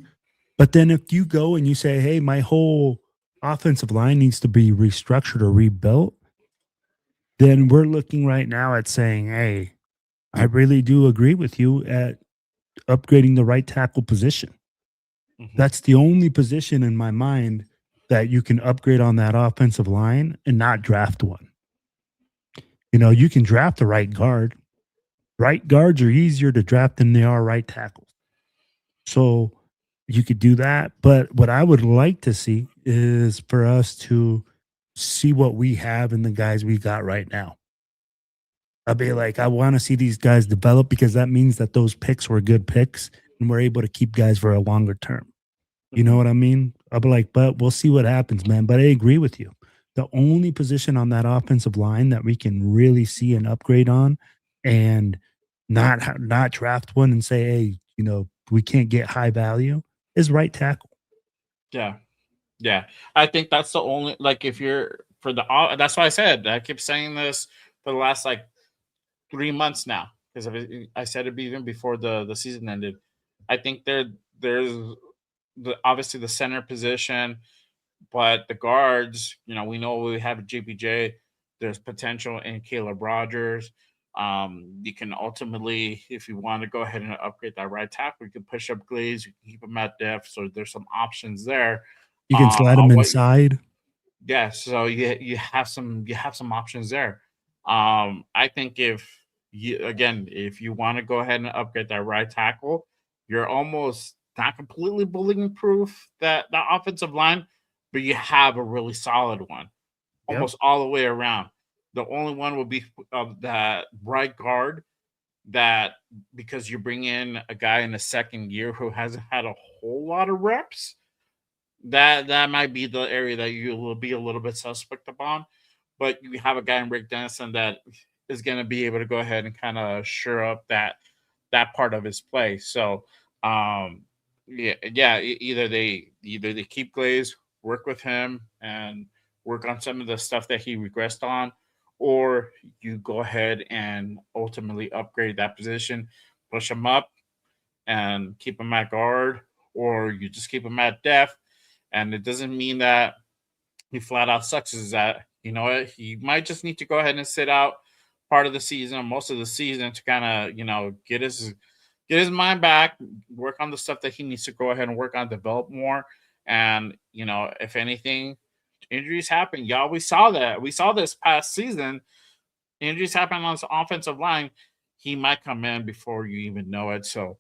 But then if you go and you say, hey, my whole offensive line needs to be restructured or rebuilt, then we're looking right now at saying, hey, I really do agree with you at upgrading the right tackle position. That's the only position in my mind that you can upgrade on that offensive line and not draft one. You can draft the right guard. Right guards are easier to draft than they are right tackles. So you could do that. But what I would like to see is for us to see what we have in the guys we got right now. I'd be like, I want to see these guys develop because that means that those picks were good picks and we're able to keep guys for a longer term. You know what I mean? I'll be like, but we'll see what happens, man. But I agree with you. The only position on that offensive line that we can really see an upgrade on and not draft one and say, hey, we can't get high value is right tackle. Yeah. Yeah. I think that's the only, like, if you're that's why I said, I keep saying this for the last 3 months now, because I said it even before the season ended. I think there's obviously the center position, but the guards, we know we have JPJ. There's potential in Caleb Rogers. You can ultimately, if you want to go ahead and upgrade that right tackle, you can push up Glaze, you can keep him at depth. So there's some options there. You can slide him inside. Yeah, so you have some options there. I think if you want to go ahead and upgrade that right tackle, you're almost not completely bulletproof that offensive line, but you have a really solid one, almost all the way around. The only one will be that right guard, that because you bring in a guy in the second year who hasn't had a whole lot of reps, that might be the area that you will be a little bit suspect upon. But you have a guy in Rick Dennison that is going to be able to go ahead and kind of shore up that part of his play. So, either they keep Glaze, work with him, and work on some of the stuff that he regressed on, or you go ahead and ultimately upgrade that position, push him up, and keep him at guard, or you just keep him at depth. And it doesn't mean that he flat out sucks. Is that, he might just need to go ahead and sit out part of the season, most of the season, to kind of get his mind back, work on the stuff that he needs to go ahead and work on, develop more. And if anything, injuries happen. Y'all, we saw that. We saw this past season. Injuries happen on the offensive line. He might come in before you even know it. So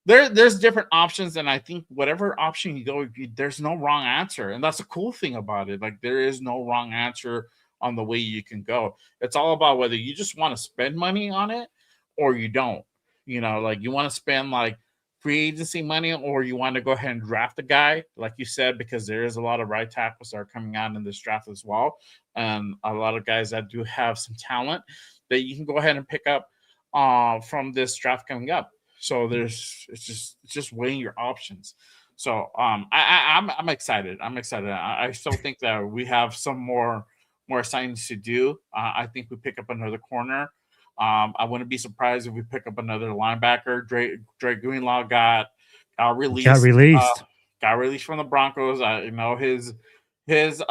there's different options, and I think whatever option you go, there's no wrong answer, and that's the cool thing about it. Like, there is no wrong answer on the way you can go. It's all about whether you just want to spend money on it or you don't. Like, you want to spend like free agency money, or you want to go ahead and draft a guy, like you said, because there is a lot of right tackles that are coming out in this draft as well, and a lot of guys that do have some talent that you can go ahead and pick up from this draft coming up. So it's just weighing your options. So I'm excited. I still think that we have some more signings to do. I think we pick up another corner. I wouldn't be surprised if we pick up another linebacker. Dre Greenlaw got released. Got released from the Broncos. His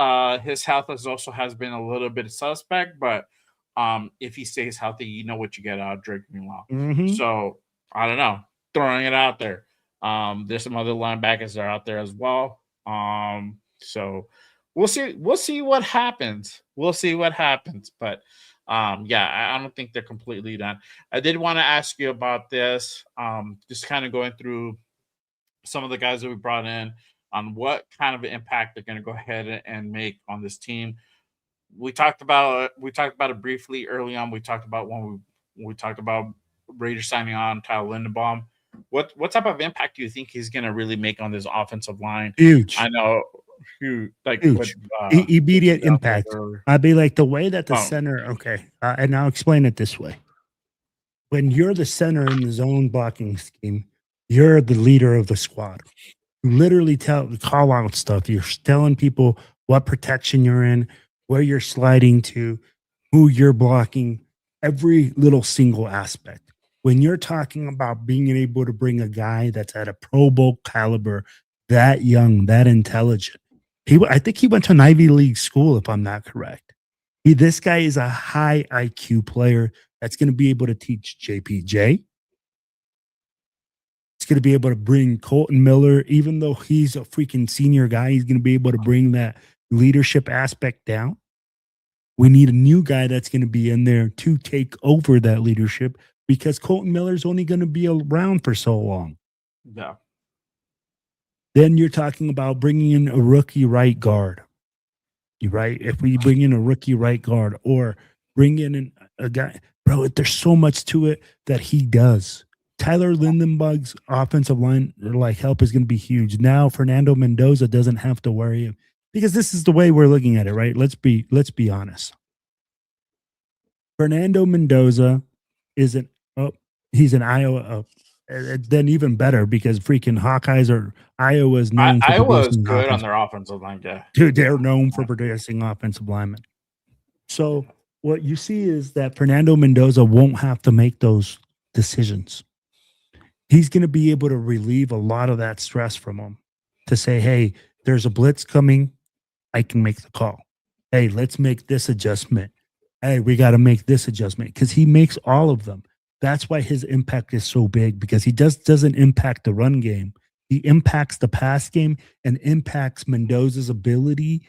health has been a little bit suspect, but if he stays healthy, you know what you get out of Dre Greenlaw. Mm-hmm. So I don't know, throwing it out there. There's some other linebackers that are out there as well. So we'll see what happens. But I don't think they're completely done. I did want to ask you about this. Just kind of going through some of the guys that we brought in on what kind of impact they're going to go ahead and make on this team. We talked about it briefly early on. We talked about when we talked about Raiders signing on Tyler Linderbaum. What type of impact do you think he's going to really make on this offensive line? Huge. I know. Huge. Immediate impact. I'd be like the way that the center. Okay, and I'll explain it this way. When you're the center in the zone blocking scheme, you're the leader of the squad. You literally call out stuff. You're telling people what protection you're in, where you're sliding to, who you're blocking, every little single aspect. When you're talking about being able to bring a guy that's at a Pro Bowl caliber, that young, that intelligent. I think he went to an Ivy League school, if I'm not correct. This guy is a high IQ player that's going to be able to teach JPJ. He's going to be able to bring Colton Miller, even though he's a freaking senior guy, he's going to be able to bring that leadership aspect down. We need a new guy that's going to be in there to take over that leadership, because Colton Miller's only going to be around for so long. Yeah. Then you're talking about bringing in a rookie right guard. You're right. If we bring in a rookie right guard or bring in a guy, bro, there's so much to it that he does. Tyler Lindenbug's offensive line help is going to be huge. Now Fernando Mendoza doesn't have to worry, because this is the way we're looking at it, right? Let's be honest. Fernando Mendoza he's an Iowa. Then even better, because freaking Hawkeyes are Iowa's known for Iowa's good on their offensive line. Yeah, dude, they're known for producing offensive linemen. So what you see is that Fernando Mendoza won't have to make those decisions. He's going to be able to relieve a lot of that stress from him to say, hey, there's a blitz coming. I can make the call. Hey, let's make this adjustment. Hey, we got to make this adjustment, because he makes all of them. That's why his impact is so big, because he doesn't impact the run game. He impacts the pass game and impacts Mendoza's ability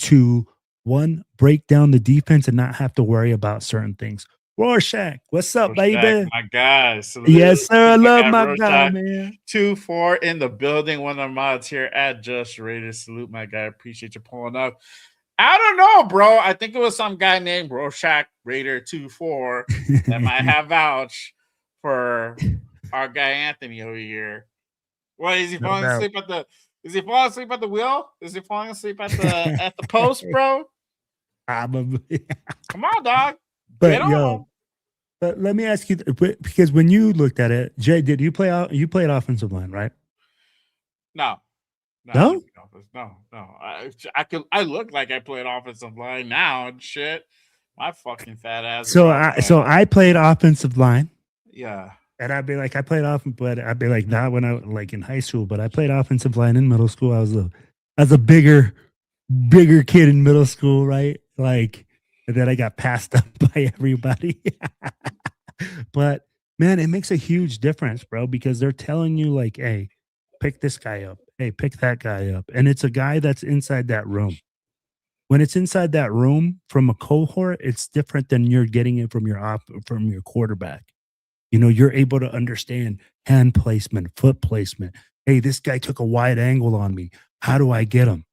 to, one, break down the defense and not have to worry about certain things. Rorschach, what's up, baby? My guy. Salute. Yes, sir. I love my guy, man. 2-4 in the building. One of the mods here at Just Raiders. Salute, my guy. Appreciate you pulling up. I don't know, bro. I think it was some guy named Rorschach Raider 2-4 that might have vouched for our guy Anthony over here. What, is he falling asleep at the? Is he falling asleep at the wheel? Is he falling asleep at the post, bro? Probably. Come on, dog. But let me ask you, because when you looked at it, Jay, did you play out? You played offensive line, right? No. No. I look like I played offensive line now and shit. My fucking fat ass. So I played offensive line. Yeah. And I'd be like, I played offensive, but I'd be like, not when I like in high school, but I played offensive line in middle school. I was a bigger kid in middle school, right? Like and then I got passed up by everybody. But man, it makes a huge difference, bro, because they're telling you like, hey, pick this guy up. Hey, pick that guy up. And it's a guy that's inside that room. When it's inside that room from a cohort, it's different than you're getting it from from your quarterback. You know, you're able to understand hand placement, foot placement. Hey, this guy took a wide angle on me. How do I get him?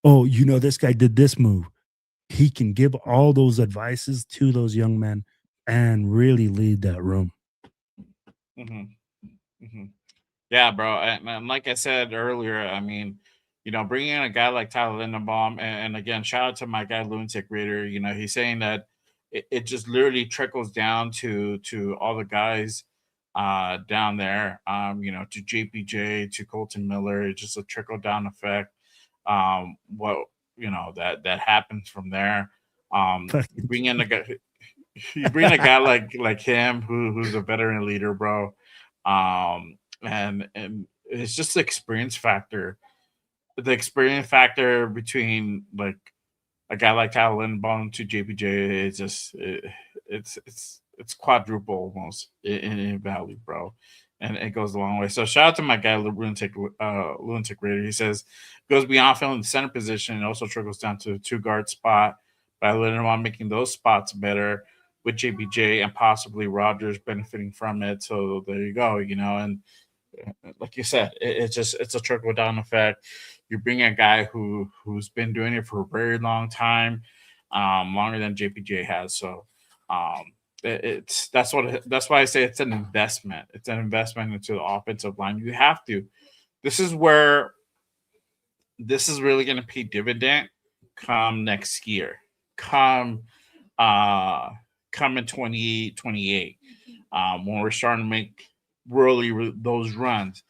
Oh, you know, this guy did this move. He can give all those advices to those young men and really lead that room. Yeah, bro. And like I said earlier, I mean, you know, bringing in a guy like Tyler Linderbaum, and again, shout out to my guy Lunatic Raider. You know, he's saying that it just literally trickles down to all the guys down there. You know, to JPJ, to Colton Miller. It's just a trickle down effect. What you know that happens from there. You bring in a guy, you bring a guy like him who's a veteran leader, bro. And it's just the experience factor. The experience factor between like a guy like Tyler Linderbaum to JPJ is just it's quadruple almost in value, bro. And it goes a long way. So shout out to my guy Lunatic Raider. He says goes beyond filling the center position and also trickles down to the 2 guard spot by Linderbaum making those spots better with JPJ and possibly Rodgers benefiting from it. So there you go, you know, and like you said, it's a trickle down effect. You bring a guy who's been doing it for a very long time, longer than JPJ has. So that's why I say it's an investment. It's an investment into the offensive line. You have to. This is where this is really going to pay dividend come next year. Come in 2028, when we're starting to make really those runs.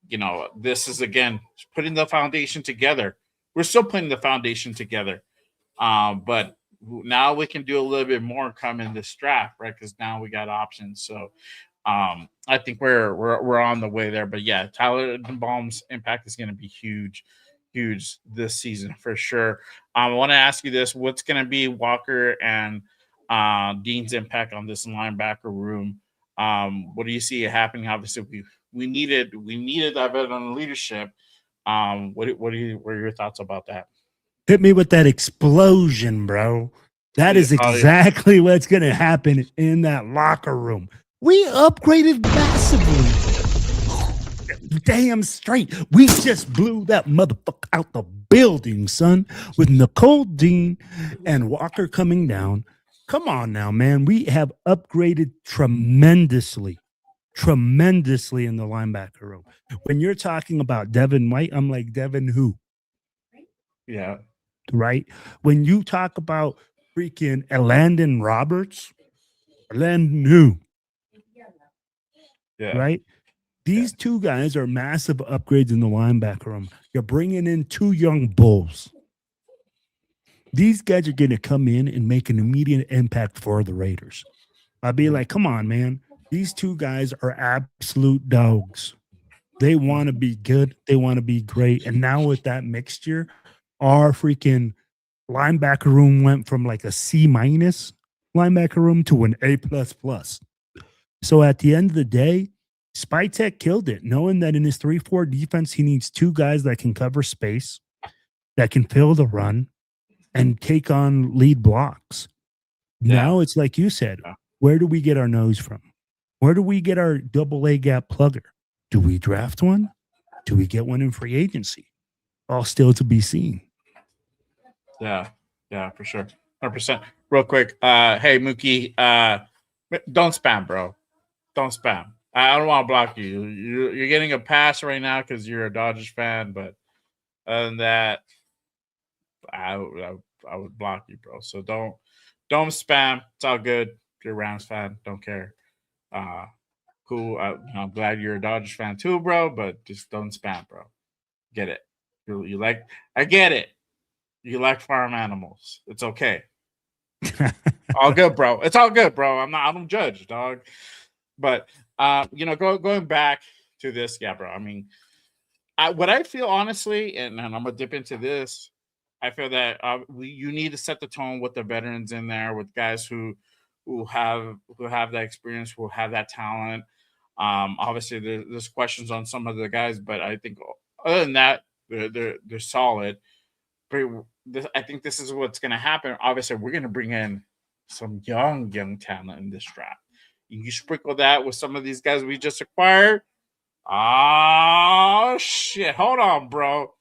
You know, this is again putting the foundation together. We're still putting the foundation together, but now we can do a little bit more coming this draft, right? Because now we got options. So I think we're on the way there. But yeah, Tyler Linderbaum's impact is going to be huge this season for sure. I want to ask you this: what's going to be Walker and Dean's impact on this linebacker room? What do you see happening? Obviously, we needed that veteran leadership. What are your thoughts about that? Hit me with that explosion, bro. That is exactly what's going to happen in that locker room. We upgraded massively. Damn straight. We just blew that motherfucker out the building, son, with Nicole Dean and Walker coming down. Come on now, man. We have upgraded tremendously in the linebacker room. When you're talking about Devin White, I'm like, Devin who? Yeah. Right? When you talk about freaking Landon Roberts, Landon who? Yeah. Right? These 2 guys are massive upgrades in the linebacker room. You're bringing in 2 young bulls. These guys are going to come in and make an immediate impact for the Raiders. I'll be like, come on, man. These 2 guys are absolute dogs. They want to be good. They want to be great. And now with that mixture, our freaking linebacker room went from like a C- linebacker room to an A++. So at the end of the day, Spytek killed it, knowing that in his 3-4 defense, he needs 2 guys that can cover space, that can fill the run, and take on lead blocks. Yeah. Now it's like you said, where do we get our nose from? Where do we get our AA gap plugger? Do we draft one? Do we get one in free agency? All still to be seen. Yeah, for sure. 100%. Real quick, hey Mookie, don't spam, bro. Don't spam. I don't want to block you. You're getting a pass right now because you're a Dodgers fan, but other than that, I would block you, bro. So don't spam. It's all good. You're a Rams fan. Don't care. Cool. I'm glad you're a Dodgers fan too, bro. But just don't spam, bro. Get it? You like? I get it. You like farm animals. It's okay. All good, bro. It's all good, bro. I don't judge, dog. But going back to this, yeah, bro. I mean, what I feel honestly, and I'm gonna dip into this. I feel that you need to set the tone with the veterans in there, with guys who have that experience, who have that talent. Obviously, there's questions on some of the guys, but I think other than that, they're solid. But I think this is what's going to happen. Obviously, we're going to bring in some young talent in this draft. You sprinkle that with some of these guys we just acquired. Oh shit! Hold on, bro.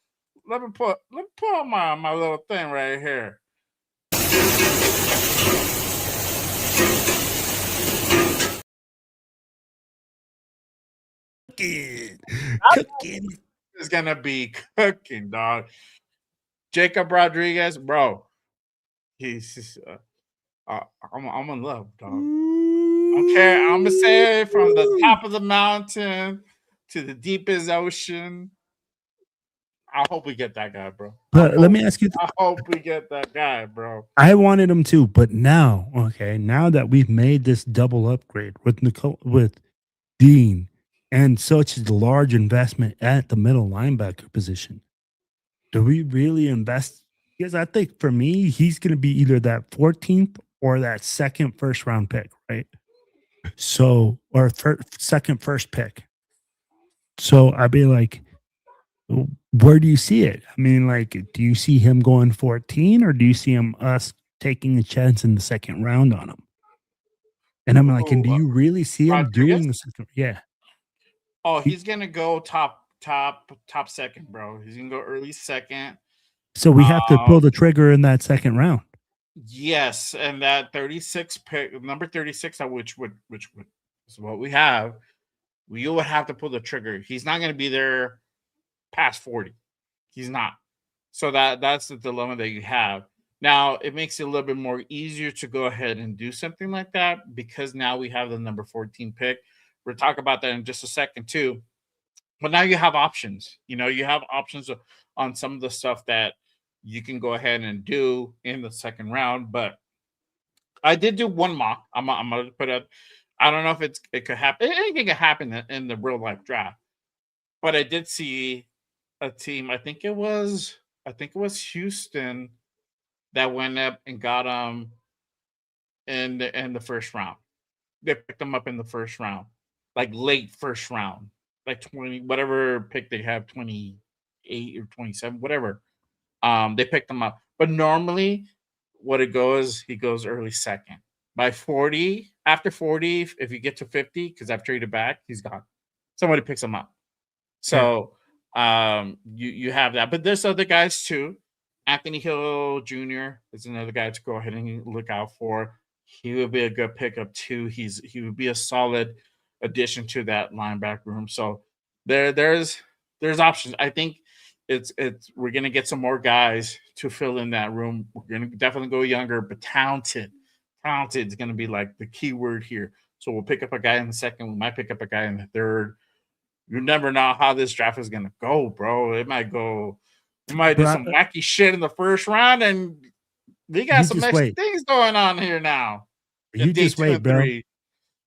Let me put on my little thing right here. Cooking. It's gonna be cooking, dog. Jacob Rodriguez, bro. He's just, I'm in love, dog. Okay, I'm gonna say from the top of the mountain to the deepest ocean. I hope we get that guy, bro. Let me ask you. I hope we get that guy, bro. I wanted him too, but now, okay, now that we've made this double upgrade with Dean and such a large investment at the middle linebacker position, do we really invest? Because I think for me, he's going to be either that 14th or that second first round pick, right? So, or second first pick. So I'd be like, where do you see it? I mean, like, do you see him going 14 or do you see us taking a chance in the second round on him? And I'm like, and do you really see him doing the second? Yeah. Oh, he's gonna go top second, bro. He's gonna go early second. So we have to pull the trigger in that second round. Yes, and that 36 pick, number 36, which is what we have. You would have to pull the trigger. He's not gonna be there past 40. He's not. So that's the dilemma that you have. Now it makes it a little bit more easier to go ahead and do something like that because now we have the number 14 pick. We'll talk about that in just a second too. But now you have options. You know, you have options on some of the stuff that you can go ahead and do in the second round. But I did do one mock. I'm gonna put up. I don't know if it could happen. Anything could happen in the real life draft. But I did see a team. I think it was Houston that went up and got in the first round. They picked them up in the first round, like late first round, like 20, whatever pick they have, 28 or 27, whatever. They picked them up. But normally, what it goes, he goes early second. By 40, after 40, if you get to 50, because I've traded back, he's gone. Somebody picks him up. So you have that. But there's other guys too. Anthony Hill Jr. is another guy to go ahead and look out for. He would be a good pickup too. He would be a solid addition to that linebacker room. So there's options. I think we're gonna get some more guys to fill in that room. We're gonna definitely go younger, but talented. Talented is gonna be like the key word here. So we'll pick up a guy in the second. We might pick up a guy in the third. You never know how this draft is gonna go, bro. It might go. We might do some wacky shit in the first round, and we got some extra things going on here now. You just wait, bro.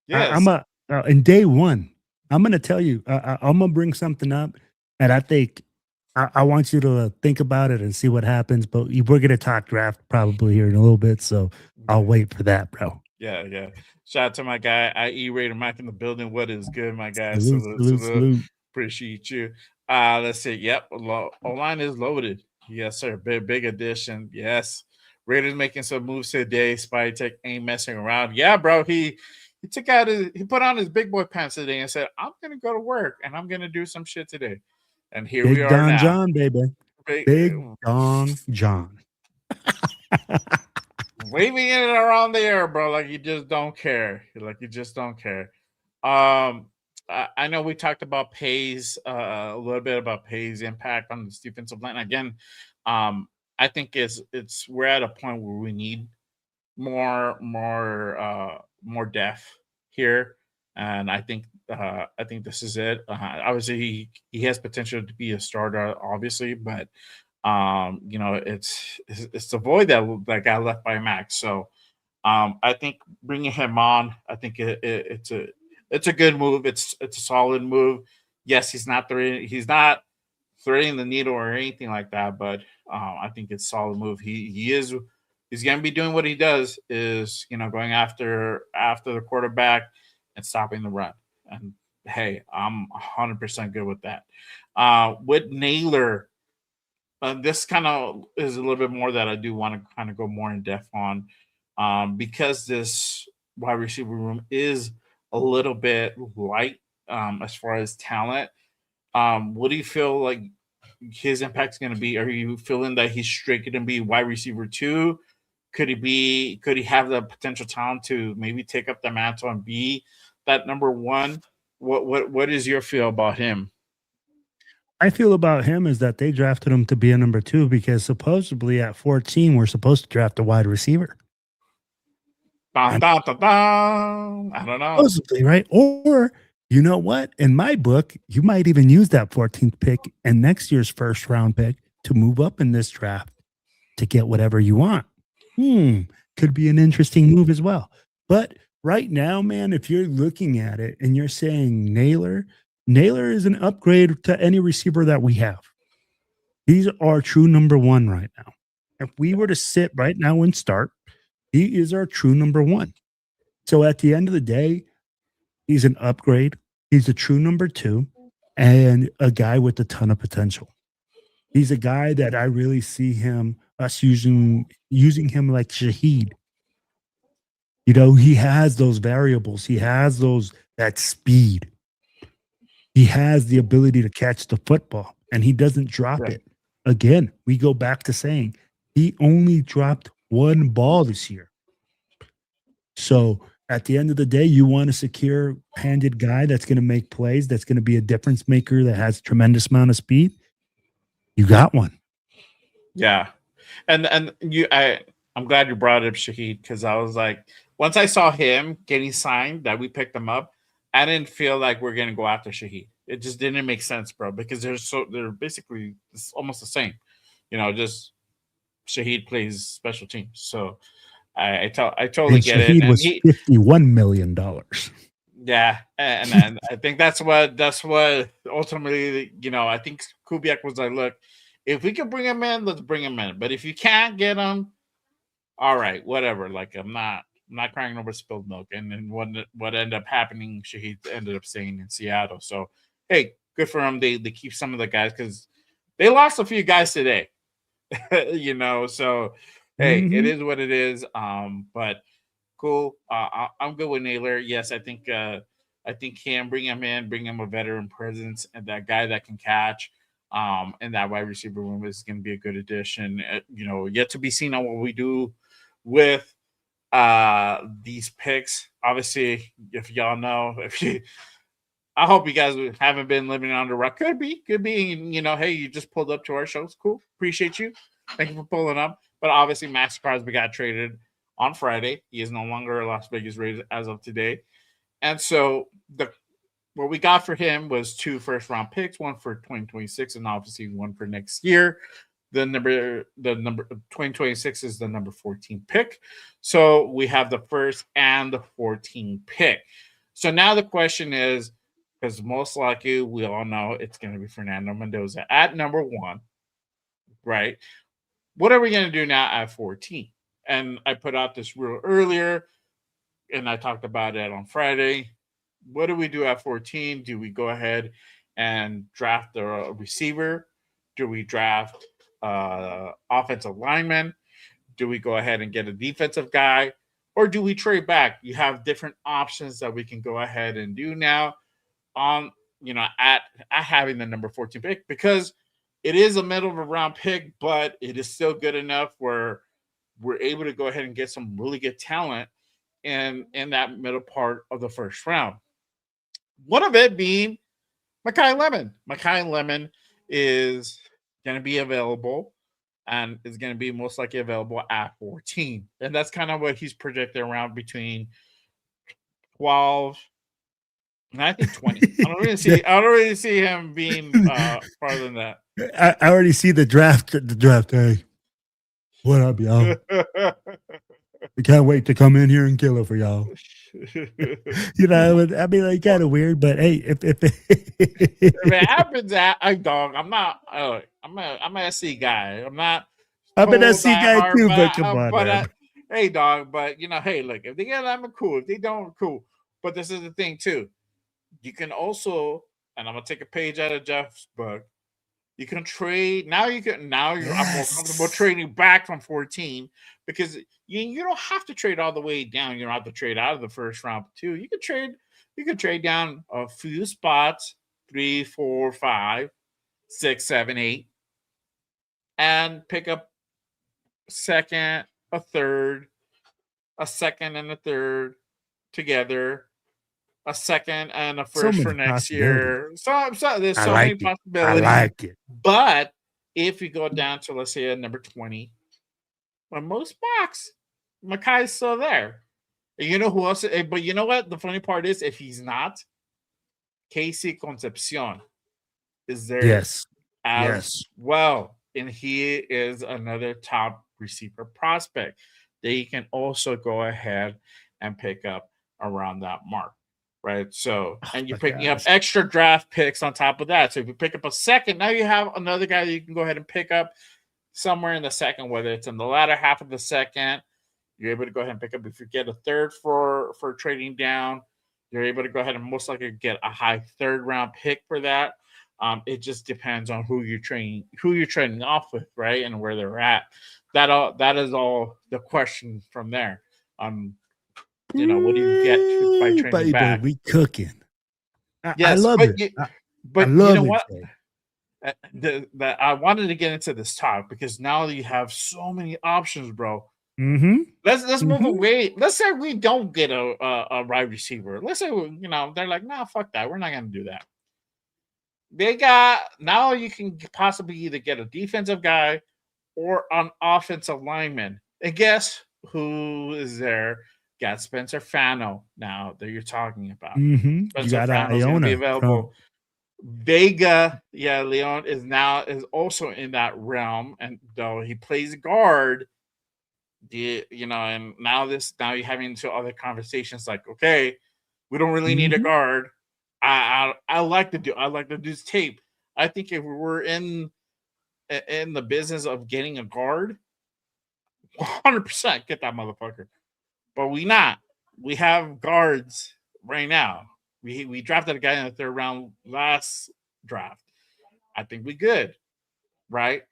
Yes. In day one, I'm gonna tell you. I'm gonna bring something up, and I think I want you to think about it and see what happens. But we're gonna talk draft probably here in a little bit, so I'll wait for that, bro. Yeah. Shout out to my guy, IE Raider Mike in the building. What is good, my guy? Salute. Appreciate you. Let's see. Yep, O-line is loaded. Yes, sir. Big addition. Yes. Raiders making some moves today. Spytek ain't messing around. Yeah, bro. He put on his big boy pants today and said, I'm gonna go to work and I'm gonna do some shit today. And here we are Don now. John, baby. Big Don John. Waving it around the air, bro, like you just don't care. I know we talked about Pay's a little bit about Pay's impact on the defensive line. Again, I think we're at a point where we need more depth here, and I think this is it. Obviously, he has potential to be a starter, obviously, but it's the void that got left by Max. So I think bringing him on, I think it's a good move. It's a solid move. Yes, he's not threading the needle or anything like that, but I think it's a solid move. He's going to be doing what he does is going after the quarterback and stopping the run. And hey, I'm 100% good with that. With Naylor, this kind of is a little bit more that I do want to kind of go more in depth on, because this wide receiver room is a little bit light as far as talent. What do you feel like his impact is going to be? Are you feeling that he's straight going to be wide receiver 2? Could he have the potential talent to maybe take up the mantle and be that number 1? What is your feel about him? I feel about him is that they drafted him to be a number 2 because supposedly at 14 we're supposed to draft a wide receiver. Dun, dun, dun, dun. I don't know. Supposedly, right? Or you know what? In my book, you might even use that 14th pick and next year's first round pick to move up in this draft to get whatever you want. Could be an interesting move as well. But right now, man, if you're looking at it and you're saying Naylor is an upgrade to any receiver that we have. He's our true number 1 right now. If we were to sit right now and start, he is our true number 1. So at the end of the day, he's an upgrade. He's a true number 2 and a guy with a ton of potential. He's a guy that I really see us using him like Shaheed. He has those variables. He has that speed. He has the ability to catch the football, and he doesn't drop it. Again, we go back to saying he only dropped 1 ball this year. So at the end of the day, you want a secure-handed guy that's going to make plays, that's going to be a difference maker, that has a tremendous amount of speed. You got one. Yeah. And I'm glad you brought up Shaheed, because I was like, once I saw him getting signed, that we picked him up, I didn't feel like we're going to go after Shaheed. It just didn't make sense, bro, because they're basically almost the same. Just Shaheed plays special teams. So I totally get it. Shaheed was $51 million. Yeah, and I think that's what ultimately, I think Kubiak was like, look, if we can bring him in, let's bring him in. But if you can't get him, all right, whatever. Like, I'm not crying over spilled milk. And then what ended up happening, Shaheed ended up staying in Seattle. So hey, good for them. They keep some of the guys, because they lost a few guys today. So hey, it is what it is. But cool. I'm good with Naylor. Yes, I think bring him in, bring him a veteran presence, and that guy that can catch. And that wide receiver room is going to be a good addition. Yet to be seen on what we do with these picks. Obviously, if y'all know, I hope you guys haven't been living under a rock. Could be. Hey, you just pulled up to our shows. Cool. Appreciate you. Thank you for pulling up. But obviously, Max Crosby got traded on Friday. He is no longer a Las Vegas Raiders as of today. And so what we got for him was 2 first-round picks, 1 for 2026 and obviously 1 for next year. The number 2026 is the number 14 pick. So we have the first and the 14 pick. So now the question is, because most likely we all know it's going to be Fernando Mendoza at number 1, right? What are we going to do now at 14? And I put out this rule earlier, and I talked about it on Friday. What do we do at 14? Do we go ahead and draft a receiver? Do we draft offensive lineman? Do we go ahead and get a defensive guy? Or do we trade back? You have different options that we can go ahead and do now on, at having the number 14 pick, because it is a middle of a round pick, but it is still good enough where we're able to go ahead and get some really good talent in that middle part of the first round. One of it being Mekhi Lemon. Mekhi Lemon is going to be available and is going to be most likely available at 14. And that's kind of what he's projected around between 12 and I think 20. I don't really see him being farther than that. I already see the draft. Hey, what up, y'all? We can't wait to come in here and kill it for y'all. You know, I mean, like, kind of weird, but hey, if If it happens, dog, I'm a SC guy. I'm not. I'm an Total SC guy diehard, too, but come on, man. Hey, dog, but hey, look, if they get them, cool. If they don't, cool. But this is the thing too. You can also, and I'm gonna take a page out of Jeff's book. You can trade now. I'm more comfortable trading back from 14 because you don't have to trade all the way down. You don't have to trade out of the first round too. You can trade down a few spots, 3, 4, 5, 6, 7, 8, and pick up second, a third, a second and a third together, a second and a first for next year. So there's so many possibilities. I like it. But if you go down to, let's say, a number 20, on most box, Makai's still there. And you know who else? But you know what? The funny part is, if he's not, Casey Concepcion is there as well. And he is another top receiver prospect that you can also go ahead and pick up around that mark. Right. So, and you're picking up extra draft picks on top of that. So if you pick up a second, now you have another guy that you can go ahead and pick up somewhere in the second, whether it's in the latter half of the second, you're able to go ahead and pick up. If you get a third for trading down, you're able to go ahead and most likely get a high third round pick for that. It just depends on who you're trading off with, right? And where they're at. That is all the question from there. What do you get by training back? We cooking. Yes, I love it. But I love you know what? I wanted to get into this talk because now you have so many options, bro. Mm-hmm. Let's move away. Let's say we don't get a wide receiver. Let's say they're like, nah, fuck that. We're not gonna do that. They got now you can possibly either get a defensive guy or an offensive lineman. And guess who is there? Got Spencer Fano now that you're talking about. Mm-hmm. Spencer Fano is going to be available. Vega, Leon is also in that realm, and though he plays guard, and now you're having into other conversations like, okay, we don't really need a guard. I like the dude's tape. I think if we were in the business of getting a guard, 100% get that motherfucker. But we not. We have guards right now. We drafted a guy in the third round last draft. I think we good, right?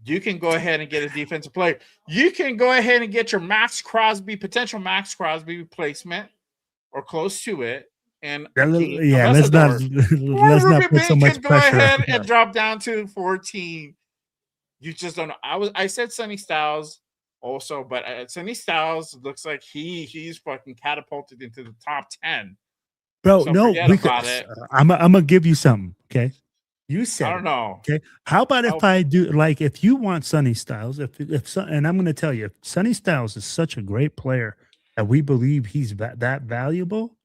You can go ahead and get a defensive player. You can go ahead and get your potential Max Crosby replacement or close to it. And let's not put so much go pressure. Ahead and drop down to 14. You just don't know. I said Sonny Styles also, but Sonny Styles looks like he's fucking catapulted into the top 10. Bro, so no, I'm gonna give you something. Okay, you said I don't know. Okay, how about if I do if you want Sonny Styles, and I'm gonna tell you, if Sonny Styles is such a great player that we believe he's that valuable,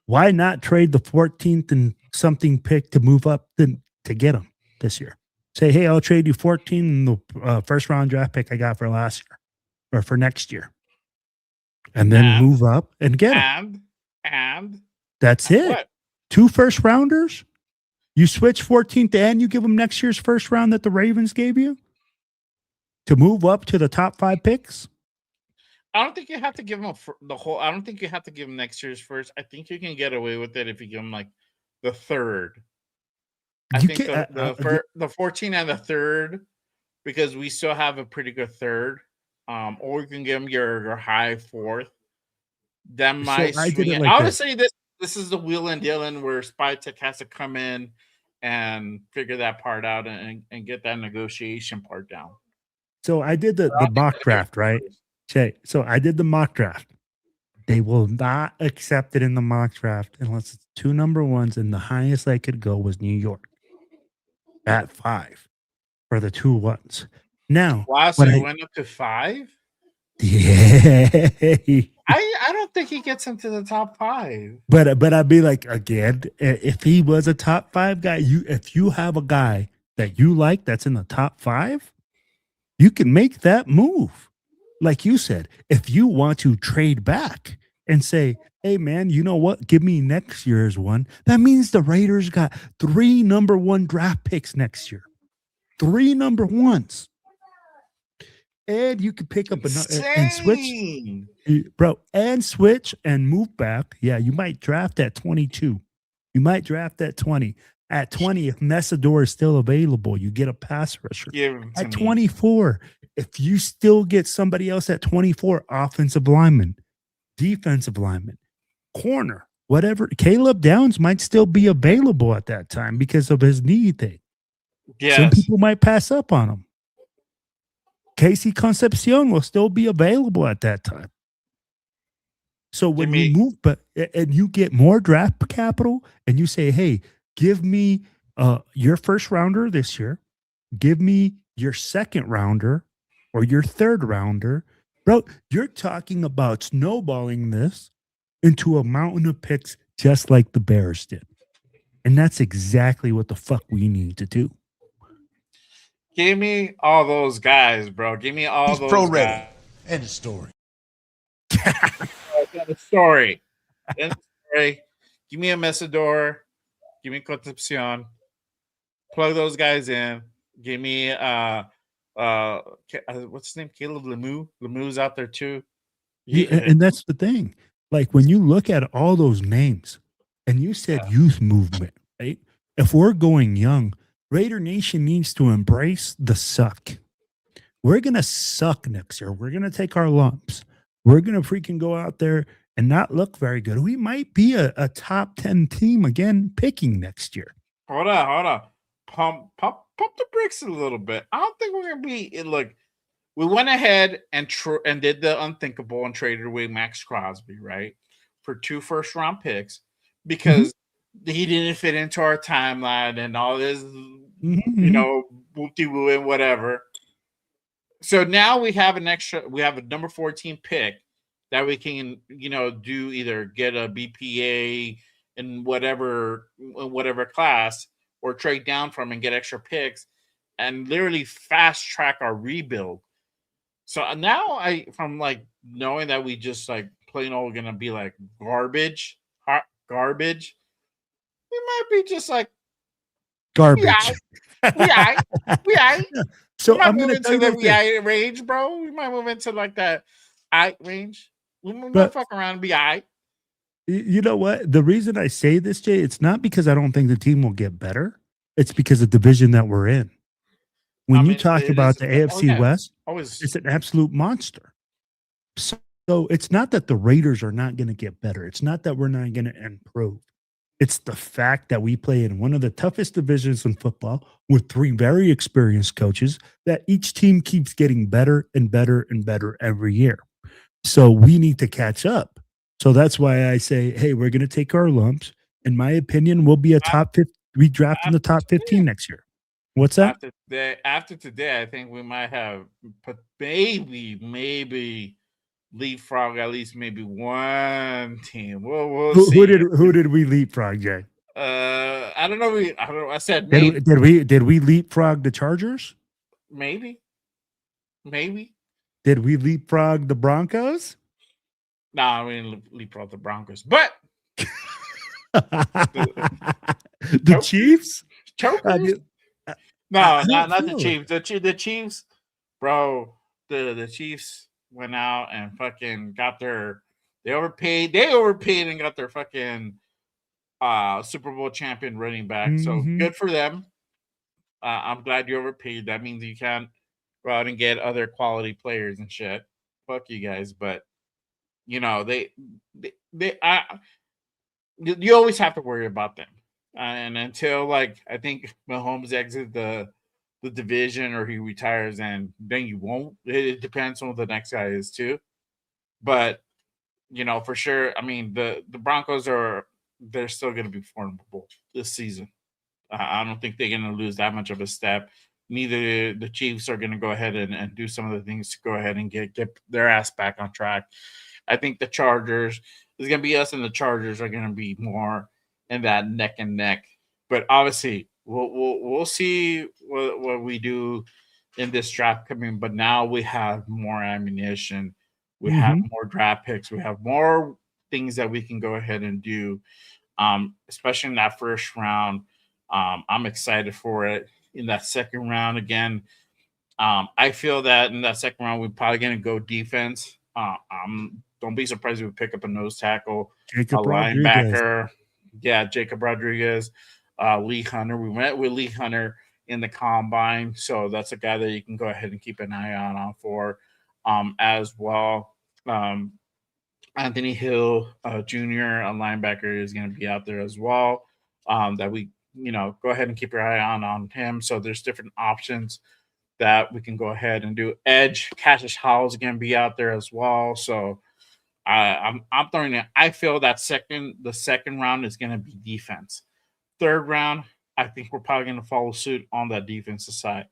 why not trade the 14th and something pick to move up to get him this year? Say, hey, I'll trade you 14 and the first round draft pick I got for last year or for next year, and then move up and get him. And that's it. What? 2 first rounders. You switch 14th and you give them next year's first round that the Ravens gave you to move up to the top 5 picks. I don't think you have to give them the whole. I don't think you have to give them next year's first. I think you can get away with it if you give them like the third. I think the 14 and the third, because we still have a pretty good third. Or you can give them your high fourth. That might swing it. I would say this is the wheel and dealing where Spytek has to come in and figure that part out and get that negotiation part down. So I did the mock draft, right? Okay, so I did the mock draft. They will not accept it in the mock draft unless it's 2 number ones, and the highest I could go was New York at 5 for the 2 ones. Now, wow, so you went up to 5? Yeah. I don't think he gets into the top 5. But I'd be like, again, if he was a top 5 guy, if you have a guy that you like that's in the top 5, you can make that move. Like you said, if you want to trade back and say, Hey, man, you know what? Give me next year's one. That means the Raiders got 3 number 1 draft picks next year. 3 number 1s. And you could pick up another and switch, Insane. bro, and switch and move back. Yeah, you might draft at 22. You might draft at 20. At 20, if Messador is still available, you get a pass rusher. Give him to At me. 24, if you still get somebody else at 24, offensive lineman, defensive lineman, corner, whatever. Caleb Downs might still be available at that time because of his knee thing. Some Yes. people might pass up on him. Casey Concepcion will still be available at that time. So when you move, and you get more draft capital, and you say, "Hey, give me your first rounder this year, give me your second rounder or your third rounder," bro, you're talking about snowballing this into a mountain of picks, just like the Bears did, and that's exactly what the fuck we need to do. Give me all those guys, bro. Give me all those pro guys. ready. End of story. End of story. End of story. Give me a Messador. Give me Concepcion. Plug those guys in. Give me what's his name? Caleb Lemieux. Lemieux's out there too. Yeah, and that's the thing. Like when you look at all those names, and you said youth movement, right? If we're going young, Raider Nation needs to embrace the suck. We're gonna suck next year. We're gonna take our lumps. We're gonna freaking go out there and not look very good. We might be a top 10 team again picking next year. Hold on. Pump the brakes a little bit. I don't think we're gonna be. Look, we went ahead and did the unthinkable and traded away Max Crosby, right, for 2 first-round picks because he didn't fit into our timeline and all this, you know, whoop-de-woo and whatever. So now we have a number 14 pick that we can, you know, do either get a BPA in whatever class or trade down from and get extra picks and literally fast track our rebuild. So now from like knowing that we just like plain old gonna be like garbage, hot garbage, we might be just like garbage. We So might I'm move gonna into the tell you VI range, bro. We might move into like that I range. We might fuck around and be I. You know what? The reason I say this, Jay, it's not because I don't think the team will get better. It's because of the division that we're in. When you talk about the AFC West, it's an absolute monster. So it's not that the Raiders are not going to get better. It's not that we're not going to improve. It's the fact that we play in one of the toughest divisions in football with 3 very experienced coaches that each team keeps getting better and better and better every year. So we need to catch up. So that's why I say, hey, we're going to take our lumps. In my opinion, we'll be a top 50. We draft in the top 15 next year. What's that? After today, I think we might have maybe leapfrog at least maybe one team. We'll see. Who did we leapfrog, Jay? I don't know. I said maybe. Did we leapfrog the Chargers? Maybe. Did we leapfrog the Broncos? No, I mean leapfrog the Broncos, but the Chiefs. Chokers? No, not the Chiefs. The Chiefs, bro. The Chiefs went out and fucking got they overpaid and got their fucking Super Bowl champion running back. So good for them. I'm glad you overpaid. That means you can't go out and get other quality players and shit. Fuck you guys, but you know you always have to worry about them, and until like I think Mahomes exits the division or he retires, and then you won't. It depends on what the next guy is too, but you know for sure. I mean the Broncos they're still going to be formidable this season. I don't think they're going to lose that much of a step. Neither the Chiefs are going to go ahead and do some of the things to go ahead and get their ass back on track. I think the Chargers is going to be us, and the Chargers are going to be more in that neck and neck. But obviously, we'll see what we do in this draft coming. But now we have more ammunition, we have more draft picks, we have more things that we can go ahead and do, especially in that first round. I'm excited for it. In that second round, again, I feel that in that second round, we're probably going to go defense. Don't be surprised if we pick up a nose tackle, Jacob a Rodriguez. linebacker. Yeah, Jacob Rodriguez, Lee Hunter. We went with Lee Hunter in the combine, so that's a guy that you can go ahead and keep an eye on for as well. Anthony Hill Jr., a linebacker, is going to be out there as well. That we, go ahead and keep your eye on him. So there's different options that we can go ahead and do. Edge, Cassius Howell is going to be out there as well. So I'm throwing it. I feel that the second round is going to be defense. Third round, I think we're probably going to follow suit on that defensive side.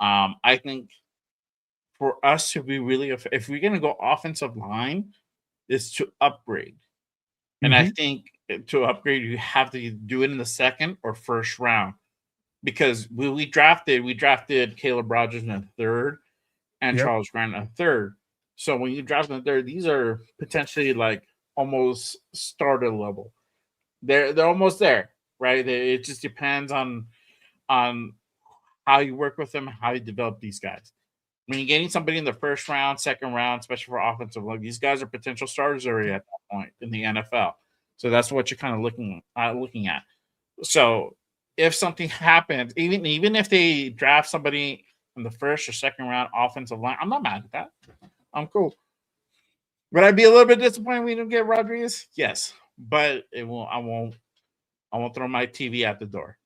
I think for us to be really, if we're going to go offensive line, is to upgrade. And I think to upgrade, you have to do it in the second or first round, because we drafted Caleb Rogers in the third and Charles Grant in the third. So when you draft in the third, these are potentially like almost starter level. They're almost there, right? It just depends on how you work with them, how you develop these guys. When you're getting somebody in the first round, second round, especially for offensive line, these guys are potential starters already at that point in the NFL. So that's what you're kind of looking at. So if something happens, even if they draft somebody in the first or second round offensive line, I'm not mad at that. I'm cool. Would I be a little bit disappointed we didn't get Rodriguez? Yes, but I won't throw my TV out the door.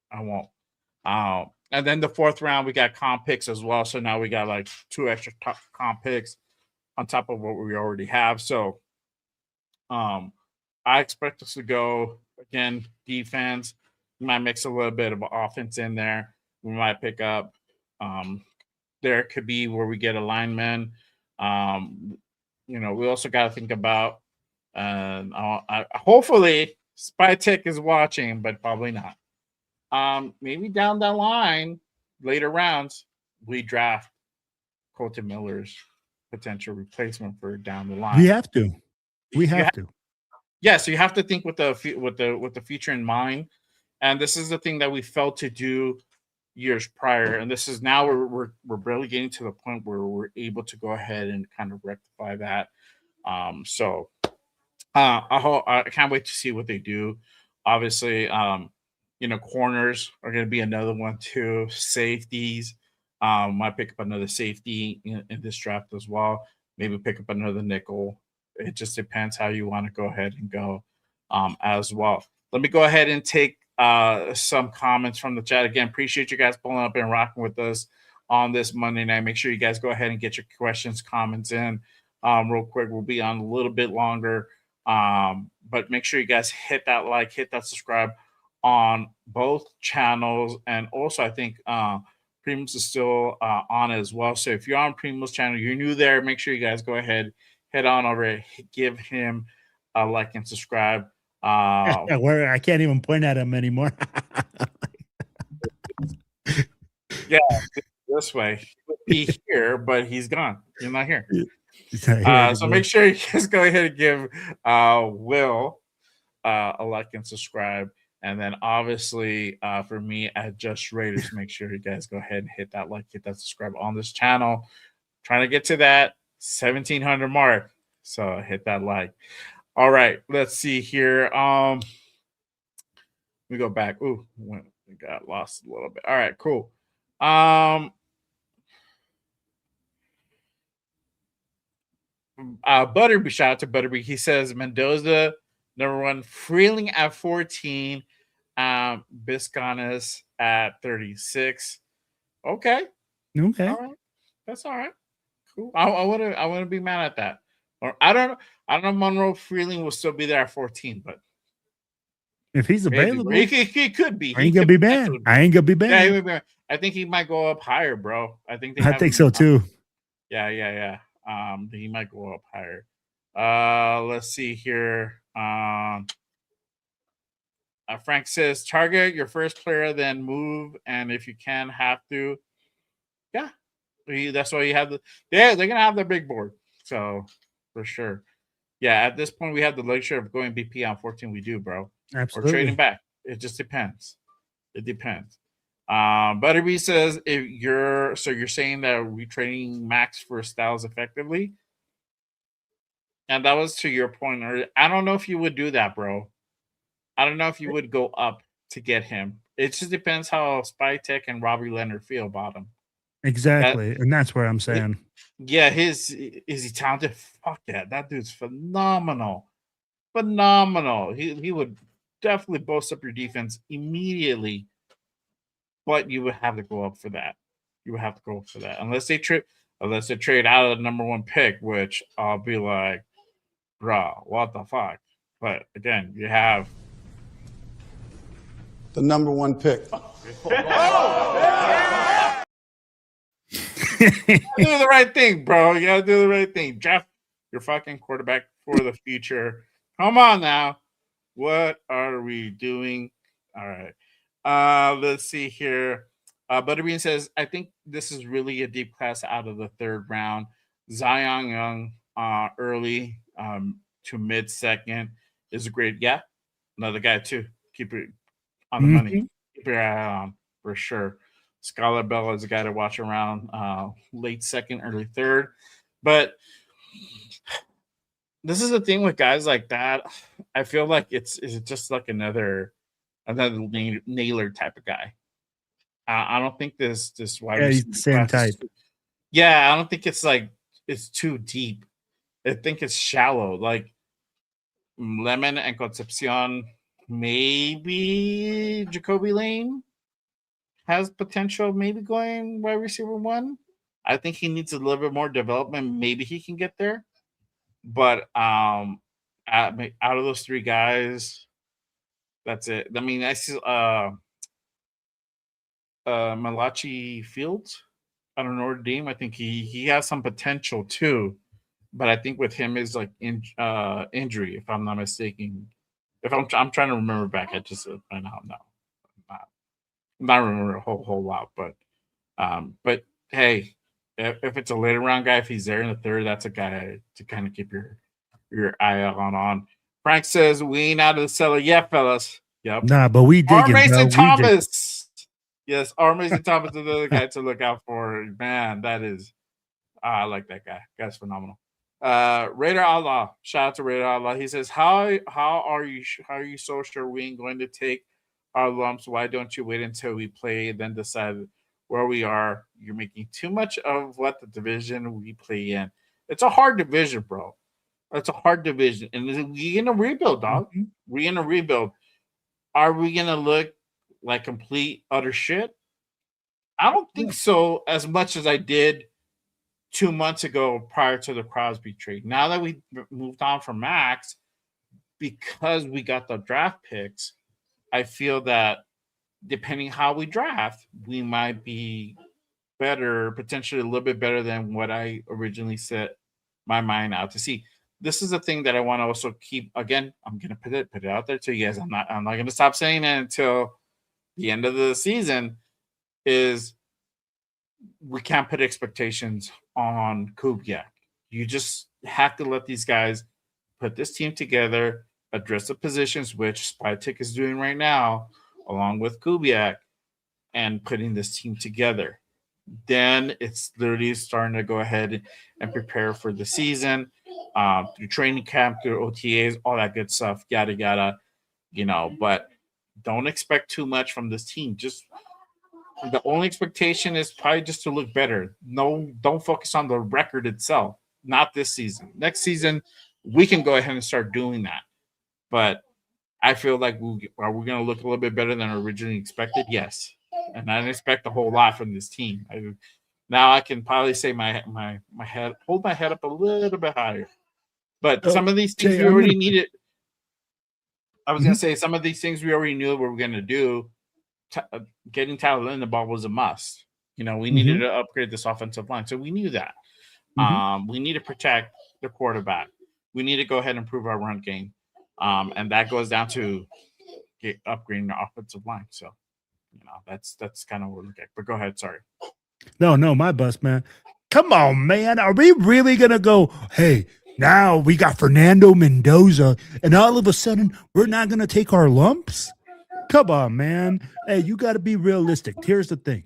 I won't. And then the fourth round, we got comp picks as well. So now we got like 2 extra comp picks on top of what we already have. So I expect us to go, again, defense. We might mix a little bit of offense in there. We might pick up. There could be where we get a lineman. We also got to think about, hopefully Spytek is watching, but probably not. Maybe down that line, later rounds, we draft Colton Miller's potential replacement for down the line. We have to. Yeah, so you have to think with the future in mind, and this is the thing that we failed to do years prior, and this is now we're barely getting to the point where we're able to go ahead and kind of rectify that. I can't wait to see what they do. Obviously, corners are going to be another one too. Safeties, might pick up another safety in this draft as well. Maybe pick up another nickel. It just depends how you want to go ahead and go as well. Let me go ahead and take some comments from the chat. Again, appreciate you guys pulling up and rocking with us on this Monday night. Make sure you guys go ahead and get your questions, comments in real quick. We'll be on a little bit longer, but make sure you guys hit that like, hit that subscribe on both channels. And also, I think Primos is still on as well. So if you're on Primos channel, you're new there, make sure you guys go ahead, head on over, give him a like and subscribe. Where I can't even point at him anymore. Yeah, this way. He would be here, but he's gone. He's not here. So make sure you guys go ahead and give Will a like and subscribe. And then obviously for me at Just Raiders, make sure you guys go ahead and hit that like, hit that subscribe on this channel. Trying to get to that 1,700 mark. So hit that like. All right, let's see here. We go back. Ooh, we got lost a little bit. All right, cool. Butterby, shout out to Butterby. He says Mendoza, number 1, Freeling at 14, Bisconis at 36. Okay. All right. That's all right. Cool. I wouldn't be mad at that. Or I don't know. Monroe Freeling will still be there at 14, but if he's available, he could be. I ain't gonna be bad. Yeah, I think he might go up higher, bro. I think so too. Yeah. He might go up higher. Let's see here. Frank says target your first player, then move, and if you can, have to. Yeah, that's why you have they're gonna have the big board. So for sure. Yeah, at this point, we have the luxury of going BP on 14. We do, bro. Absolutely. Or trading back. It just depends. It depends. Butterby says if you're saying that we're trading Max for Styles effectively, and that was to your point. Or I don't know if you would do that, bro. I don't know if you would go up to get him. It just depends how Spytek and Robbie Leonard feel about him. Exactly, and that's where I'm saying. Yeah, is he talented? Fuck yeah, that dude's phenomenal. Phenomenal. He would definitely boost up your defense immediately, but you would have to go up for that. You would have to go for that unless they trade out of the number 1 pick, which I'll be like, bruh, what the fuck? But again, you have The number 1 pick. do the right thing, bro. You gotta do the right thing. Draft your fucking quarterback for the future. Come on now. What are we doing? All right. Let's see here. Butterbean says, I think this is really a deep class out of the 3rd round. Zion Young early to mid 2nd is a great. Yeah. Another guy too. Keep it on the money. Keep your eye on for sure. Skylar Bell is a guy to watch around late 2nd, early 3rd. But this is the thing with guys like that. I feel like it's just like another nailer type of guy. I don't think this wide Yeah, he's receiver the same class type. Yeah, I don't think it's like it's too deep. I think it's shallow. Like Lemon and Concepcion, maybe Jacoby Lane has potential, maybe going wide receiver 1. I think he needs a little bit more development. Maybe he can get there. But out of those 3 guys, that's it. I mean, I see Malachi Fields out of Notre Dame. I think he has some potential too. But I think with him is like injury, if I'm not mistaken. If I'm trying to remember back, I just right now no, I'm not remember a whole lot. But hey, if it's a later round guy, if he's there in the 3rd, that's a guy to kind of keep your eye on. Frank says we ain't out of the cellar yet, fellas. Yep. Nah, but we R. digging, Mason bro. We Thomas. Yes, R. Mason Thomas is another guy to look out for. Man, that is I like that guy. Guy's phenomenal. Raider Allah. Shout out to Raider Allah. He says, How are you so sure we ain't going to take our lumps? Why don't you wait until we play, then decide where we are? You're making too much of what the division we play in. It's a hard division, bro. It's a hard division. And we're in a rebuild, dog. We're in a rebuild. Are we gonna look like complete utter shit? I don't think so as much as I did 2 months ago prior to the Crosby trade. Now that we moved on from Max, because we got the draft picks, I feel that depending how we draft, we might be better, potentially a little bit better than what I originally set my mind out to see. This is a thing that I want to also keep. Again, I'm gonna put it out there to you guys. I'm not gonna stop saying it until the end of the season. Is we can't put expectations on Kubiak. You just have to let these guys put this team together, address the positions, which Spytek is doing right now, along with Kubiak, and putting this team together. Then it's literally starting to go ahead and prepare for the season, through training camp, through OTAs, all that good stuff, yada, yada, but don't expect too much from this team. Just the only expectation is probably just to look better. No, don't focus on the record itself. Not this season. Next season, we can go ahead and start doing that. But I feel like are we going to look a little bit better than originally expected? Yes. And I didn't expect a whole lot from this team. Now I can probably say my head, hold my head up a little bit higher. But some of these things we already needed. I was going to say some of these things we already knew what we were going to do. Getting Tyler in the ball was a must. We needed to upgrade this offensive line. So we knew that. We need to protect the quarterback. We need to go ahead and improve our run game. And that goes down to upgrading the offensive line. So, that's kind of what we're looking at. But go ahead. Sorry. No, my bust, man. Come on, man. Are we really going to go, hey, Now we got Fernando Mendoza, and all of a sudden we're not going to take our lumps? Come on, man. Hey, you got to be realistic. Here's the thing.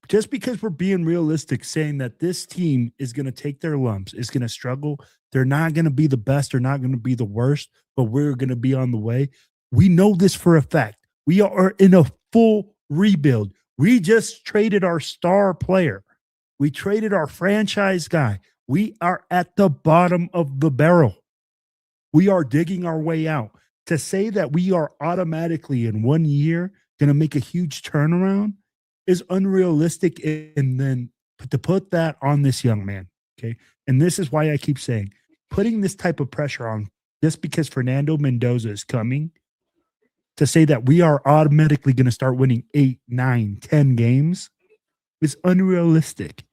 Just because we're being realistic, saying that this team is going to take their lumps, is going to struggle, they're not going to be the best, they're not going to be the worst, but we're going to be on the way. We know this for a fact. We are in a full rebuild. We just traded our star player. We traded our franchise guy. We are at the bottom of the barrel. We are digging our way out. To say that we are automatically in 1 year going to make a huge turnaround is unrealistic. And then to put that on this young man, okay? And this is why I keep saying, putting this type of pressure on just because Fernando Mendoza is coming, to say that we are automatically going to start winning 8, 9, 10 games is unrealistic.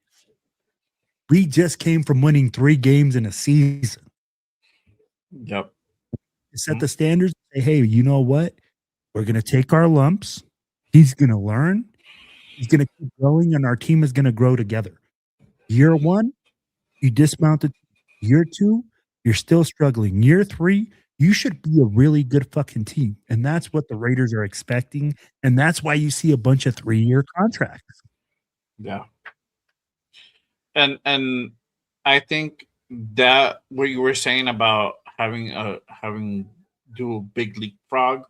We just came from winning 3 games in a season. Yep. Set the standards. Say, hey, you know what? We're going to take our lumps. He's going to learn. He's going to keep growing, and our team is going to grow together. Year 1, you dismounted. Year 2, you're still struggling. Year 3, you should be a really good fucking team. And that's what the Raiders are expecting. And that's why you see a bunch of 3-year contracts. Yeah. And I think that what you were saying about having do a big leapfrog,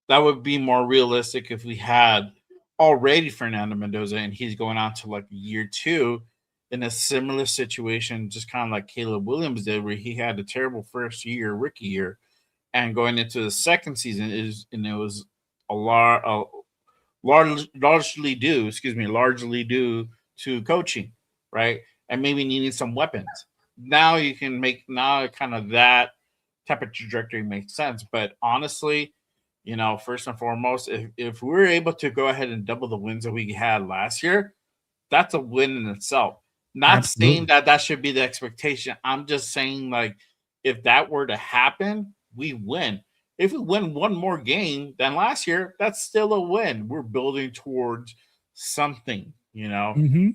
that would be more realistic if we had already Fernando Mendoza and he's going on to like year 2 in a similar situation, just kind of like Caleb Williams did, where he had a terrible first year, rookie year, and going into the second season it was largely due to coaching, right? And maybe needing some weapons. Now you can make kind of that type of trajectory makes sense. But honestly, first and foremost, if we're able to go ahead and double the wins that we had last year, that's a win in itself. Not Absolutely. saying that should be the expectation. I'm just saying, like, if that were to happen, we win. If we win one more game than last year, that's still a win. We're building towards something, Mm-hmm.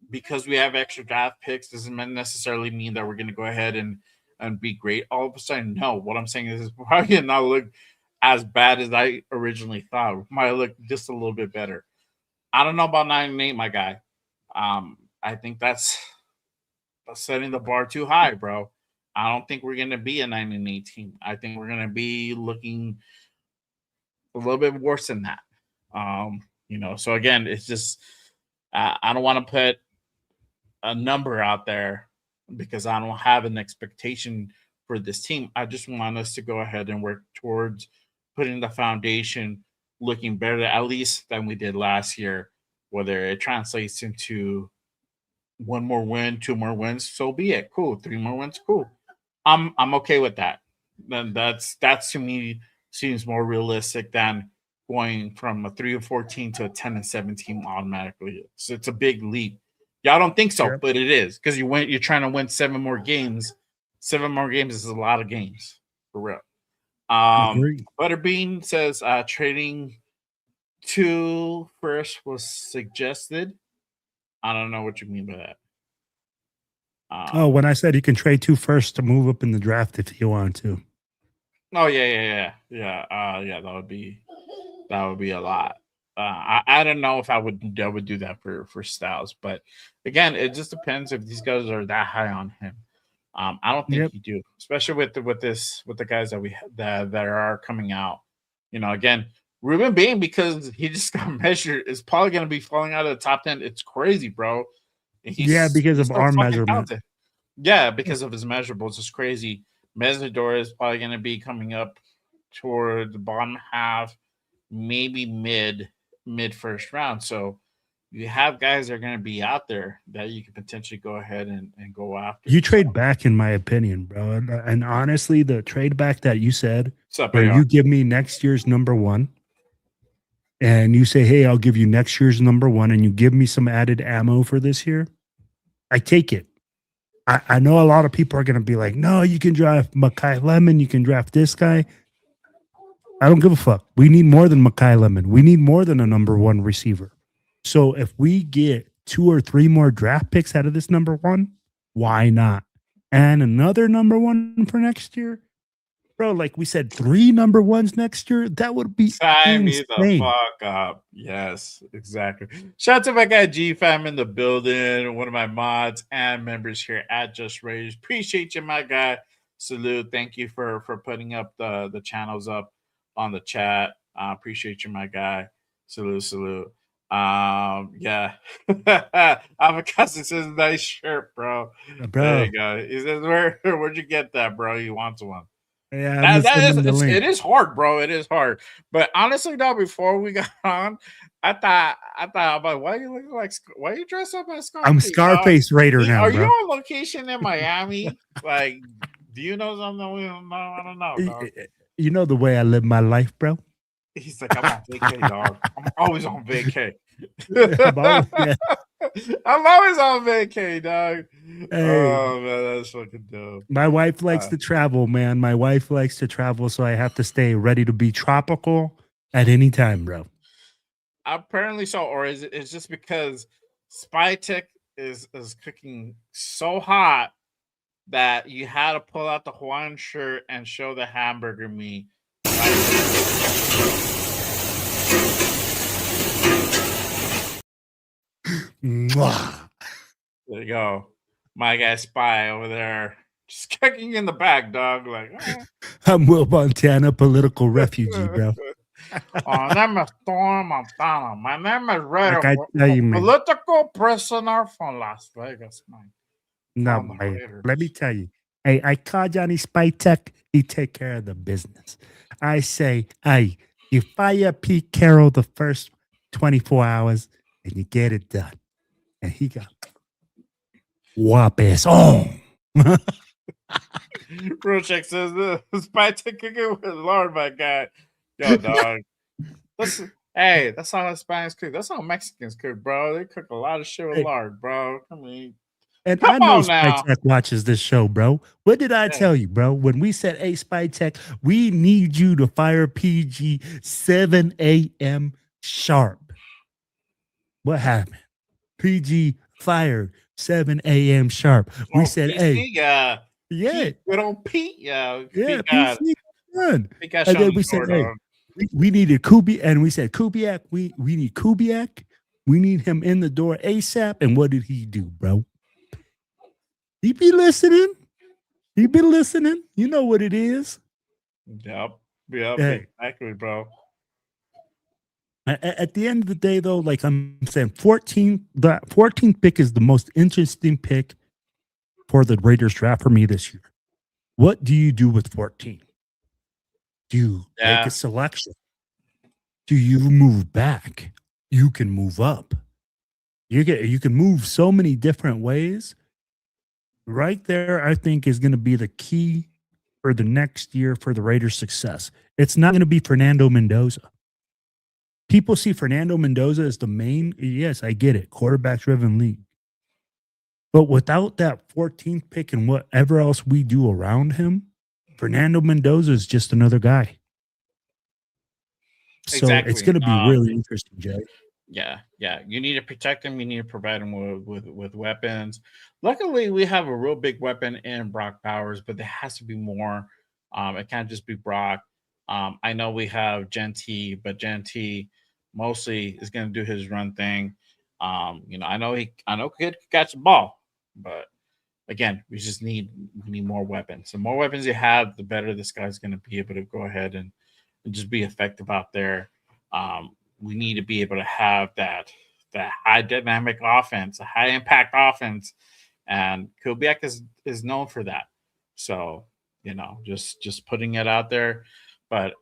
because we have extra draft picks doesn't necessarily mean that we're going to go ahead and be great all of a sudden. No, what I'm saying is it's probably not look as bad as I originally thought. It might look just a little bit better. I don't know about 9-8, my guy. I think that's setting the bar too high, bro. I don't think we're going to be a 9-8 team. I think we're going to be looking a little bit worse than that. So again, it's just I don't want to put a number out there because I don't have an expectation for this team. I just want us to go ahead and work towards putting the foundation looking better at least than we did last year. Whether it translates into 1 more win, 2 more wins, so be it. Cool. 3 more wins, cool. I'm okay with that. Then that's to me seems more realistic than going from a 3-14 to a 10-17 automatically. It's a big leap. Y'all don't think so, but it is because you're trying to win 7 more games. 7 more games is a lot of games for real. Butterbean says trading 2 first was suggested. I don't know what you mean by that. When I said you can trade 2 first to move up in the draft if you want to. Oh yeah. That would be a lot. I don't know if I would do that for Styles, but again, it just depends if these guys are that high on him. I don't think you do, especially with the guys that are coming out. Again, Ruben Bain, because he just got measured, is probably going to be falling out of the top 10. It's crazy, bro. Because of arm measurement. Yeah, because of his measurables, it's crazy. Mesidor is probably going to be coming up toward the bottom half, maybe mid first round. So you have guys that are going to be out there that you can potentially go ahead and go after. You trade back, in my opinion, bro. And honestly, the trade back that you said, where you give me next year's number 1, and you say, hey, I'll give you next year's number 1, and you give me some added ammo for this year, I take it. I know a lot of people are going to be like, no, you can draft Mekhi Lemon, you can draft this guy. I don't give a fuck. We need more than Mekhi Lemon. We need more than a number 1 receiver. So if we get 2 or 3 more draft picks out of this number 1, Why not? And another number one for next year, bro. Like we said, 3 number ones next year. That would be Sign me the insane. fuck up. Yes, exactly. Shout out to my guy G Fam in the building, one of my mods and members here at Just Raiders. Appreciate you, my guy. Salute. Thank you for putting up the channels up on the chat. Appreciate you, my guy. Salute. Yeah. Avocado says nice shirt, bro. There you go. He says, where'd you get that, bro? He wants one. Yeah, it is hard, bro. It is hard. But honestly, though, before we got on, I thought, I'm like, why you dressed up as Scarface? I'm Scarface Raider now, Are bro. you on location in Miami? Like, do you know something? I don't know, dog. You know the way I live my life, bro. He's like, I'm on vacay, dog. I'm always on vacay. I'm always on vacay, dog. Hey, oh man, that's fucking dope. My wife likes to travel, man. My wife likes to travel, so I have to stay ready to be tropical at any time, bro. Apparently so, or is it? It's just because Spytek is cooking so hot that you had to pull out the Hawaiian shirt and show the hamburger meat. Mwah. There you go. My guy Spy over there just kicking in the back, dog. Like, I'm Will Montana, political refugee, bro. My name is Thor Montana. My name is Red, like political prisoner from Las Vegas, man. No, man. Let me tell you. Hey, I call Johnny Spytek. He take care of the business. I say, hey, you fire Pete Carroll the first 24 hours and you get it done. And he got whop ass on. Rochek says the Spytek cooking with Lord, my guy. Yo, dog. Hey, that's how Hispanics cook. That's how Mexicans cook, bro. They cook a lot of shit with lard, bro. I mean, and I know Spytek watches this show, bro. What did I tell you, bro? When we said, hey, Spytek, we need you to fire PG 7 a.m. sharp. What happened? PG fired 7 a.m. sharp. We said, PC, hey. Yeah. Good old Pete. Yeah. Yeah, PC done. And then we said, hey, we needed Kubiak. And we said, Kubiak, we need Kubiak. We need him in the door ASAP. And what did he do, bro? He be listening. He be listening. You know what it is. Yep. Hey. Exactly, bro. At the end of the day, though, like I'm saying, the 14th pick is the most interesting pick for the Raiders draft for me this year. What do you do with 14? Do you make a selection? Do you move back? You can move up. You can move so many different ways. Right there, I think, is going to be the key for the next year for the Raiders' success. It's not going to be Fernando Mendoza. People see Fernando Mendoza as the main. Yes, I get it. Quarterback-driven league. But without that 14th pick and whatever else we do around him, Fernando Mendoza is just another guy. So it's going to be really interesting, Jay. Yeah. You need to protect him. You need to provide him with weapons. Luckily, we have a real big weapon in Brock Bowers, but there has to be more. It can't just be Brock. I know we have Genty, but Genty mostly is going to do his run thing. I know he could catch the ball, but again, we need more weapons. The more weapons you have, the better this guy's going to be able to go ahead and just be effective out there. We need to be able to have that high dynamic offense, a high impact offense, and Kubiak is known for that. So, just putting it out there. But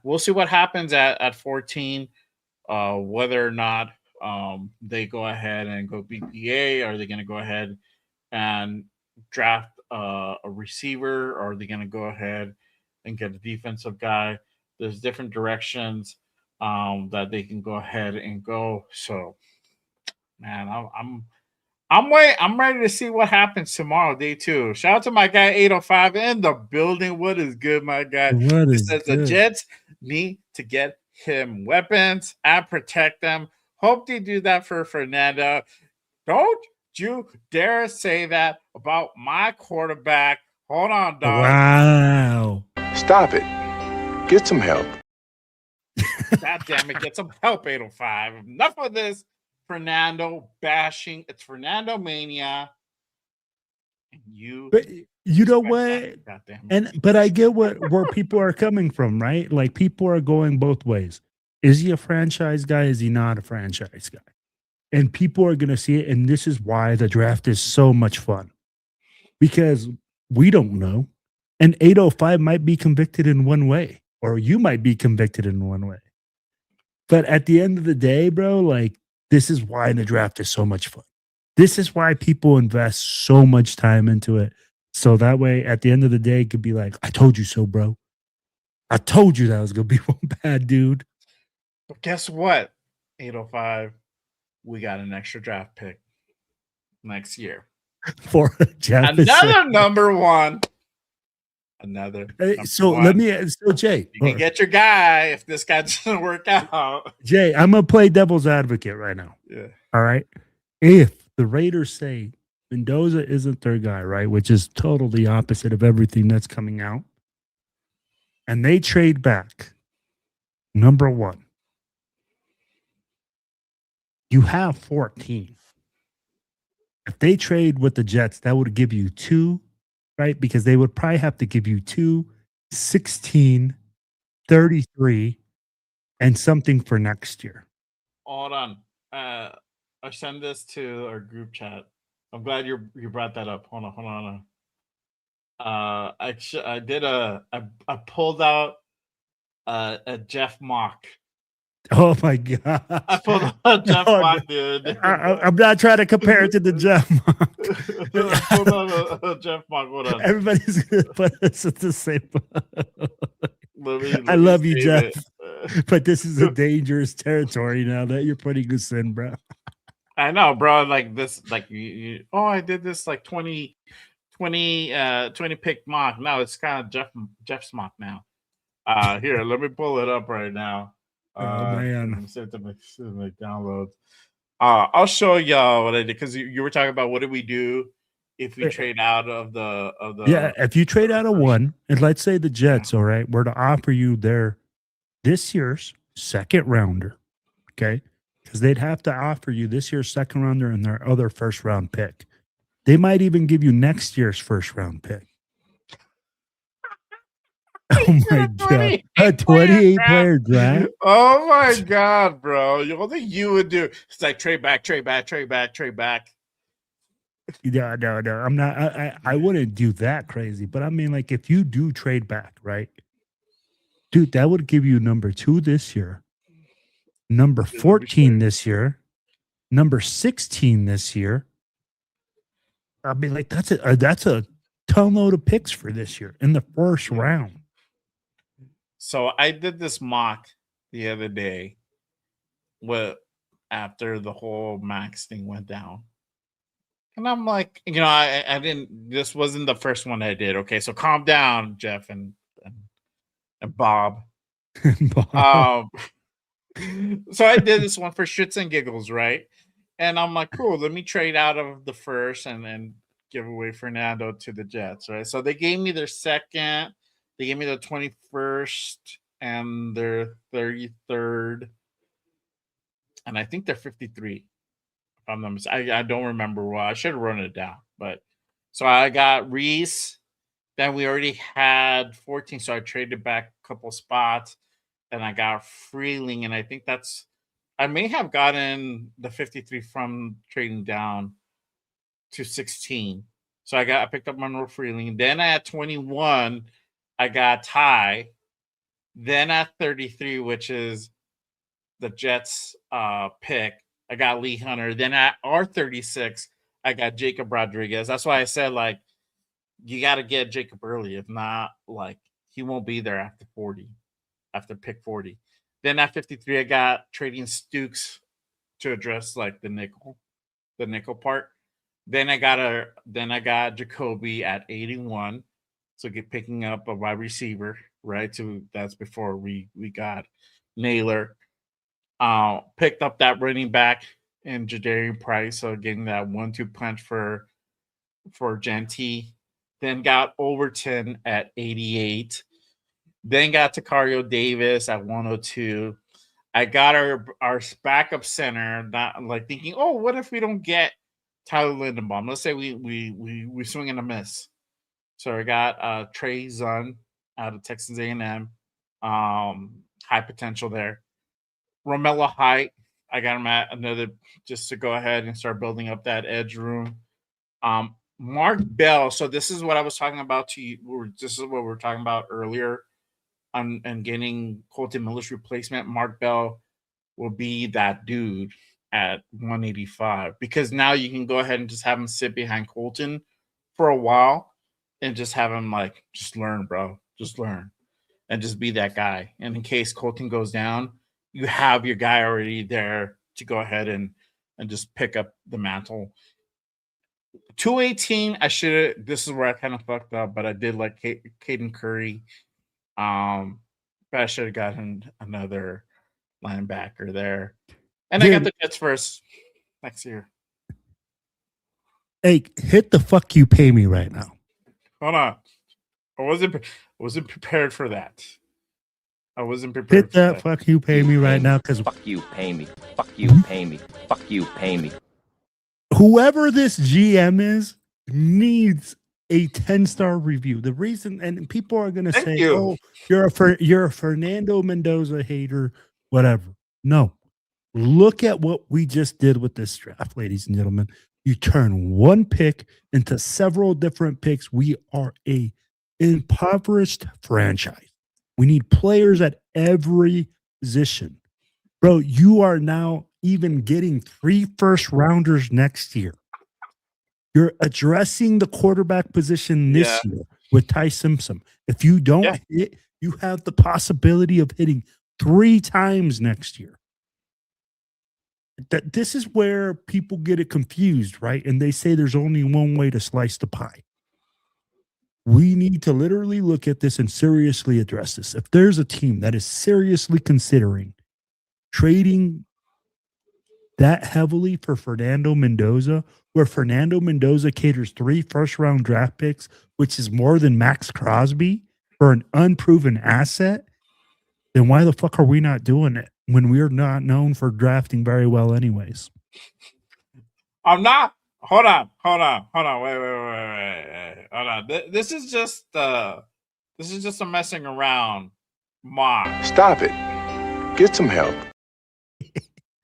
we'll see what happens at 14. Whether or not they go ahead and go BPA, are they going to go ahead and draft a receiver, or are they going to go ahead and get a defensive guy? There's different directions that they can go ahead and go. So, man, I'm ready to see what happens tomorrow, day 2. Shout out to my guy 805 in the building. What is good, my guy? He says the Jets need to get him weapons and protect them. Hope they do that for Fernando. Don't you dare say that about my quarterback? Hold on, dog. Wow. Stop it. Get some help. God damn it, get some help, 805. Enough of this Fernando bashing. It's Fernando mania. And you But you know respect what? that, God damn it. But I get where people are coming from, right? Like people are going both ways. Is he a franchise guy? Is he not a franchise guy? And people are gonna see it, and this is why the draft is so much fun. Because we don't know. And 805 might be convicted in one way, or you might be convicted in one way. But at the end of the day, bro, like this is why the draft is so much fun. This is why people invest so much time into it. So that way, at the end of the day, it could be like, I told you so, bro. I told you that was going to be one bad dude. But guess what? 805, we got an extra draft pick next year. For Jefferson. Another number one. Another. So one. let me, so Jay. You can get your guy if this guy doesn't work out. Jay, I'm going to play devil's advocate right now. Yeah. All right. If the Raiders say Mendoza isn't their guy, right, which is totally opposite of everything that's coming out, and they trade back, number one, you have 14. If they trade with the Jets, that would give you 2, right? Because they would probably have to give you 2, 16, 33, and something for next year. Hold on. I send this to our group chat. I'm glad you brought that up. Hold on. I did I pulled out a Jeff mock. Oh my god! I pulled out a Jeff mock, dude. I'm not trying to compare it to the Jeff mock. I pulled out a Jeff mock. Hold on. Everybody's gonna put us at the same. Let I me love you, save Jeff. it. But this is a dangerous territory now that you're putting us in, bro. I know, bro. Like this, like you I did this like 20 pick mock. No, it's kind of Jeff's mock now. Here, let me pull it up right now. Oh man, send it to my downloads. I'll show y'all what I did because you were talking about what do we do if we trade out of the yeah. If you trade out of one, and let's say the Jets, all right, were to offer you this year's second rounder, okay, because they'd have to offer you this year's second rounder and their other first round pick. They might even give you next year's first round pick. Oh my god, a 28 player draft. Oh my god, bro! What think you would do? It's like trade back. No, I'm not. I wouldn't do that crazy, but I mean, like, if you do trade back, right, dude, that would give you number 2 this year, number 14 this year, number 16 this year. I mean, like, that's a ton load of picks for this year in the first round. So I did this mock the other day, after the whole Max thing went down. And I'm like, I didn't. This wasn't the first one I did. Okay, so calm down, Jeff and Bob. Bob. So I did this one for shits and giggles, right? And I'm like, cool. Let me trade out of the first and give away Fernando to the Jets, right? So they gave me their second. They gave me the 21st and their 33rd, and I think they're 53. I don't remember well. I should have written it down. But so I got Reese. Then we already had 14, so I traded back a couple spots, and I got Freeling, and I think I may have gotten the 53 from trading down to 16. So I picked up Monroe Freeling. Then at 21, I got Ty. Then at 33, which is the Jets pick, I got Lee Hunter. Then at R36, I got Jacob Rodriguez. That's why I said, like, you got to get Jacob early. If not, like, he won't be there after 40, after pick 40. Then at 53, I got trading Stukes to address, like, the nickel part. Then I got Jacoby at 81. So picking up a wide receiver, right? That's before we got Naylor. Picked up that running back in Jadarian Price, so getting that 1-2 punch for Genty. Then got Overton at 88. Then got Takario Davis at 102. I got our backup center, not like thinking, oh, what if we don't get Tyler Lindenbaum? Let's say we swing and a miss. So I got Trey Zun out of Texas A&M. High potential there. Romello Height, I got him at another, just to go ahead and start building up that edge room. Mark Bell. So this is what I was talking about to you. This is what we were talking about earlier and getting Colton Miller's replacement. Mark Bell will be that dude at 185 because now you can go ahead and just have him sit behind Colton for a while and just have him like, just learn, bro. Just learn. And just be that guy. And in case Colton goes down, you have your guy already there to go ahead and just pick up the mantle. 218, I should have. This is where I kind of fucked up, but I did like Caden Curry. But I should have gotten another linebacker there. And I got the Jets first next year. Hey, hit the fuck you pay me right now. Hold on. I wasn't prepared for that. I wasn't prepared Hit for that fuck you pay me right now, because Fuck you, pay me. Fuck you, pay me. Fuck you, pay me. whoever this GM is needs a 10-star review. The reason, and people are going to say, you. oh, you're a Fernando Mendoza hater, whatever. No. Look at what we just did with this draft, ladies and gentlemen. You turn one pick into several different picks. We are a impoverished franchise. We need players at every position. Bro, you are now even getting 3 first-rounders next year. You're addressing the quarterback position this year with Ty Simpson. If you don't hit, you have the possibility of hitting 3 times next year. This is where people get it confused, right? And they say there's only one way to slice the pie. We need to literally look at this and seriously address this. If there's a team that is seriously considering trading that heavily for Fernando Mendoza, where Fernando Mendoza caters 3 first-round draft picks, which is more than Max Crosby for an unproven asset, then why the fuck are we not doing it when we're not known for drafting very well anyways? I'm not. Hold on. Wait. Hold on. This is just a messing around mock. Stop it. Get some help.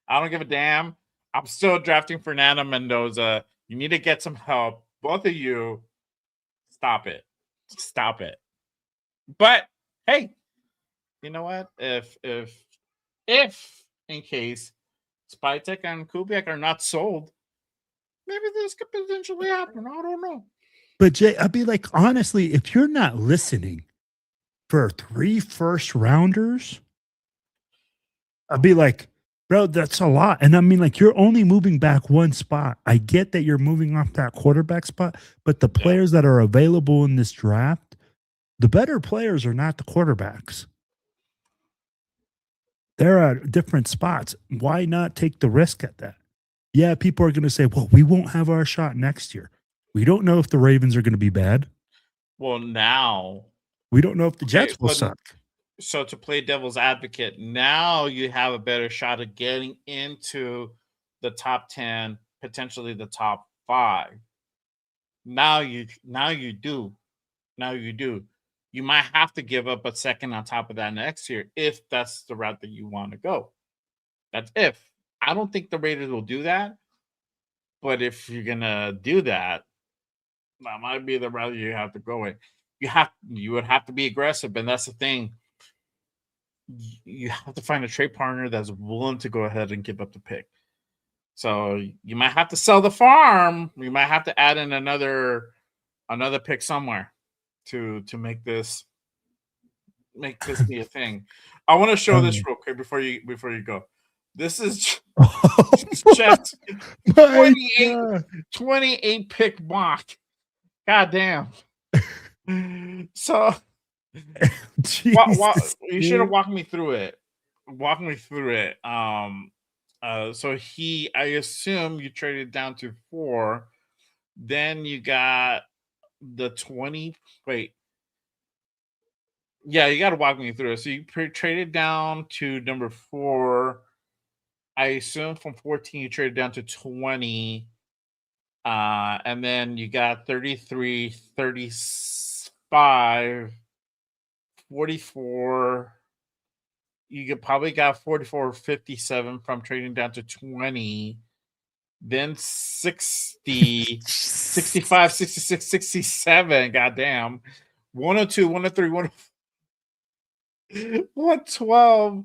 I don't give a damn. I'm still drafting Fernando Mendoza. You need to get some help. Both of you. Stop it. But hey, you know what? If in case Spytek and Kubiak are not sold, maybe this could potentially happen. I don't know. But Jay, I'd be like, honestly, if you're not listening for 3 first-rounders, I'd be like, bro, that's a lot. And I mean, like, you're only moving back 1 spot. I get that you're moving off that quarterback spot, but the players that are available in this draft, the better players are not the quarterbacks. They're at different spots. Why not take the risk at that? Yeah, people are going to say, well, we won't have our shot next year. We don't know if the Ravens are going to be bad. Well, now we don't know if the Jets will suck. So to play devil's advocate, now you have a better shot of getting into the top 10, potentially the top 5. Now you do. You might have to give up a second on top of that next year if that's the route that you want to go. That's if. I don't think the Raiders will do that. But if you're gonna do that, that might be the route you have to go in. You would have to be aggressive, and that's the thing. You have to find a trade partner that's willing to go ahead and give up the pick. So you might have to sell the farm. You might have to add in another pick somewhere to make this be a thing. I want to show this real quick before you go. This is just 28 pick mock. God damn. So you should have walked me through it. So I assume you traded down to 4. Then you got the 20. Wait. Yeah, you got to walk me through it. So you traded down to number 4. I assume from 14 you traded down to 20. And then you got 33, 35, 44. You probably got 44, 57 from trading down to 20. Then 60, 65, 66, 67. Goddamn. 102, 103, 112,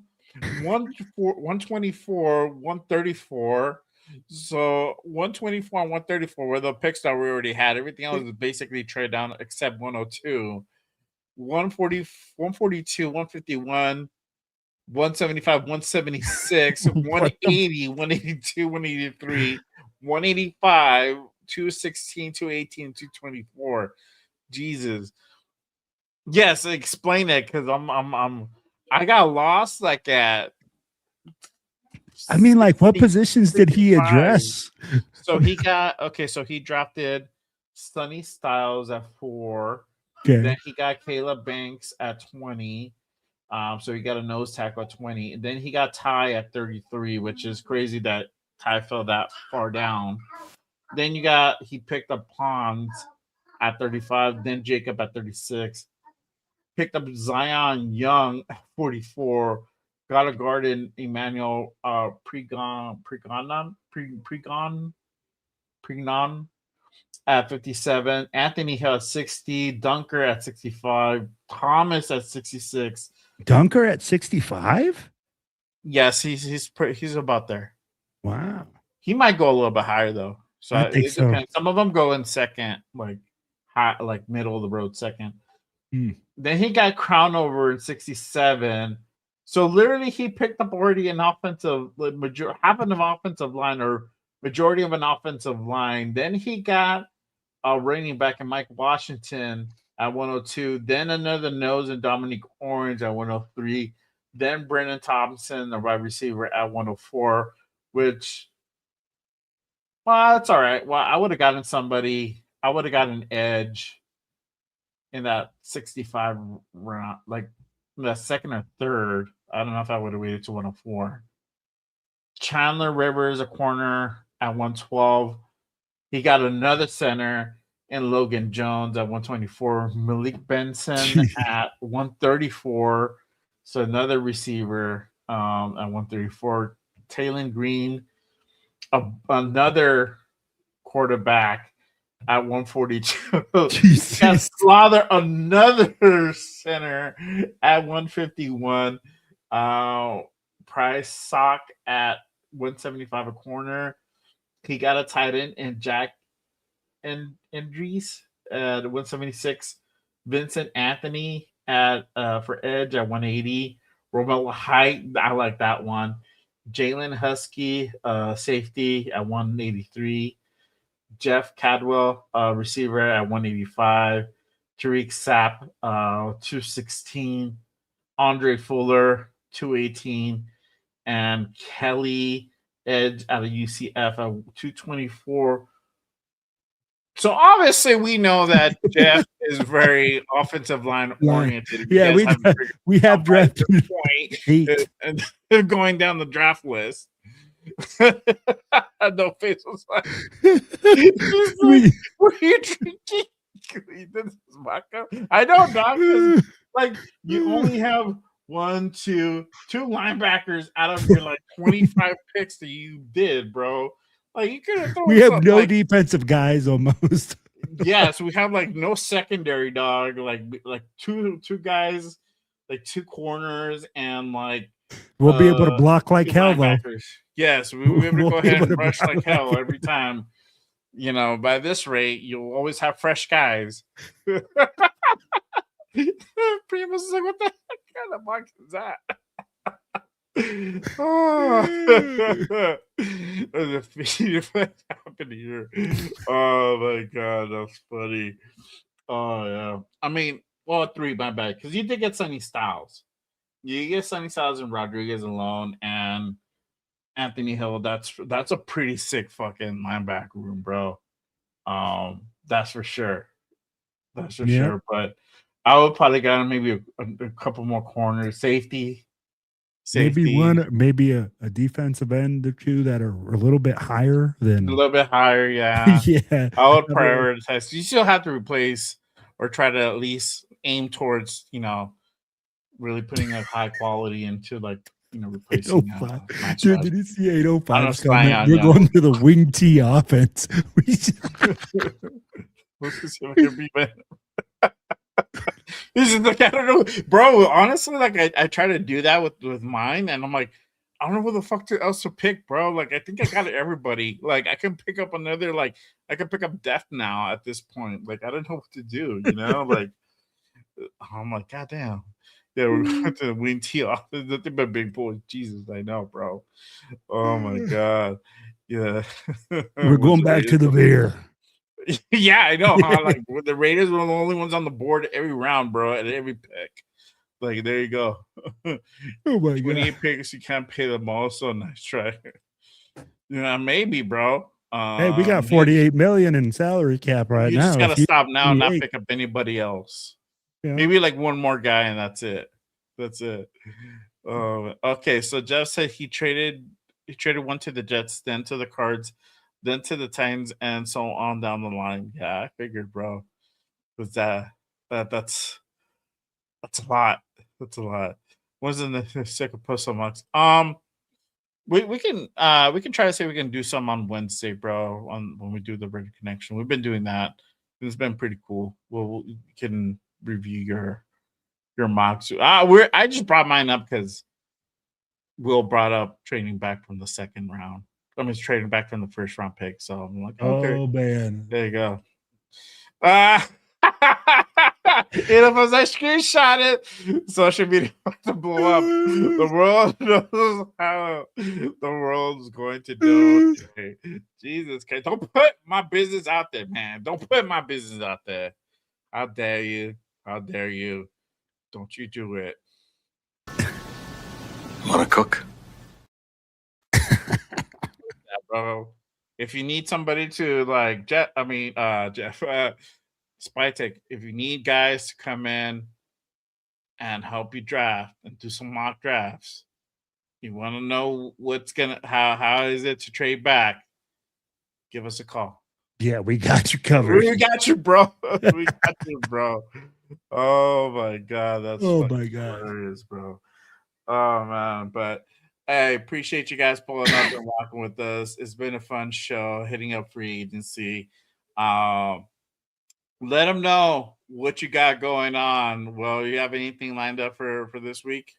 124, 134. So 124 and 134 were the picks that we already had. Everything else is basically trade down except 102. 140, 142, 151, 175, 176, 180, 182, 183, 185, 216, 218, 224. Jesus. Yes, explain it because I got lost like at. I mean, like, what positions did he 65. address? So he got So he drafted Sonny Styles at 4. Okay. Then he got Caleb Banks at 20. So he got a nose tackle at 20. And then he got Ty at 33, which is crazy that Ty fell that far down. Then he picked up Pons at 35. Then Jacob at 36. Picked up Zion Young at 44. Got a guard in Emmanuel Pregnon at 57. Anthony Hill at 60. Dunker at 65. Thomas at 66. Dunker at 65? Yes, he's about there. Wow. He might go a little bit higher though. So I think it so. depends. Some of them go in second, like high, like middle of the road second. Then he got Crown over in 67. So literally he picked up already an offensive half of an offensive line or majority of an offensive line. Then he got a running back in Mike Washington at 102. Then another nose in Dominique Orange at 103. Then Brennan Thompson, the wide receiver, at 104, which, well, that's all right. Well, I would have gotten an edge in that 65 round, like the second or third. I don't know if I would have waited to 104. Chandler Rivers, a corner at 112. He got another center in Logan Jones at 124. Malik Benson at 134. So another receiver at 134. Taylon Green, another quarterback at 142. Got Slaughter, another center at 151. Price Sock at 175 a corner. He got a tight end in Jack Andrews at 176. Vincent Anthony at for edge at 180. Romel Height, I like that one. Jalen Husky, safety at 183. Jeff Cadwell, receiver at 185. Tariq Sapp, 216. Andre Fuller, 218. And Kelly Edge out of UCF at 224. So obviously we know that Jeff is very offensive line oriented. Yeah, we have drafted point and going down the draft list. No face was like, what are you drinking? This is vodka. I know, Doc. Like you only have two linebackers out of your like 25 picks that you did, bro. Like you could have. We have no defensive guys almost. Yes, we have like no secondary, dog. Like two guys, like two corners, and like we'll be able to block like hell, though. Yes, we'll be able to go ahead and rush like hell every time. You know, by this rate, you'll always have fresh guys. Primos is like, what the heck kind of box is that? There's a happening here. Oh my god, that's funny. Oh yeah. I mean, well, 3, my bad. Because you did get Sonny Styles. You get Sonny Styles and Rodriguez alone, and Anthony Hill. That's a pretty sick fucking linebacker room, bro. That's for sure. That's for Yeah. sure. But I would probably got maybe a couple more corners, safety. Maybe a defensive end or two that are a little bit higher a than. little bit higher, yeah. Yeah. I would prioritize. You still have to replace or try to at least aim towards, really putting a high quality into replacing. 805. Dude, did you see I'm 805 just comment? lying on We're you. going to the wing T offense. This is like, I don't know, bro. Honestly, like I try to do that with mine, and I'm like, I don't know who the fuck else to pick, bro. Like I think I got everybody. Like I can pick up another. Like I can pick up Death now at this point. Like I don't know what to do. Like I'm like, goddamn. Yeah, we're going to win T off. Nothing but big boys. Jesus, I know, bro. Oh my god. Yeah. We're going back to the beer. Yeah, I know. Huh? Like the Raiders were the only ones on the board every round, bro, at every pick. Like there you go. Oh my 28 god. picks, you can't pay them all. So nice try. Maybe, bro. Hey, we got 48 million in salary cap right you now. just gotta stop now and not 28. pick up anybody else. Yeah. Maybe like one more guy and that's it. That's it. Okay, so Jeff said he traded one to the Jets, then to the Cards, then to the Titans, and so on down the line. Yeah, I figured, bro. Was that's a lot. That's a lot. Wasn't the second post amongst we can try to say we can do some on Wednesday, bro, on when we do the Reddit connection. We've been doing that. It's been pretty cool. We can review your mocks. I just brought mine up because Will brought up trading back from the second round. I mean, trading back from the first round pick. So I'm like, okay, Oh man. there you go. If I screenshot it, social media to blow up. The world knows how the world's going to do. Jesus Christ. Don't put my business out there, man. Don't put my business out there. How dare you? How dare you? Don't you do it. Want to cook? Yeah, bro. If you need somebody to like Jeff, Spytek, if you need guys to come in and help you draft and do some mock drafts, you want to know how is it to trade back, give us a call. Yeah, we got you covered. We got you, bro. We got you, bro. Oh my god, that's hilarious, bro. Oh man, but I appreciate you guys pulling up and walking with us. It's been a fun show, hitting up free agency. Let them know what you got going on. Well, you have anything lined up for this week?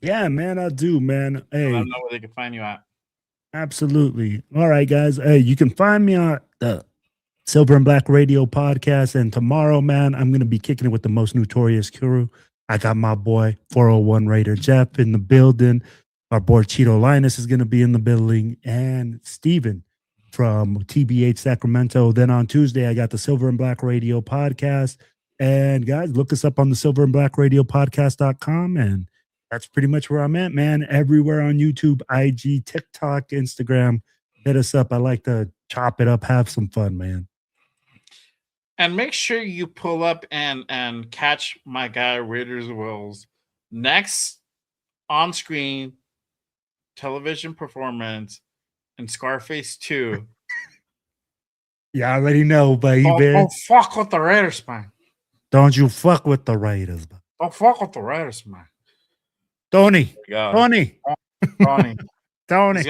Yeah, man, I do, man. Hey, Let them know where they can find you at. Absolutely. All right, guys. Hey, you can find me on the Silver and Black Radio podcast. And tomorrow, man, I'm going to be kicking it with the most notorious crew. I got my boy 401 Raider Jeff in the building. Our boy Cheeto Linus is going to be in the building. And Steven from TBH Sacramento. Then on Tuesday, I got the Silver and Black Radio podcast. And guys, look us up on the Silver and Black Radio podcast.com. And that's pretty much where I'm at, man. Everywhere on YouTube, IG, TikTok, Instagram. Hit us up. I like to chop it up, have some fun, man. And make sure you pull up and catch my guy Raiders Will's next on-screen television performance in Scarface 2. Yeah, I already know, baby. Don't fuck with the Raiders, man. Don't you fuck with the Raiders, man. Don't fuck with the Raiders, man. Tony. Tony. Tony.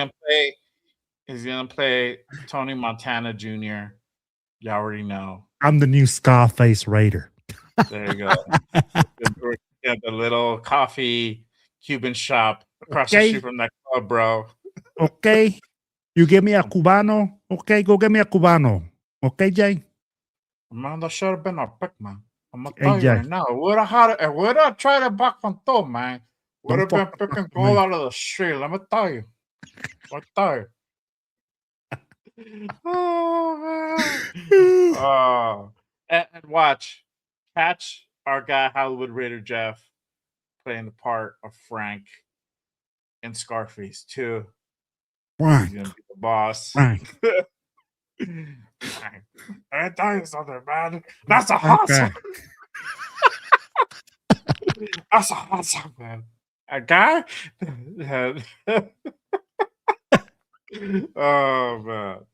He's gonna play Tony Montana Jr. You already know. I'm the new Scarface Raider. There you go. Yeah, the little coffee Cuban shop across the street from that club, bro. Okay. You give me a Cubano. Okay, go get me a Cubano. Okay, Jay? Man, that should have been our pick, man. I'm gonna tell you right now. Would have tried it back on top, man. Would have been picking gold out of the street. Let me tell you. Right there. Oh man. And watch. Catch our guy Hollywood Raider Jeff playing the part of Frank in Scarface 2. Frank. He's gonna be the boss. Frank. I tell you something, man. That's a hustle. That's a hustle, man. A guy. Oh man.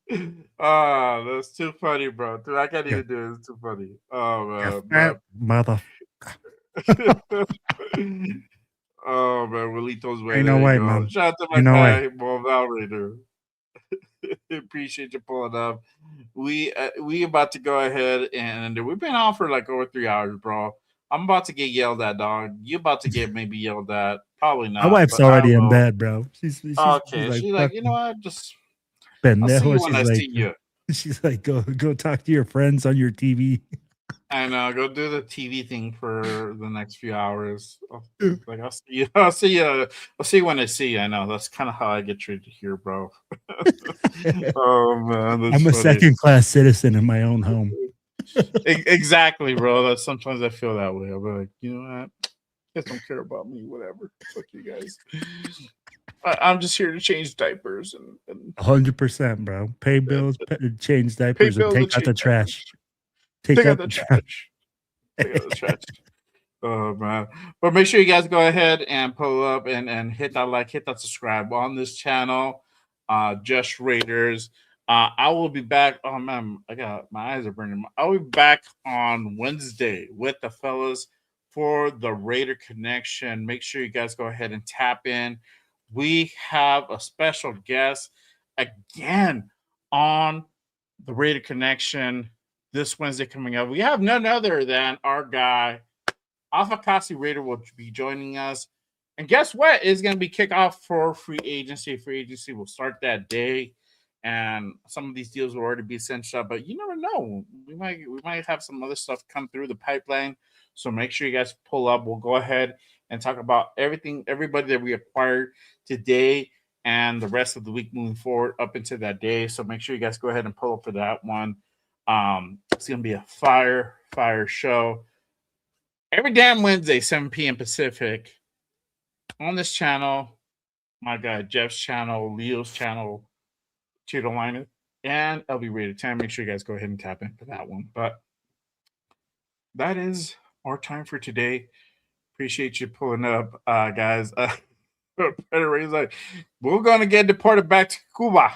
Oh, that's too funny, bro. Dude, I can't even do it. It's too funny. Oh man. Mother. Oh man, Willito's way. Ain't no way, man. Shout out to my guy, Val Raider. Appreciate you pulling up. We about to go ahead and we've been on for like over 3 hours, bro. I'm about to get yelled at, dog. You about to get maybe yelled at? Probably not. My wife's already in bed, bro. She's okay. She's like, you know what? Just I'll see you when I see you. She's like, go talk to your friends on your TV. I know. Go do the TV thing for the next few hours. Like I'll see you. I'll see you when I see you. I know that's kind of how I get treated here, bro. Oh man, I'm a second-class citizen in my own home. Exactly, bro. That sometimes I feel that way. I'll be like, you know what? You guys don't care about me. Whatever. Fuck you guys. I'm just here to change diapers and 100%, bro. Pay bills, change diapers, and take out the trash. Take out the trash. Take out the trash. Oh man. But make sure you guys go ahead and pull up and hit that like, hit that subscribe on this channel. Just Raiders. I will be back. Oh man, my eyes are burning. I'll be back on Wednesday with the fellas for the Raider Connection. Make sure you guys go ahead and tap in. We have a special guest again on the Raider Connection this Wednesday coming up. We have none other than our guy, Alpha Kasi Raider, will be joining us. And guess what? It's going to be kickoff for free agency. Free agency will start that day. And some of these deals will already be cinched up, but you never know. We might have some other stuff come through the pipeline. So make sure you guys pull up. We'll go ahead and talk about everybody that we acquired today and the rest of the week moving forward up into that day. So make sure you guys go ahead and pull up for that one. It's gonna be a fire show every damn Wednesday, 7 p.m. Pacific on this channel. My guy Jeff's channel, Leo's channel, Cheeto Liner, and LB Rated 10. Make sure you guys go ahead and tap in for that one. But that is our time for today. Appreciate you pulling up, guys. Ray's like, we're gonna get deported back to Cuba.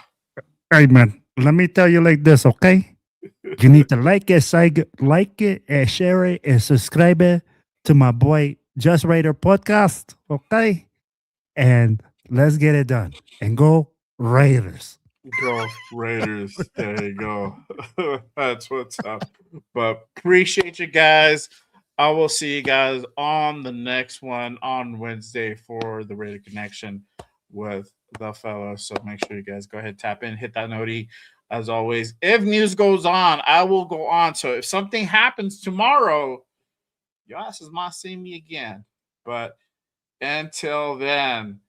Hey man, let me tell you like this, okay? You need to like it, and share it, and subscribe it to my boy Just Raider podcast, okay? And let's get it done. And go Raiders. Go Raiders. There you go. That's what's up. But appreciate you guys. I will see you guys on the next one on Wednesday for the Raider Connection with the fellas. So make sure you guys go ahead, tap in, hit that noti. As always, if news goes on, I will go on. So if something happens tomorrow, your asses might see me again. But until then,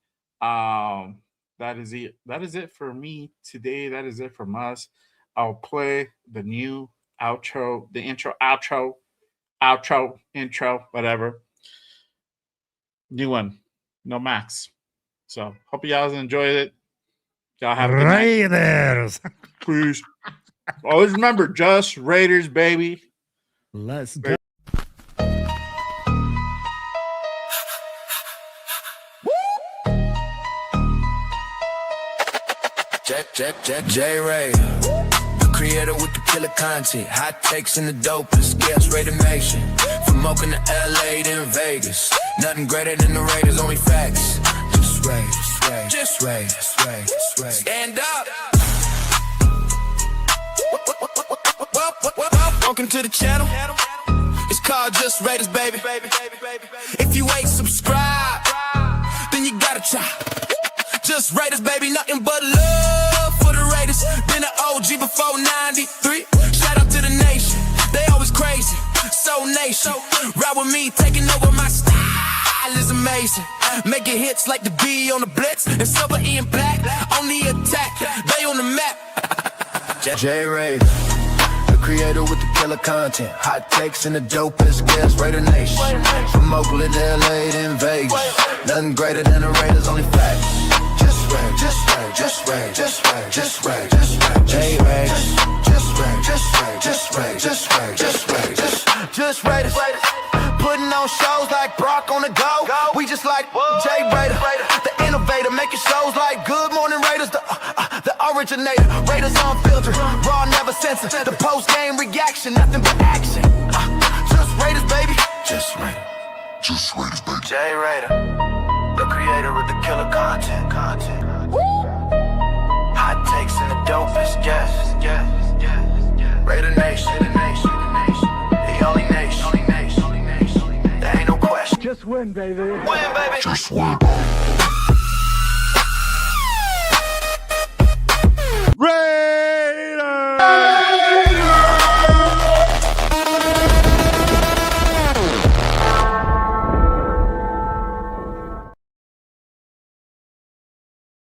that is it. That is it for me today. That is it from us. I'll play the new outro, the intro, whatever. New one. No Max. So hope you guys enjoyed it. Y'all have a good night. Raiders. Please. Always remember, just Raiders, baby. Let's go. J-Ray, the creator with the killer content, hot takes and the dopest, guest Raider Nation. From Oakland to LA to Vegas, nothing greater than the Raiders, only facts. Just Raiders. Stand up. Welcome to the channel. It's called Just Raiders, baby. If you ain't subscribed, then you gotta try. Just Raiders, baby, nothing but love for the Raiders. Been an OG before 93. Shout out to the nation, they always crazy. So nation, ride with me, taking over my style is amazing. Making hits like the B on the Blitz and Silver E and Black on the attack. They on the map. J-Ray, the creator with the killer content, hot takes and the dopest guest Raider Nation. From Oakland to LA to Vegas, nothing greater than the Raiders, only facts. Just Raiders. just Raiders, just Raiders, just Raiders, just Raiders, just Raiders, J Raiders, just Raiders, just Raiders, just Raiders, just Raiders, just Raiders. Putting on shows like Brock on the go. We just like J Raider, the innovator, making shows like Good Morning Raiders, the originator. Raiders unfiltered, raw, never censored. The post game reaction, nothing but action. Just Raiders, baby. Just Raiders. Just Raiders, baby. J Raider, the creator of the killer content. Hot takes and the dopest, yes. Raider Nation, the only nation. There ain't no question. Just win, baby. Win, baby. Just win.